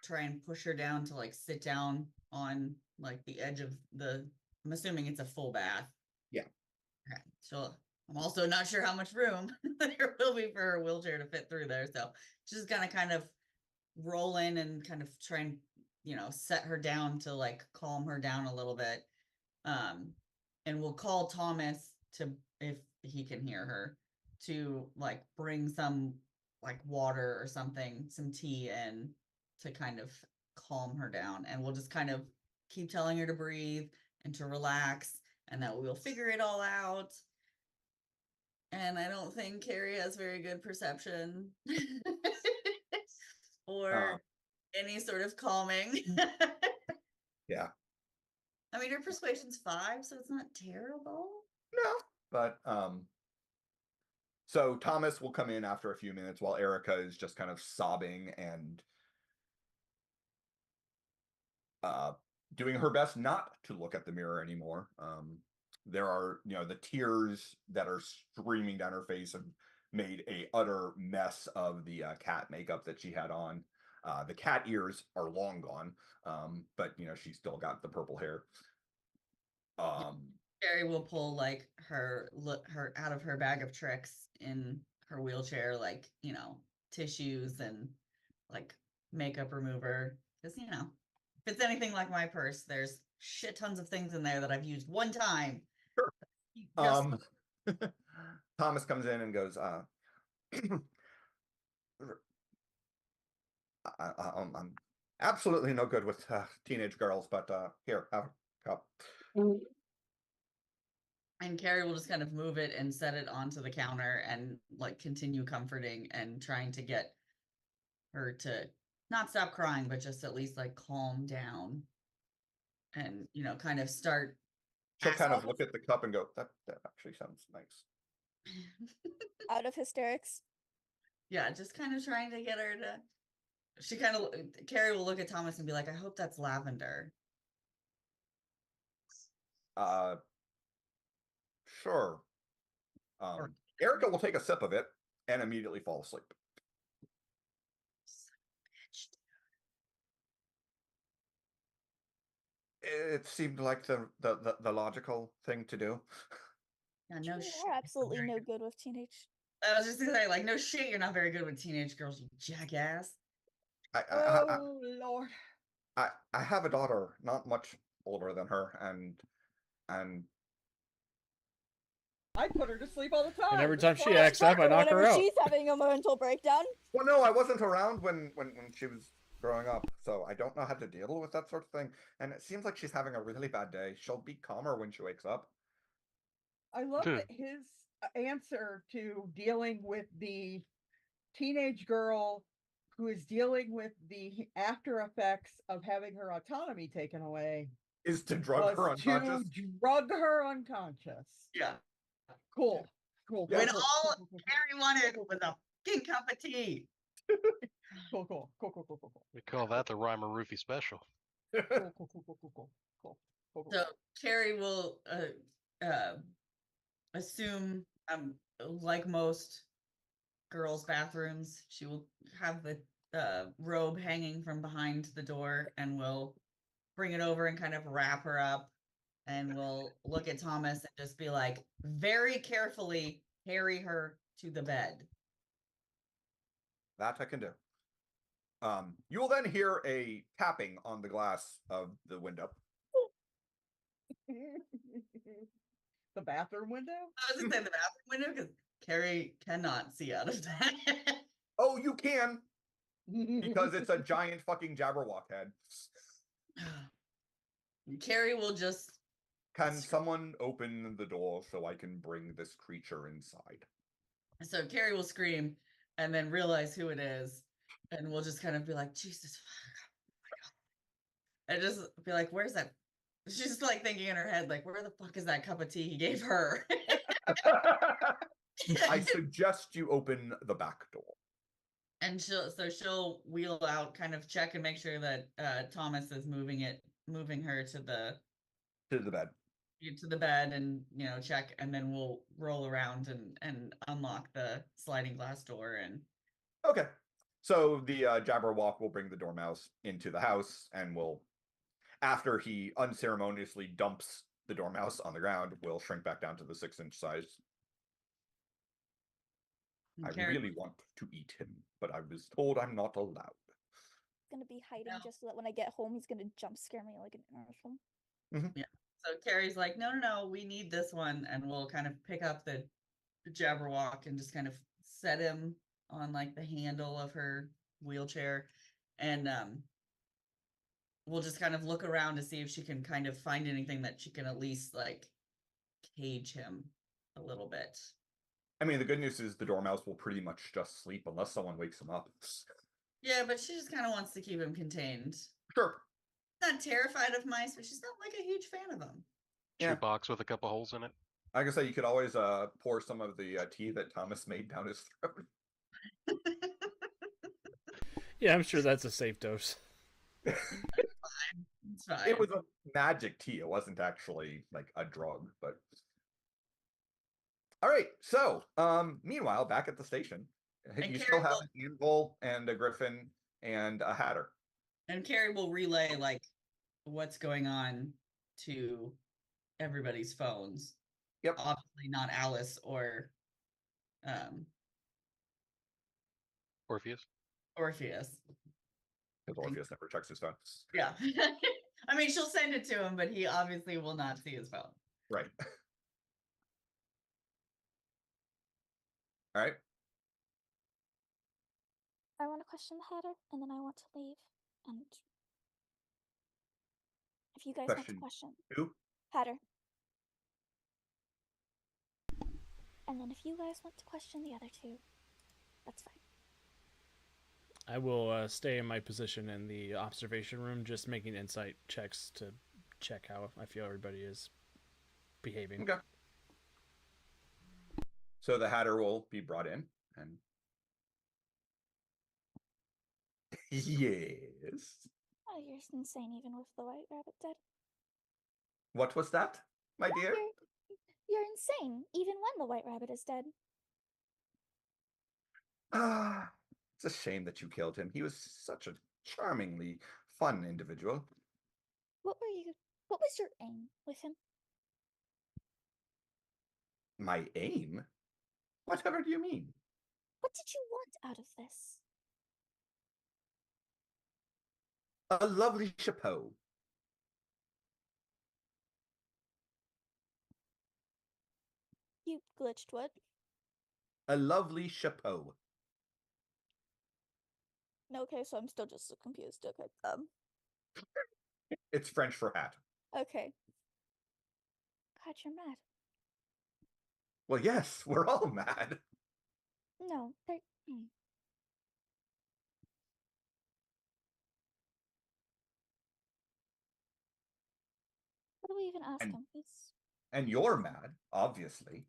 try and push her down to sit down on the edge of I'm assuming it's a full bath. Yeah. Okay. So I'm also not sure how much room there will be for her wheelchair to fit through there. So she's gonna kind of roll in and kind of try and set her down to calm her down a little bit. And we'll call Thomas to, if he can hear her, to bring some water or something, some tea in to kind of calm her down. And we'll just kind of keep telling her to breathe and to relax and that we'll figure it all out. And I don't think Carrie has very good perception or any sort of calming. Yeah. I mean, her persuasion's 5, so it's not terrible. No, but so Thomas will come in after a few minutes while Erica is just kind of sobbing and doing her best not to look at the mirror anymore. There are, the tears that are streaming down her face have made a utter mess of the cat makeup that she had on. The cat ears are long gone, but she's still got the purple hair. Carrie will pull like her out of her bag of tricks in her wheelchair, like tissues and like makeup remover, because if it's anything like my purse, there's shit tons of things in there that I've used one time. Sure. Just- Thomas comes in and goes, I'm absolutely no good with teenage girls, but here, have a cup. And Carrie will just kind of move it and set it onto the counter and like continue comforting and trying to get her to not stop crying, but just at least like calm down and, kind of start. She'll kind of look at the cup and go, that actually sounds nice. Out of hysterics. Yeah, just kind of trying to get her to. Carrie will look at Thomas and be like, I hope that's lavender. Sure. Erica will take a sip of it and immediately fall asleep. It seemed like the logical thing to do. Yeah, no You shit. are absolutely no good with teenage. I was just gonna say, like, no shit, you're not very good with teenage girls, you jackass. Oh Lord. I have a daughter, not much older than her, and I put her to sleep all the time. And every time It's she fine. acts up, I knock her Whenever out. she's having a mental breakdown. well, no, I wasn't around when she was growing up, so I don't know how to deal with that sort of thing. And it seems like she's having a really bad day. She'll be calmer when she wakes up. I love that his answer to dealing with the teenage girl who is dealing with the after effects of having her autonomy taken away Is to drug her was to unconscious. drug her unconscious. Yeah. Cool. Cool. Yeah. When cool, all cool, cool, Carrie wanted was a fucking cup of tea. cool, cool, cool, cool, cool, cool, cool. We call that the Rhymer Roofie special. Cool, cool, cool, cool, cool, cool, cool, cool, cool. So Carrie will assume, like most girls' bathrooms, she will have the robe hanging from behind the door and will bring it over and kind of wrap her up, and will look at Thomas and just be like, very carefully carry her to the bed. That I can do. You will then hear a tapping on the glass of the window. The bathroom window? I was gonna say the bathroom window because Carrie cannot see out of that. Oh, you can, because it's a giant fucking Jabberwock head. Carrie will just. Can someone open the door so I can bring this creature inside? So Carrie will scream and then realize who it is, and we'll just kind of be like, Jesus, oh my God. And just be like, where's that? She's like thinking in her head, like, where the fuck is that cup of tea he gave her? I suggest you open the back door. And she'll wheel out, kind of check and make sure that Thomas is moving her to the bed. To the bed, and check, and then we'll roll around and unlock the sliding glass door. And Okay. So the Jabberwock will bring the Dormouse into the house, and will, after he unceremoniously dumps the Dormouse on the ground, will shrink back down to the 6-inch size. I really want to eat him, but I was told I'm not allowed. He's gonna be hiding just so that when I get home, he's gonna jump scare me like an animal. Mm-hmm. So Carrie's like, no, we need this one, and we'll kind of pick up the Jabberwock and just kind of set him on like the handle of her wheelchair, and we'll just kind of look around to see if she can kind of find anything that she can at least like cage him a little bit. I mean, the good news is the Dormouse will pretty much just sleep unless someone wakes him up. Yeah, but she just kind of wants to keep him contained. Sure. Not terrified of mice, but she's not like a huge fan of them. Yeah. Shoebox with a couple holes in it. Like I say, you could always pour some of the tea that Thomas made down his throat. Yeah, I'm sure that's a safe dose. It's fine. It was a magic tea. It wasn't actually like a drug, but all right. So, meanwhile, back at the station, And you Carrie still have will- an anvil and a griffin and a hatter. And Carrie will relay like what's going on to everybody's phones. Yep. Obviously not Alice or Orpheus. Orpheus. Because Orpheus never checks his phone. Yeah. I mean, she'll send it to him, but he obviously will not see his phone. Right. All right. I want to question the Hatter, and then I want to leave. And if you guys want to question Who? Hatter, and then if you guys want to question the other two, that's fine. I will stay in my position in the observation room, just making insight checks to check how I feel everybody is behaving. Okay. So the hatter will be brought in, and yes. Oh, you're insane even with the White Rabbit dead. What was that, my dear? You're insane even when the White Rabbit is dead. Ah, it's a shame that you killed him. He was such a charmingly fun individual. What was your aim with him? My aim? Whatever do you mean? What did you want out of this? A lovely chapeau. You glitched what? A lovely chapeau. No, okay, so I'm still just so confused. Okay. It's French for hat. Okay. God, you're mad. Well, yes, we're all mad. No, they're. What do we even ask And- him? He's. And you're mad, obviously.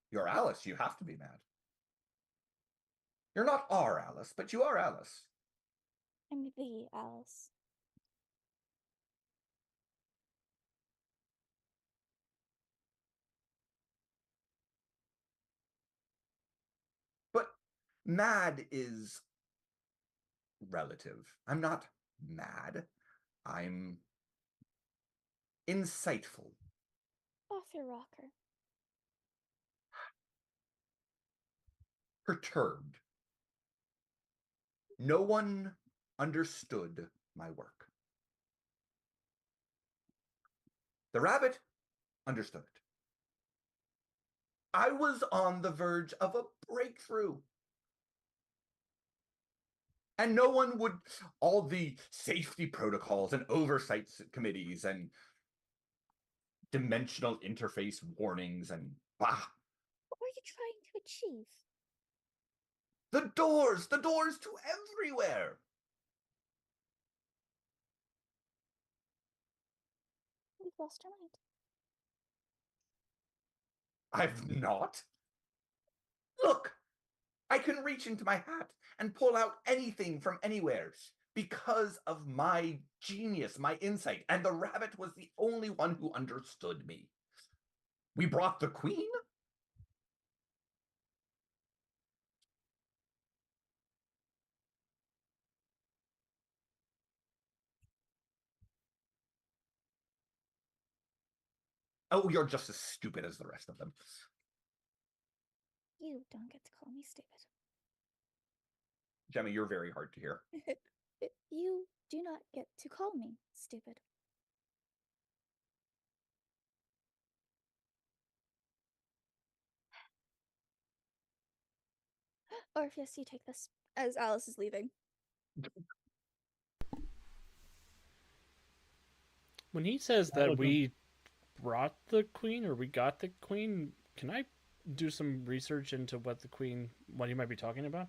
You're Alice, you have to be mad. You're not our Alice, but you are Alice. I'm the Alice. But mad is relative. I'm not mad. I'm insightful. Off your rocker. Perturbed. No one understood my work. The rabbit understood it. I was on the verge of a breakthrough. And no one would, all the safety protocols and oversight committees and dimensional interface warnings and bah. What were you trying to achieve? The doors to everywhere. You've lost your mind. I've not. Look, I can reach into my hat and pull out anything from anywhere because of my genius, my insight, and the rabbit was the only one who understood me. We brought the queen. Oh, you're just as stupid as the rest of them. You don't get to call me stupid. Gemma, you're very hard to hear. You do not get to call me stupid. Orpheus, you take this. As Alice is leaving. When he says that we brought the queen or we got the queen, can I do some research into what he might be talking about?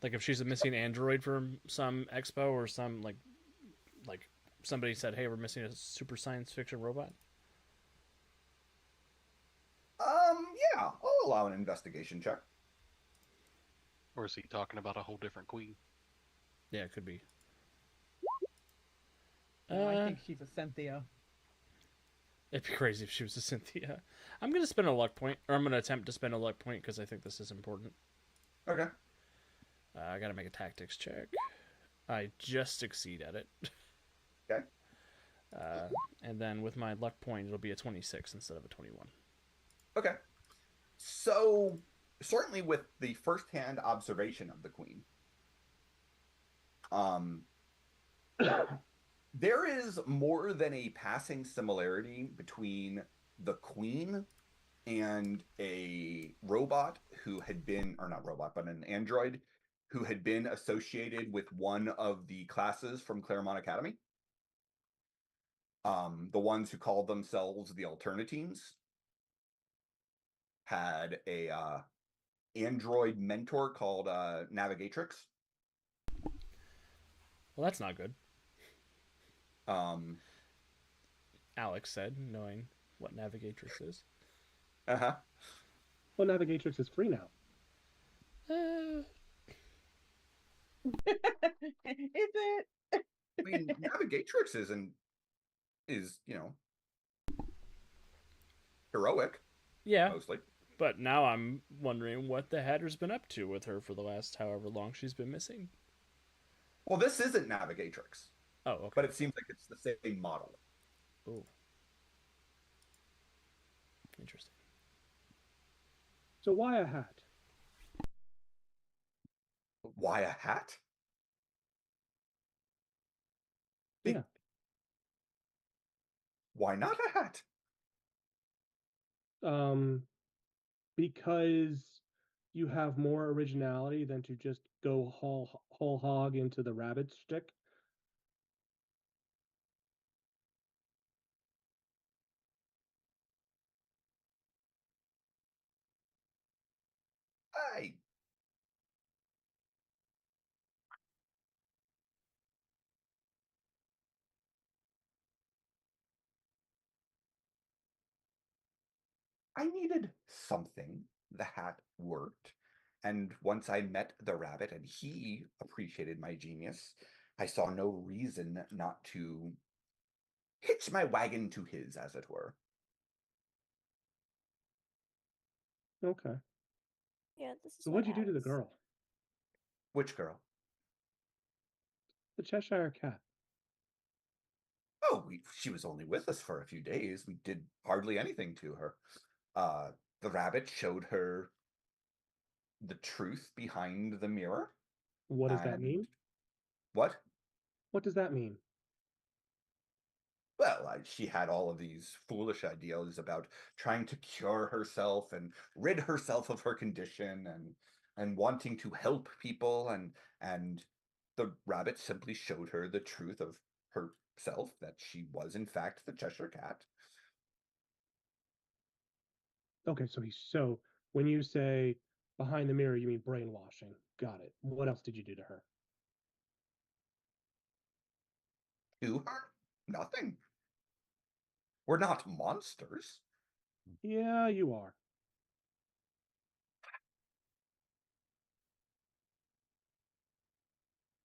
Like if she's a missing android from some expo or some like somebody said, hey, we're missing a super science fiction robot? Yeah, I'll allow an investigation check. Or is he talking about a whole different queen? Yeah, it could be. and I think she's a Cynthia. It'd be crazy if she was a Cynthia. I'm gonna spend a luck point, or I'm gonna attempt to spend a luck point because I think this is important. Okay. I gotta make a tactics check. I just succeed at it. Okay. And then with my luck point, it'll be a 26 instead of a 21. Okay. So, certainly with the first-hand observation of the queen, there is more than a passing similarity between the queen and a robot who had been, or not robot, but an android who had been associated with one of the classes from Claremont Academy. The ones who called themselves the Alternatines had a android mentor called Navigatrix. Well, that's not good. Um, Alex said, knowing what Navigatrix is. uh-huh. Well, Navigatrix is free now. Is it? I mean, Navigatrix is, heroic, Yeah, mostly. but now I'm wondering what the Hatter's been up to with her for the last however long she's been missing. Well, this isn't Navigatrix, Oh, okay. but it seems like it's the same model. Oh, interesting. So why a hat? Why a hat? Yeah. Why not a hat? Because you have more originality than to just go whole hog into the rabbit stick. I needed something. The hat worked. And once I met the rabbit and he appreciated my genius, I saw no reason not to hitch my wagon to his, as it were. Okay. Yeah, this is So what what'd you do to the Alex- girl? Which girl? The Cheshire Cat. Oh, she was only with us for a few days. We did hardly anything to her. The rabbit showed her the truth behind the mirror. What does that mean? What? What does that mean? Well, she had all of these foolish ideas about trying to cure herself and rid herself of her condition and wanting to help people and the rabbit simply showed her the truth of herself, that she was in fact the Cheshire Cat. Okay, so when you say behind the mirror, you mean brainwashing. Got it. What else did you do to her? To her? Nothing. We're not monsters. Yeah, you are.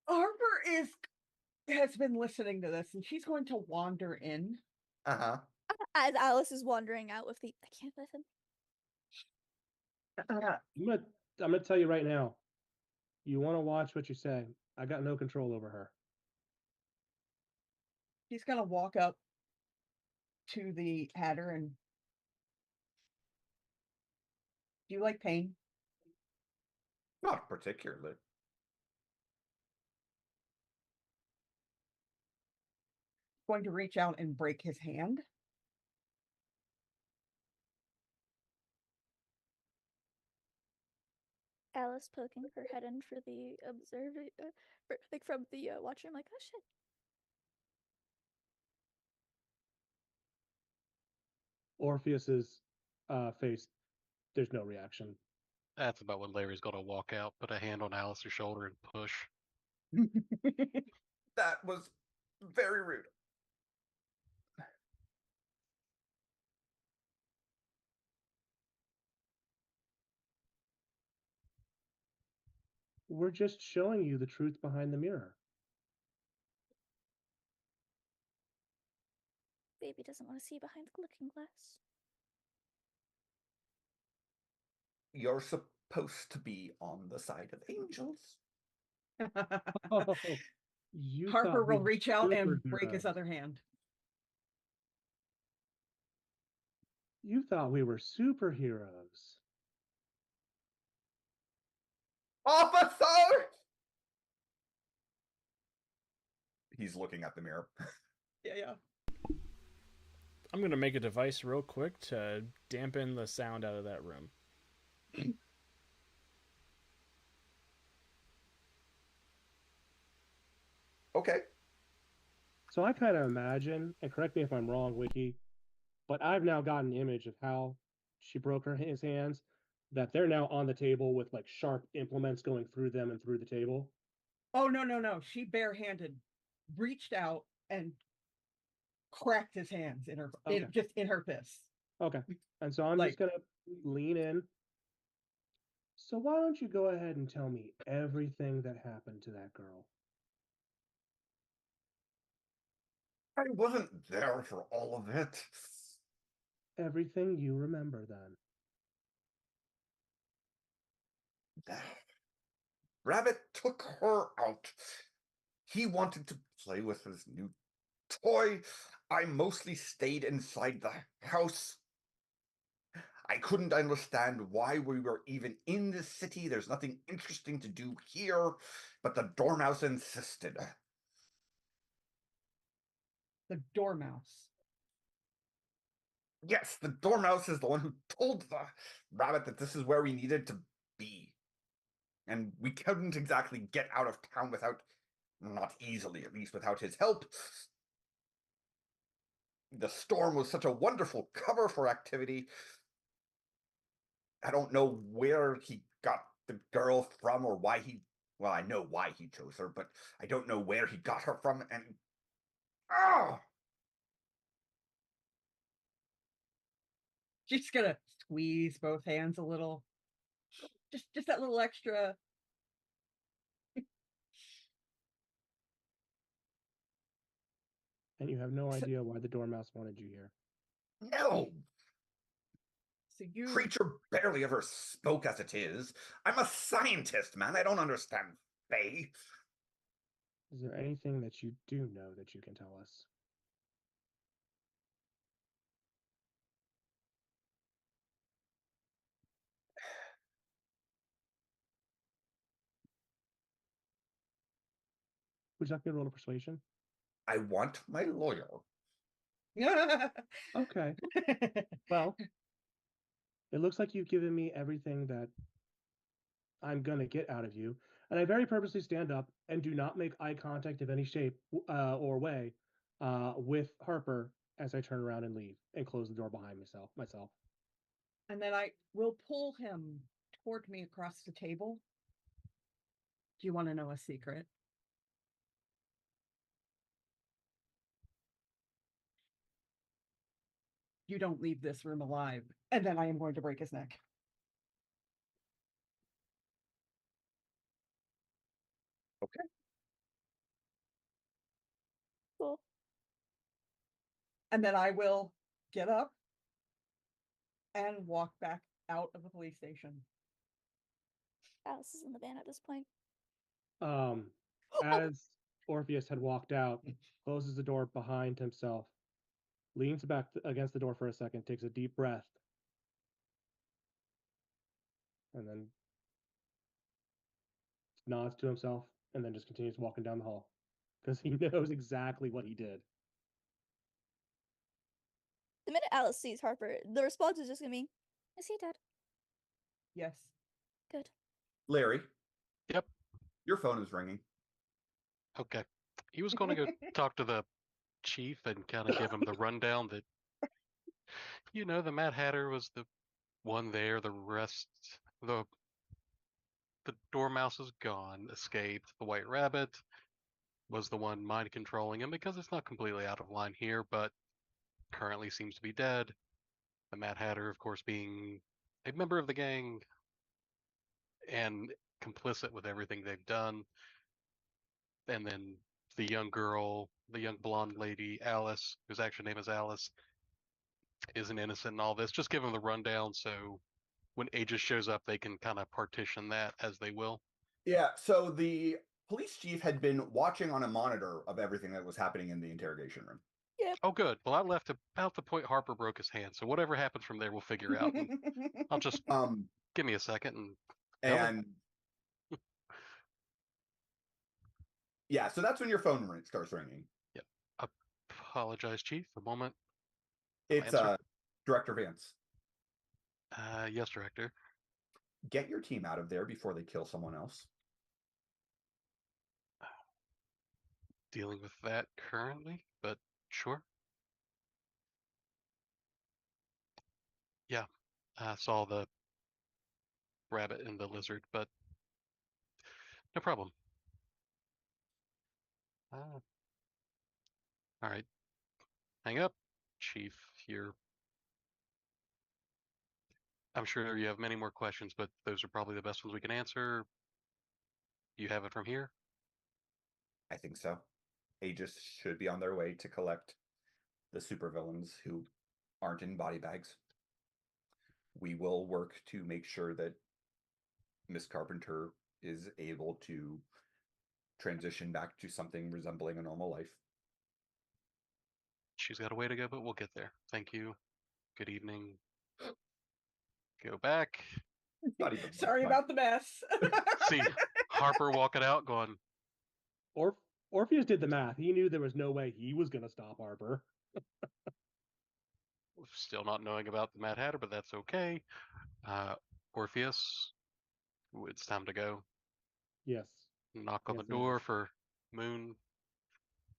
Harper has been listening to this, and she's going to wander in. Uh-huh. As Alice is wandering out with the, I can't listen. I'm gonna tell you right now. You want to watch what you say. I got no control over her. She's gonna walk up to the Hatter and, do you like pain? Not particularly. Going to reach out and break his hand. Alice poking her head in for the observer, like from the watcher. I'm like, oh shit. Orpheus's face. There's no reaction. That's about when Larry's gonna walk out, put a hand on Alice's shoulder, and push. That was very rude. We're just showing you the truth behind the mirror. Baby doesn't want to see behind the looking glass. You're supposed to be on the side of angels. Oh, you Harper thought we will were reach out and break superheroes. his other hand. You thought we were superheroes. Officer! He's looking at the mirror. Yeah. I'm gonna make a device real quick to dampen the sound out of that room. Okay. So I kind of imagine, and correct me if I'm wrong, Wiki, but I've now got an image of how she broke his hands, that they're now on the table with like sharp implements going through them and through the table. Oh, no. She barehanded reached out and cracked his hands in her Okay. just in her fists. Okay. And so I'm just Like- gonna lean in. So why don't you go ahead and tell me everything that happened to that girl? I wasn't there for all of it. Everything you remember then. Rabbit took her out. He wanted to play with his new toy. I mostly stayed inside the house. I couldn't understand why we were even in the city. There's nothing interesting to do here, but the Dormouse insisted. The Dormouse. Yes, the Dormouse is the one who told the rabbit that this is where we needed to be. And we couldn't exactly get out of town without, not easily at least, without his help. The storm was such a wonderful cover for activity. I don't know where he got the girl from or why he, well, I know why he chose her, but I don't know where he got her from, and She's gonna squeeze both hands a little. Just that little extra. And you have no idea why the Dormouse wanted you here. no. So you Creature barely ever spoke as it is. I'm a scientist, man. I don't understand Fae. Is there anything that you do know that you can tell us? Would you like me to roll a persuasion? I want my lawyer. Okay. Well, it looks like you've given me everything that I'm gonna get out of you, and I very purposely stand up and do not make eye contact of any shape or way with Harper as I turn around and leave and close the door behind myself. And then I will pull him toward me across the table. Do you want to know a secret? You don't leave this room alive, and then I am going to break his neck. Okay. Cool. And then I will get up and walk back out of the police station. Alice is in the van at this point. As Orpheus had walked out, closes the door behind himself, leans back against the door for a second, takes a deep breath, and then nods to himself, and then just continues walking down the hall because he knows exactly what he did. The minute Alice sees Harper, the response is just gonna be, "Is he dead?" Yes. Good. Larry. Yep. Your phone is ringing. Okay. He was going to go talk to the chief and kind of give him the rundown that, the Mad Hatter was the one there. The rest, the Dormouse is gone, escaped. The White Rabbit was the one mind controlling him because it's not completely out of line here, but currently seems to be dead. The Mad Hatter, of course, being a member of the gang and complicit with everything they've done. And then the young girl, the young blonde lady, Alice, whose actual name is Alice, isn't innocent in all this. Just give them the rundown so when Aegis shows up, they can kind of partition that as they will. Yeah, so the police chief had been watching on a monitor of everything that was happening in the interrogation room. Oh, good. Well, I left about the point Harper broke his hand, so whatever happens from there, we'll figure out. And I'll just give me a second and tell me. And yeah, so that's when your phone starts ringing. Yep. Apologize, Chief. A moment. It's Director Vance. Yes, Director. Get your team out of there before they kill someone else. Dealing with that currently, but sure. Yeah, I saw the rabbit and the lizard, but no problem. All right. Hang up, Chief. I'm sure you have many more questions, but those are probably the best ones we can answer. You have it from here? I think so. Aegis should be on their way to collect the supervillains who aren't in body bags. We will work to make sure that Miss Carpenter is able to transition back to something resembling a normal life. She's got a way to go, but we'll get there. Thank you. Good evening. Go back. Not even Sorry my- about the mess. See Harper walking out going, Orpheus did the math. He knew there was no way he was going to stop Harper. still not knowing about the Mad Hatter, but that's okay. Orpheus, it's time to go. Yes. Knock on Yes, the it door is. for Moon.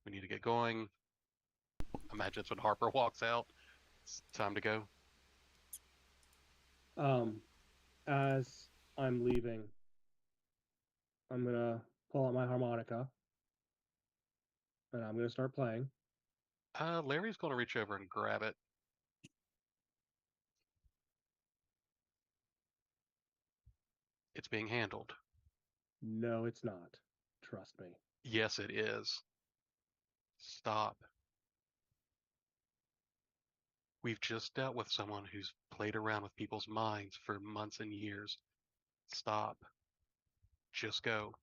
We need to get going. Imagine it's when Harper walks out. It's time to go. As I'm leaving, I'm gonna pull out my harmonica and I'm gonna start playing. Larry's going to reach over and grab it. It's being handled. No, it's not. Trust me. Yes, it is. Stop. We've just dealt with someone who's played around with people's minds for months and years. Stop. Just go.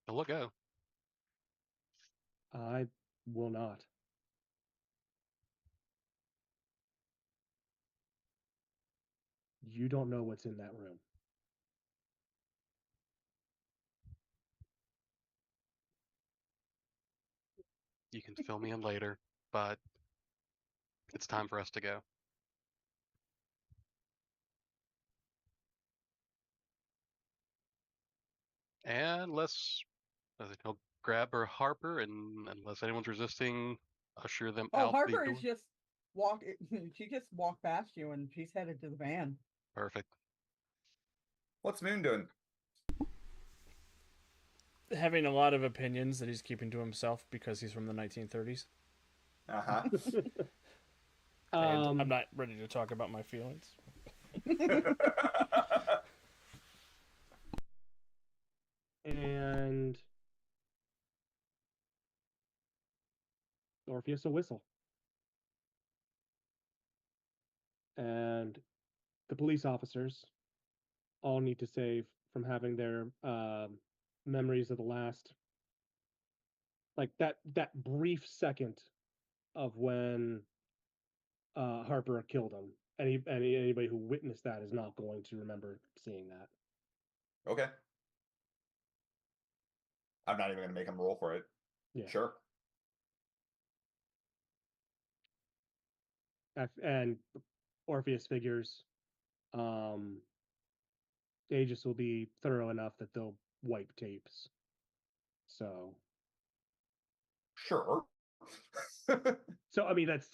Don't let go. I will not. You don't know what's in that room. You can fill me in later, but it's time for us to go. And he'll grab her Harper, and unless anyone's resisting, usher them Oh, out the Harper door. is just she just walked past you and she's headed to the van. Perfect. What's Moon doing? Having a lot of opinions that he's keeping to himself because he's from the 1930s. Uh-huh. And I'm not ready to talk about my feelings. And Orpheus will whistle. And the police officers all need to save from having their memories of the last, like that brief second of when Harper killed him. Anybody who witnessed that is not going to remember seeing that. Okay. I'm not even going to make him roll for it. Yeah. Sure. And Orpheus figures Aegis will be thorough enough that they'll wipe tapes. So Sure. so I mean that's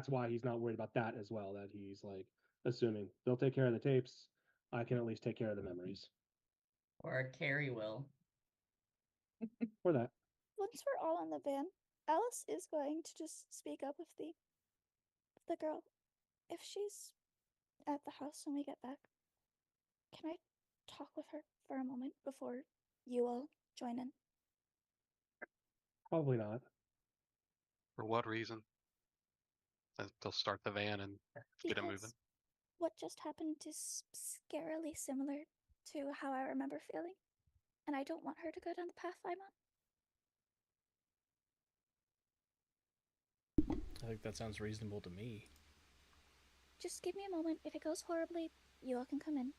why he's not worried about that as well, that he's like assuming they'll take care of the tapes. I can at least take care of the memories. Or Carrie will. Or that. Once we're all in the van, Alice is going to just speak up with the girl. If she's at the house when we get back, can I talk with her for a moment before you all join in? Probably not. For what reason? They'll start the van and get it moving. Because what just happened is scarily similar to how I remember feeling, and I don't want her to go down the path I'm on. I think that sounds reasonable to me. Just give me a moment. If it goes horribly, you all can come in.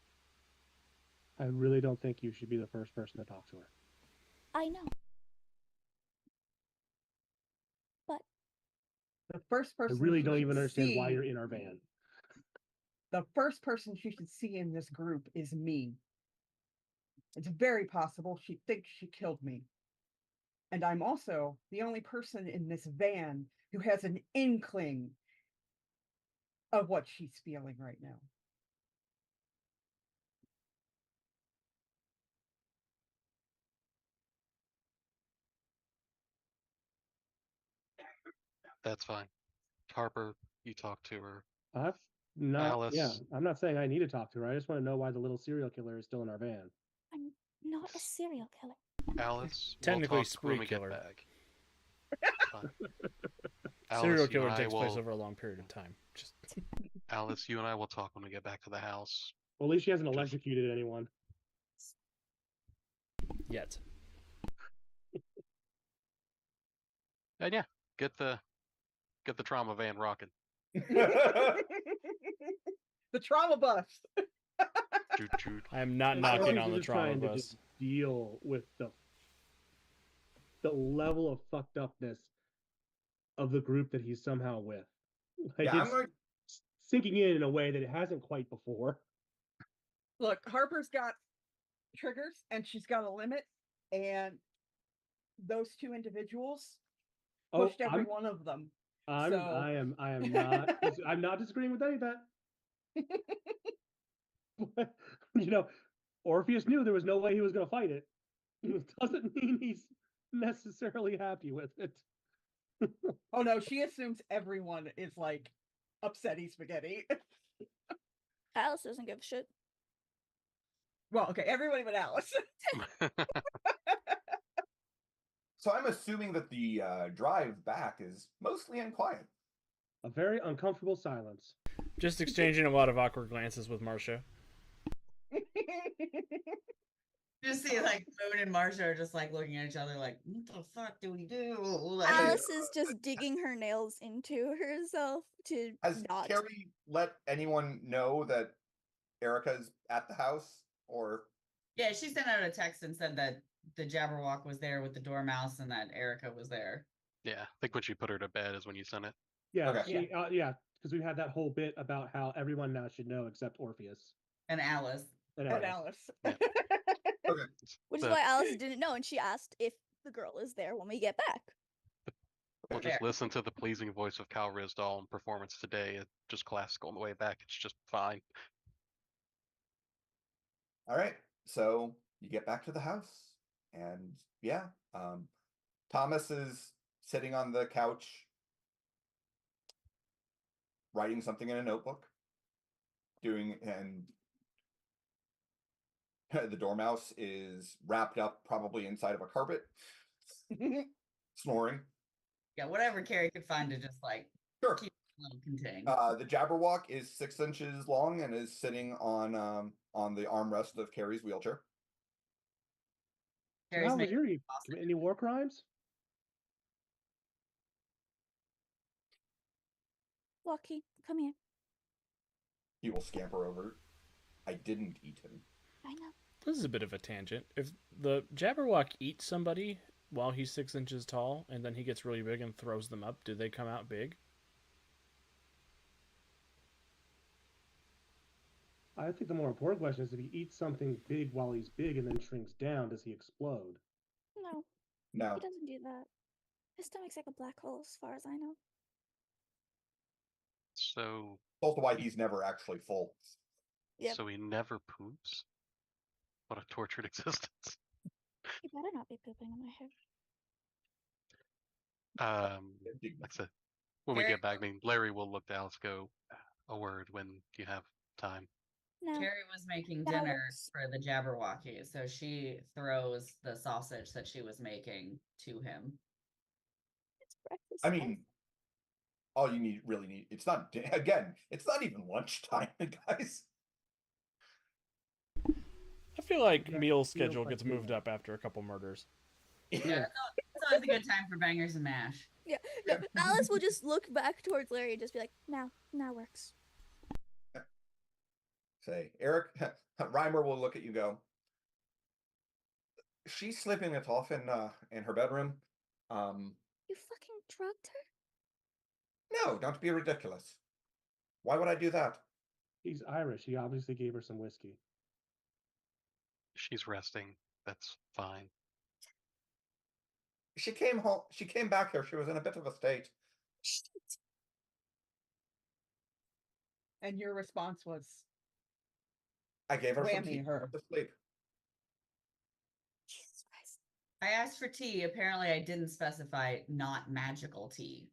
I really don't think you should be the first person to talk to her. I know. But The first I person really she don't should even understand why see- you're in our van. The first person she should see in this group is me. It's very possible she thinks she killed me. And I'm also the only person in this van who has an inkling of what she's feeling right now. That's fine. Harper, you talk to her. I've not. Yeah, Alice. I'm not saying I need to talk to her. I just want to know why the little serial killer is still in our van. I'm not a serial killer. Alice, Technically, we'll talk when we spree get killer. back. Fine. Serial Alice, you killer and I takes place will- over a long period of time. Just Alice, you and I will talk when we get back to the house. Well, at least she hasn't Just- electrocuted anyone. yet. And yeah, get the trauma van rocking. The trauma bus. Joot, joot. I am not As long knocking as on you're the just trauma trying to bus. just deal with the level of fucked upness of the group that he's somehow with. Like, Yeah, I'm it's going. sinking in a way that it hasn't quite before. Look, Harper's got triggers and she's got a limit, and those two individuals Oh, pushed every one of them. I am not. I'm not disagreeing with any of that. But, Orpheus knew there was no way he was going to fight it. It doesn't mean he's necessarily happy with it. Oh no, she assumes everyone is like upsetty spaghetti. Alice doesn't give a shit. Well, okay, everybody but Alice. So I'm assuming that the drive back is mostly in quiet. A very uncomfortable silence. Just exchanging a lot of awkward glances with Marcia. Just see like Moon and Marsha are just like looking at each other like, what the fuck do we do? Like, Alice is just digging her nails into herself to Has not. Carrie let anyone know that Erica's at the house? Or yeah, she sent out a text and said that the Jabberwock was there with the Dormouse and that Erica was there. Yeah, I think when she put her to bed is when you sent it. Yeah, Okay. because we had that whole bit about how everyone now should know except Orpheus And Alice. and And Alice. Alice. Which is The- why Alice didn't know, and she asked if the girl is there when we get back. We'll just Fair. listen to the pleasing voice of Cal Rizdal in performance today. It's just classical on the way back. It's just fine. all right, so you get back to the house, and yeah, Thomas is sitting on the couch, writing something in a notebook, and the Dormouse is wrapped up probably inside of a carpet, snoring. Yeah, whatever Carrie could find to just like Sure. keep it contained. The Jabberwock is 6 inches long and is sitting on the armrest of Carrie's wheelchair. So Carrie's how was making your commit any war crimes? Lucky, come here. He will scamper over. I didn't eat him. I know. This is a bit of a tangent. If the Jabberwock eats somebody while he's 6 inches tall and then he gets really big and throws them up, do they come out big? I think the more important question is if he eats something big while he's big and then shrinks down, does he explode? No, No. he doesn't do that. His stomach's like a black hole, as far as I know. So, Also why he's never actually full. Yep. so he never poops. What a tortured existence. You better not be pooping in my hair. Like I said, when we Very get back, I mean, Larry will look to Alice, go, a word when you have time. No. Terry was making That dinner works. for the Jabberwocky, so she throws the sausage that she was making to him. It's breakfast I time. mean, all you really need, it's not, again, it's not even lunchtime, guys. I feel like Yeah, meal feels schedule like gets moved dinner. up after a couple murders. Yeah. It's always a good time for bangers and mash. Yeah. No, Alice will just look back towards Larry and just be like, now works. Say, Eric, Reimer will look at you and go, she's sleeping it off in her bedroom. You fucking drugged her? No, don't be ridiculous. Why would I do that? He's Irish. He obviously gave her some whiskey. She's resting. That's fine. She came home, she came back here, she was in a bit of a state. And your response was I gave her some whammy tea her. to sleep. Jesus Christ. I asked for tea. Apparently, I didn't specify not magical tea.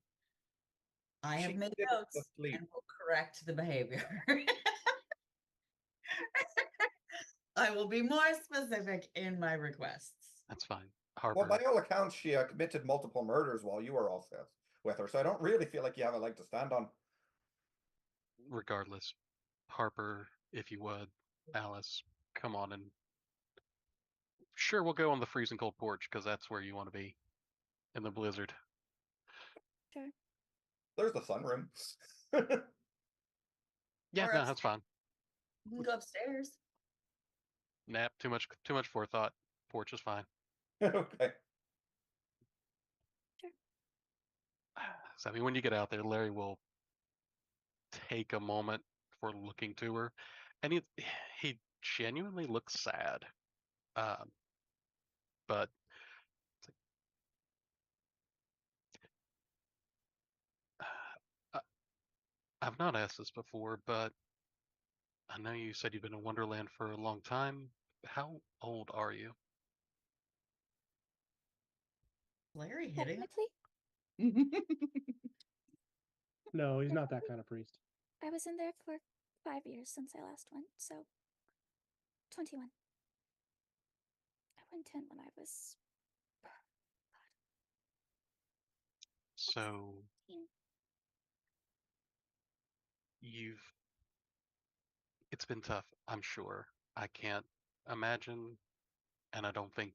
I have She made did notes to sleep. and will correct the behavior. I will be more specific in my requests. That's fine. Well, Harper, by all accounts, she committed multiple murders while you were all set with her, so I don't really feel like you have a leg to stand on. regardless, Harper, if you would, Alice, come on and sure we'll go on the freezing cold porch because that's where you want to be in the blizzard. Sure. There's the sunroom. Yeah, Or no, upstairs. that's fine. You can go upstairs. Nap, too much forethought. Porch is fine. Okay. So I mean, when you get out there, Larry will take a moment for looking to her, and he genuinely looks sad. But it's like, I've not asked this before, but I know you said you've been in Wonderland for a long time. How old are you? Larry hitting. Technically, No, he's not that kind of priest. I was in there for 5 years since I last went, so 21. I went in when I was So 16. it's been tough, I'm sure. I can't imagine, and I don't think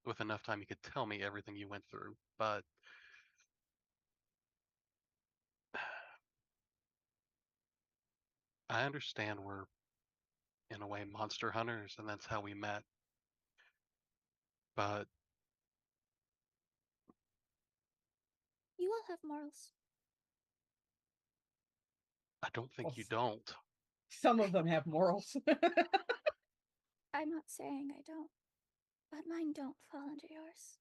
with enough time you could tell me everything you went through, but I understand we're in a way monster hunters and that's how we met. But You all have morals. I don't think you Well, don't. Some of them have morals. I'm not saying I don't, but mine don't fall under yours.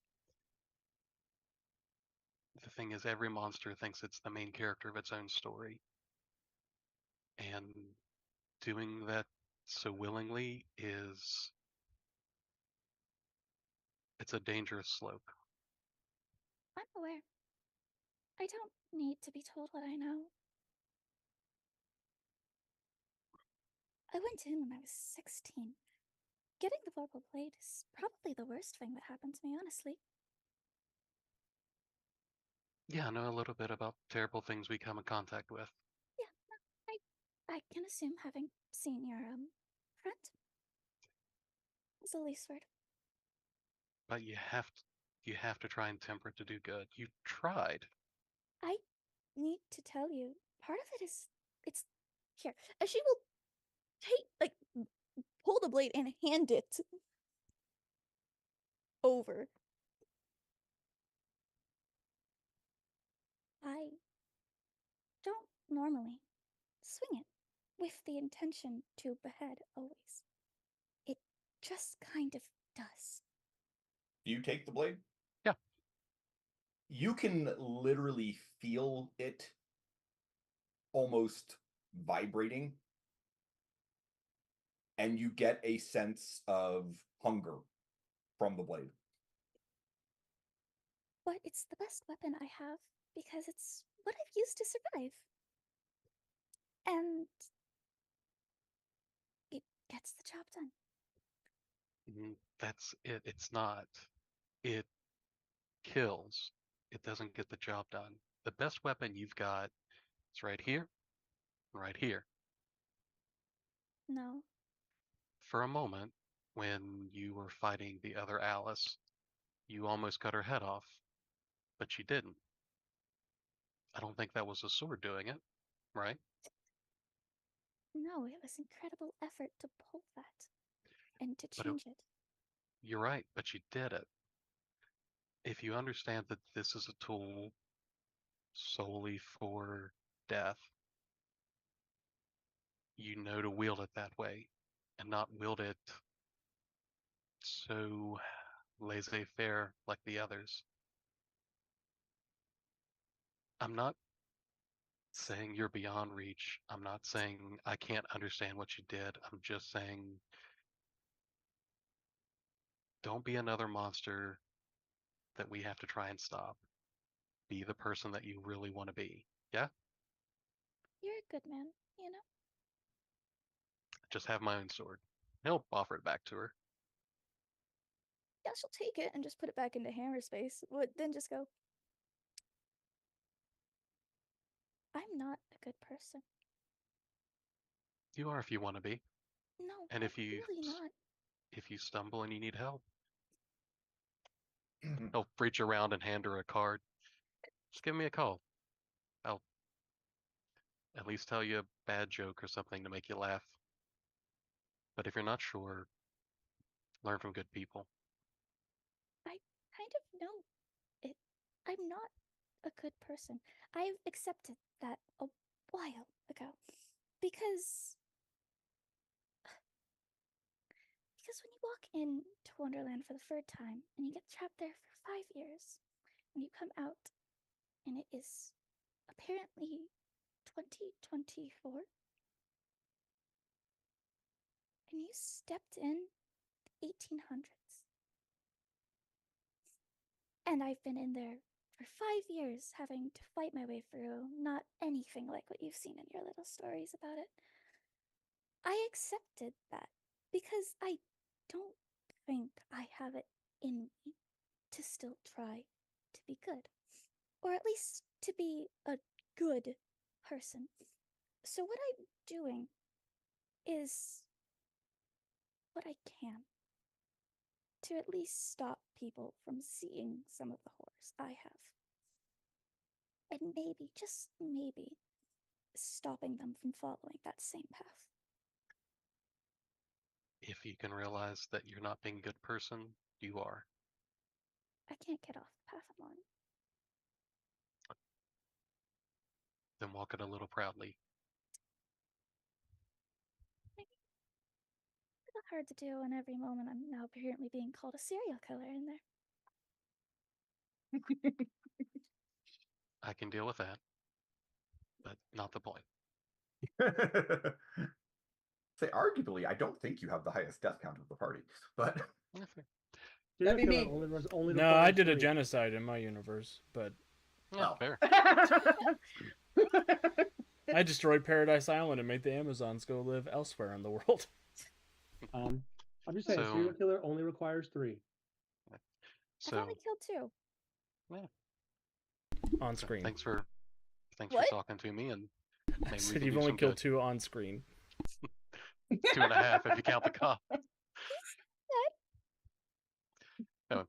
The thing is, every monster thinks it's the main character of its own story. And doing that so willingly it's a dangerous slope. I'm aware. I don't need to be told what I know. I went in when I was 16. Getting the vorpal blade is probably the worst thing that happened to me, honestly. Yeah, I know a little bit about terrible things we come in contact with. Yeah, I can assume having seen your, friend is the least word. But you have to try and temper it to do good. You've tried. I need to tell you, part of it is, it's here. And she will pull the blade and hand it over. I don't normally swing it with the intention to behead always. It just kind of does. Do you take the blade? Yeah. You can literally feel it almost vibrating. And you get a sense of hunger from the blade. But it's the best weapon I have because it's what I've used to survive. And gets the job done. That's it. It's not. It kills. It doesn't get the job done. The best weapon you've got is right here, right here. No. For a moment, when you were fighting the other Alice, you almost cut her head off, but you didn't. I don't think that was a sword doing it, right? No, it was incredible effort to pull that and to But change it. you're right, but you did it. If you understand that this is a tool solely for death, you know to wield it that way and not wield it so laissez-faire like the others. I'm not saying you're beyond reach. I'm not saying I can't understand what you did. I'm just saying don't be another monster that we have to try and stop. Be the person that you really want to be. Yeah? You're a good man, you know? Just have my own sword. He'll offer it back to her. Yeah, she'll take it and just put it back into hammer space. Would then just go, I'm not a good person. You are if you want to be. No, And I'm really not. if you stumble and you need help, he'll reach around and hand her a card. Just give me a call. I'll at least tell you a bad joke or something to make you laugh. But if you're not sure, learn from good people. I kind of know it. I'm not a good person. I've accepted that a while ago. Because when you walk into Wonderland for the third time and you get trapped there for 5 years, and you come out and it is apparently 2024, and you stepped in the 1800s. And I've been in there for 5 years having to fight my way through, not anything like what you've seen in your little stories about it. I accepted that because I don't think I have it in me to still try to be good. Or at least to be a good person. So what I'm doing is what I can to at least stop people from seeing some of the horrors I have. And maybe, just maybe, stopping them from following that same path. If you can realize that you're not being a good person, you are. I can't get off the path I'm on. Then walk it a little proudly. It's hard to do, and every moment I'm now apparently being called a serial killer in there. I can deal with that. But not the point. Say, arguably, I don't think you have the highest death count of the party, but Serial That'd be killer me. only No, I requires did a 3. genocide in my universe, but Yeah, Oh. fair. I destroyed Paradise Island and made the Amazons go live elsewhere in the world. I'm just saying, So- serial killer only requires 3. I've So only killed 2. On screen. thanks for What? talking to me and I maybe we said can you've do only some killed good. 2 on screen. 2.5 if you count the cop. Anyway,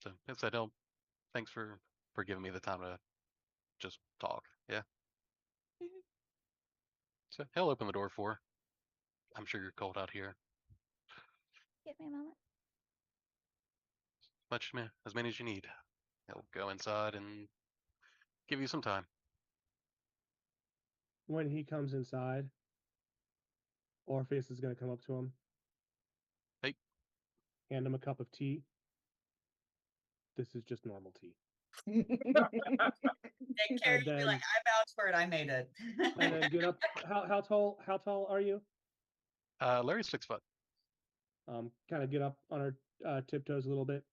so as I don't. Thanks for giving me the time to just talk. Yeah. Mhm. So he'll open the door for her. I'm sure you're cold out here. Give me a moment. As many as you need. He'll go inside and give you some time. When he comes inside, Orpheus is going to come up to him. Hey. Hand him a cup of tea. This is just normal tea. Nick Carey would be then- like, I vouch for it. I made it. And then get up. How tall are you? Larry's 6 foot. Kind of get up on her tiptoes a little bit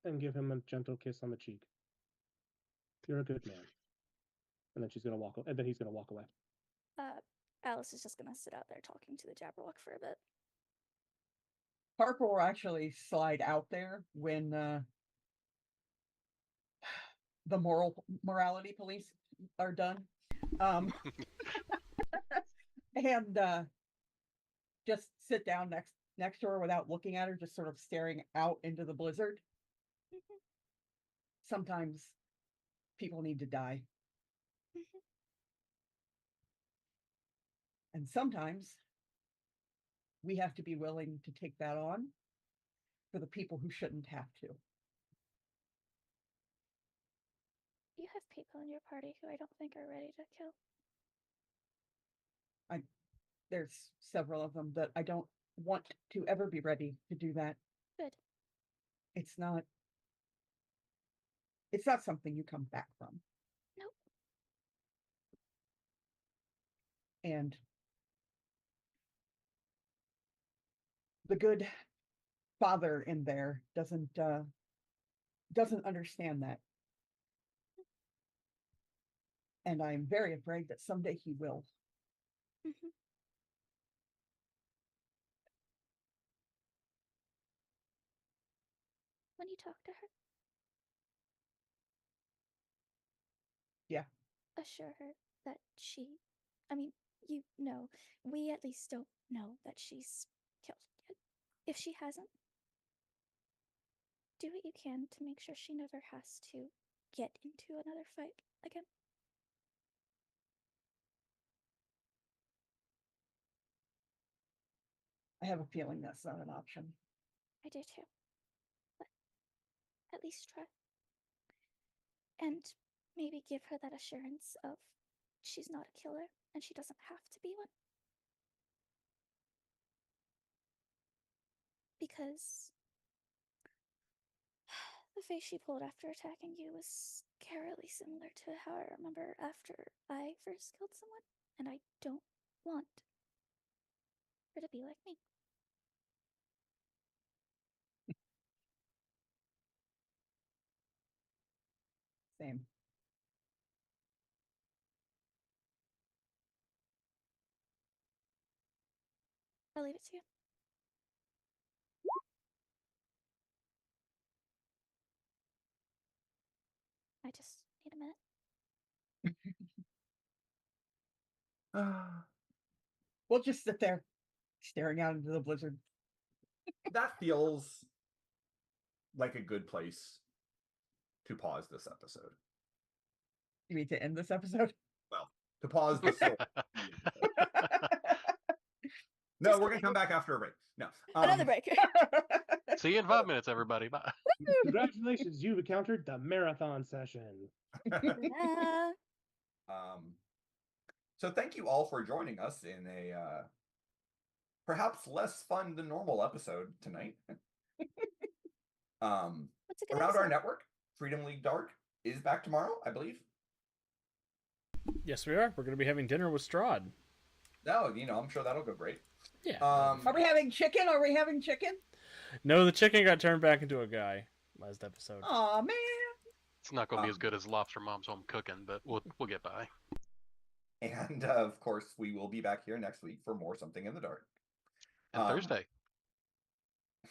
and give him a gentle kiss on the cheek. You're a good man. And then she's gonna walk. And then he's gonna walk away. Alice is just gonna sit out there talking to the Jabberwock for a bit. Harper will actually slide out there when the morality police are done. And just sit down next to her without looking at her, just sort of staring out into the blizzard. Sometimes people need to die. And sometimes we have to be willing to take that on for the people who shouldn't have to. You have people in your party who I don't think are ready to kill. There's several of them that I don't want to ever be ready to do that. Good. It's not something you come back from. Nope. And the good father in there doesn't understand that. And I'm very afraid that someday he will. Mhm. When you talk to her, Yeah. assure her that we at least don't know that she's killed yet. If she hasn't, do what you can to make sure she never has to get into another fight again. I have a feeling that's not an option. I do too. But at least try. And maybe give her that assurance of she's not a killer and she doesn't have to be one. Because the face she pulled after attacking you was scarily similar to how I remember after I first killed someone, and I don't want her to be like me. Same. I'll leave it to you. I just need a minute. We'll just sit there staring out into the blizzard. That feels like a good place to pause this episode. You mean to end this episode? Well, to pause the story. No, we're going to come back after a break. No. Another break. See you in 5 minutes, everybody. Bye. Congratulations, you've encountered the marathon session. Yeah. So thank you all for joining us in a perhaps less fun than normal episode tonight. What's a good Around our episode? network, Freedom League Dark is back tomorrow, I believe. Yes, we are. We're going to be having dinner with Strahd. No, I'm sure that'll go great. Yeah. Are we having chicken? Are we having chicken? No, the chicken got turned back into a guy last episode. Aw, man. It's not going to be as good as Lobster Mom's home cooking, but we'll get by. And of course, we will be back here next week for more Something in the Dark. And Thursday.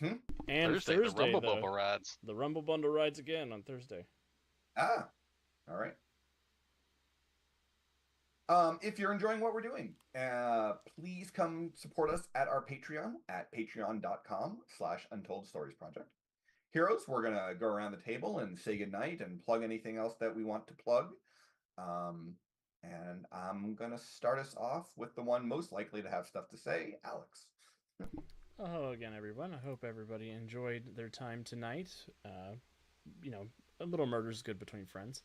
And Thursday, Thursday, the Rumble Bubble rides. The Rumble Bundle rides again on Thursday. All right. If you're enjoying what we're doing, please come support us at our Patreon at patreon.com/UntoldStoriesProject. Heroes, we're going to go around the table and say goodnight and plug anything else that we want to plug. And I'm going to start us off with the one most likely to have stuff to say, Alex. Hello again, everyone. I hope everybody enjoyed their time tonight. A little murder is good between friends.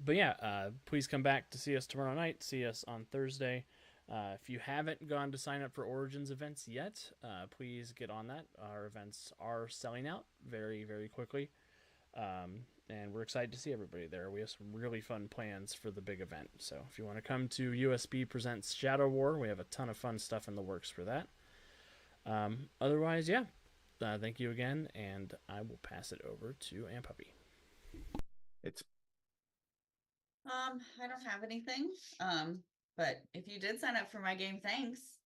But yeah, please come back to see us tomorrow night. See us on Thursday. If you haven't gone to sign up for Origins events yet, please get on that. Our events are selling out very, very quickly. And we're excited to see everybody there. We have some really fun plans for the big event. So if you want to come to USB Presents Shadow War, we have a ton of fun stuff in the works for that. Otherwise, yeah. Thank you again, and I will pass it over to Aunt Puppy. I don't have anything. But if you did sign up for my game, thanks.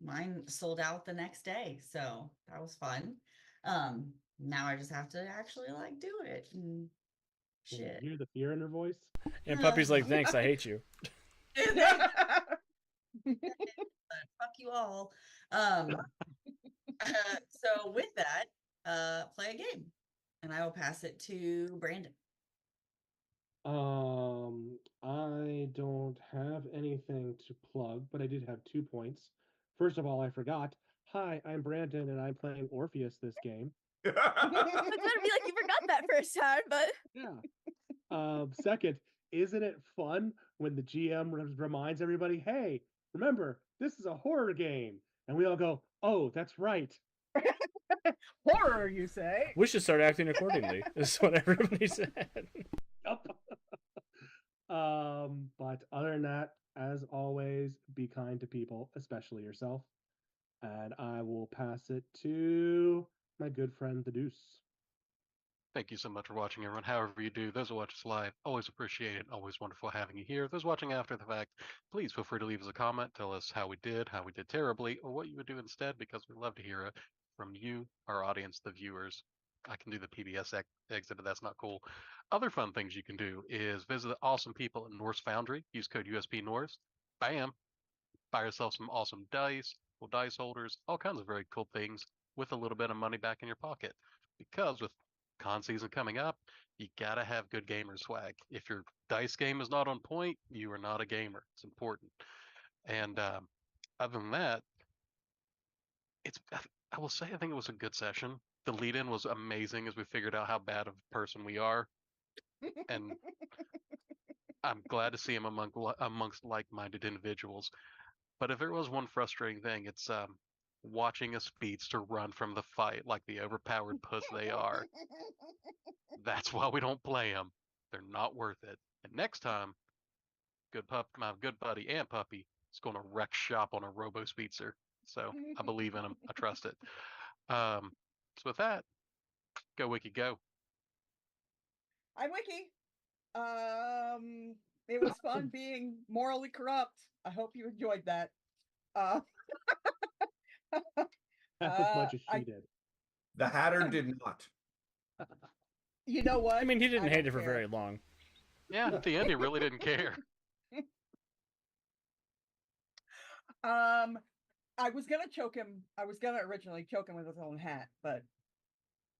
Mine sold out the next day, so that was fun. Now I just have to actually like do it and Can you shit. hear the fear in her voice? And Puppy's like, thanks, I hate you. Fuck you all. So with that, play a game, and I will pass it to Brandon. I don't have anything to plug, but I did have 2 points. First of all, I forgot. Hi, I'm Brandon, and I'm playing Orpheus this game. I was gonna be like, you forgot that first time, but Yeah. Second, isn't it fun when the GM reminds everybody, hey, remember, this is a horror game. And we all go, oh, that's right. Horror, you say? We should start acting accordingly, is what everybody said. Yup. But other than that, as always, be kind to people, especially yourself. And I will pass it to my good friend, the Deuce. Thank you so much for watching, everyone. However you do, those who watch us live, always appreciate it. Always wonderful having you here. Those watching after the fact, please feel free to leave us a comment. Tell us how we did terribly, or what you would do instead, because we love to hear it from you, our audience, the viewers. I can do the PBS exit, but that's not cool. Other fun things you can do is visit the awesome people at Norse Foundry. Use code USP Norse. Bam! Buy yourself some awesome dice, cool dice holders, all kinds of very cool things with a little bit of money back in your pocket. Because with con season coming up, you gotta have good gamer swag. If your dice game is not on point, you are not a gamer. It's important. And other than that, I will say I think it was a good session. The lead-in was amazing as we figured out how bad of a person we are, and I'm glad to see him amongst like-minded individuals. But if there was one frustrating thing, it's watching a speedster run from the fight like the overpowered puss they are. That's why we don't play them. They're not worth it. And next time, my good buddy and puppy is going to wreck shop on a Robo Speedster. So I believe in him. I trust it. So with that, go Wiki, go. I'm Wiki. It was fun being morally corrupt. I hope you enjoyed that. Half as much as she did. The Hatter did not. You know what? I mean, he didn't I hate don't it for care. very long. Yeah, at the end, he really didn't care. I was gonna choke him. I was gonna originally choke him with his own hat, but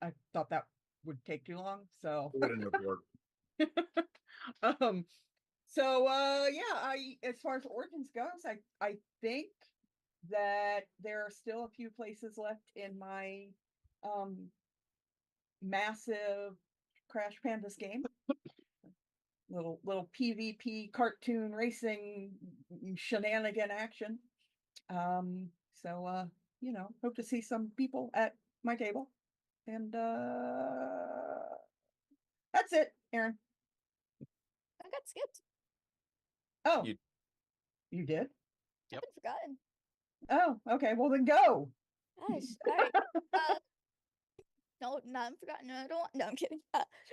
I thought that would take too long. So Wouldn't have worked. yeah, as far as Origins goes, I think that there are still a few places left in my massive Crash Pandas game. little PvP cartoon racing shenanigan action. Hope to see some people at my table. And that's it, Aaron. I got skipped. Oh, You- you did? Yep. I've been forgotten. Oh, okay. Well, then go. Gosh. All right. No, I'm forgotten. No, I don't. No, I'm kidding.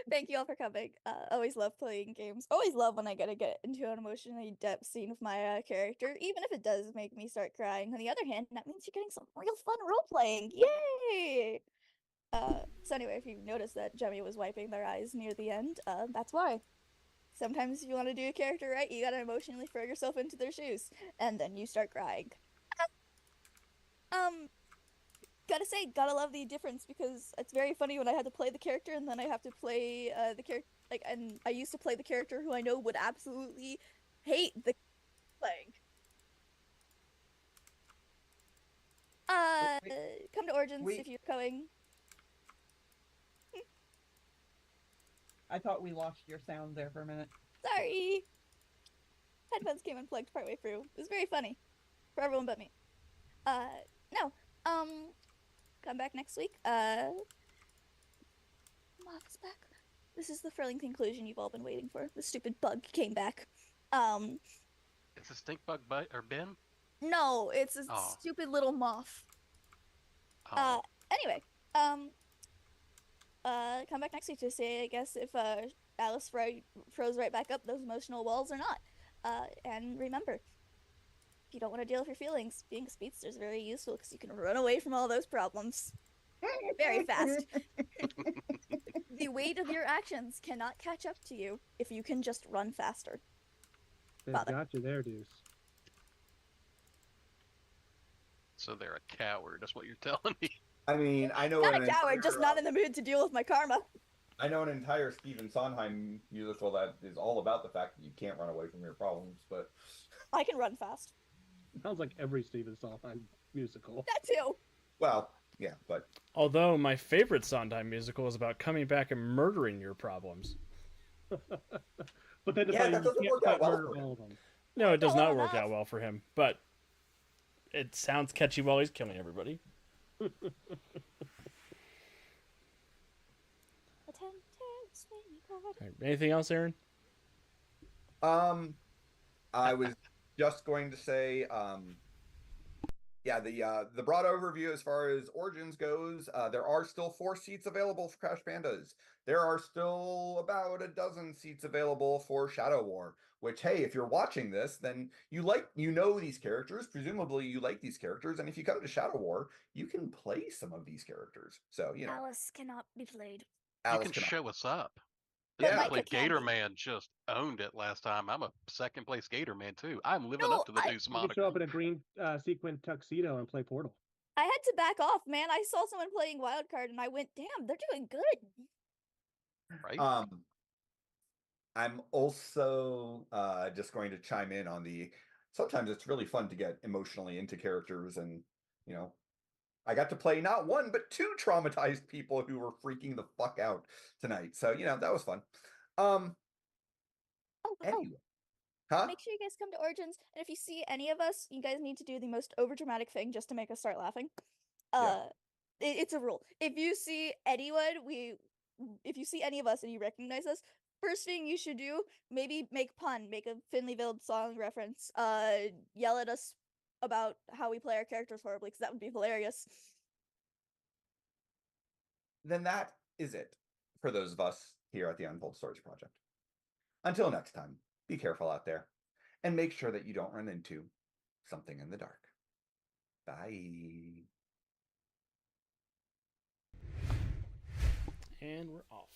Thank you all for coming. Always love playing games. Always love when I get to get into an emotionally depth scene with my character, even if it does make me start crying. On the other hand, that means you're getting some real fun role playing. Yay! So anyway, if you noticed that Jemmy was wiping their eyes near the end, that's why. Sometimes if you want to do a character right, you gotta emotionally throw yourself into their shoes, and then you start crying. Gotta say, gotta love the difference, because it's very funny when I had to play the character and then I have to play the character, and I used to play the character who I know would absolutely hate the playing. Come to Origins if you're going. I thought we lost your sound there for a minute. Sorry. Headphones came unplugged partway through. It was very funny. For everyone but me. No. Come back next week. Moth's back. This is the thrilling conclusion you've all been waiting for. The stupid bug came back. Is a stink bug Ben? No, it's a Oh. stupid little moth. Oh. Anyway, come back next week to see, I guess, if Alice froze right back up those emotional walls or not. And remember, If you don't want to deal with your feelings, being a speedster is very useful because you can run away from all those problems very fast. The weight of your actions cannot catch up to you if you can just run faster. They've Father. got you there, Deuce. So they're a coward. That's what you're telling me. I mean, I know Not an a coward, just entire, not in the mood to deal with my karma. I know an entire Stephen Sondheim musical that is all about the fact that you can't run away from your problems, but I can run fast. Sounds like every Stephen Sondheim musical. That too. well, yeah, but Although my favorite Sondheim musical is about coming back and murdering your problems. But then Yeah, deciding that you doesn't can't work out quite well murder for him. all of them. No, it does Well not work enough. out well for him, but it sounds catchy while he's killing everybody. All right, anything else, Aaron? I was just going to say, yeah, the broad overview as far as Origins goes, there are still 4 seats available for Crash Bandas. There are still about a dozen seats available for Shadow War. Which, hey, if you're watching this, then you know these characters. Presumably, you like these characters, and if you come to Shadow War, you can play some of these characters. So you know, Alice cannot be played. Alice You can cannot- show us up. But Yeah. Micah Played can Gator be. Man just owned it last time. I'm a second place Gator Man too. I'm living No, up to the I- Deuce You can moniker. show up in a green sequin tuxedo and play Portal. I had to back off, man. I saw someone playing Wildcard and I went, damn, they're doing good. Right? I'm also just going to chime in on the. Sometimes it's really fun to get emotionally into characters, and you know, I got to play not 1 but 2 traumatized people who were freaking the fuck out tonight. So you know that was fun. Oh, Anyway, huh? make sure you guys come to Origins, and if you see any of us, you guys need to do the most overdramatic thing just to make us start laughing. Yeah. It's a rule. If you see anyone, if you see any of us and you recognize us, first thing you should do, maybe make pun, make a Finleyville song reference, yell at us about how we play our characters horribly, because that would be hilarious. Then that is it for those of us here at the Untold Stories Project. Until next time, be careful out there, and make sure that you don't run into something in the dark. Bye. And we're off.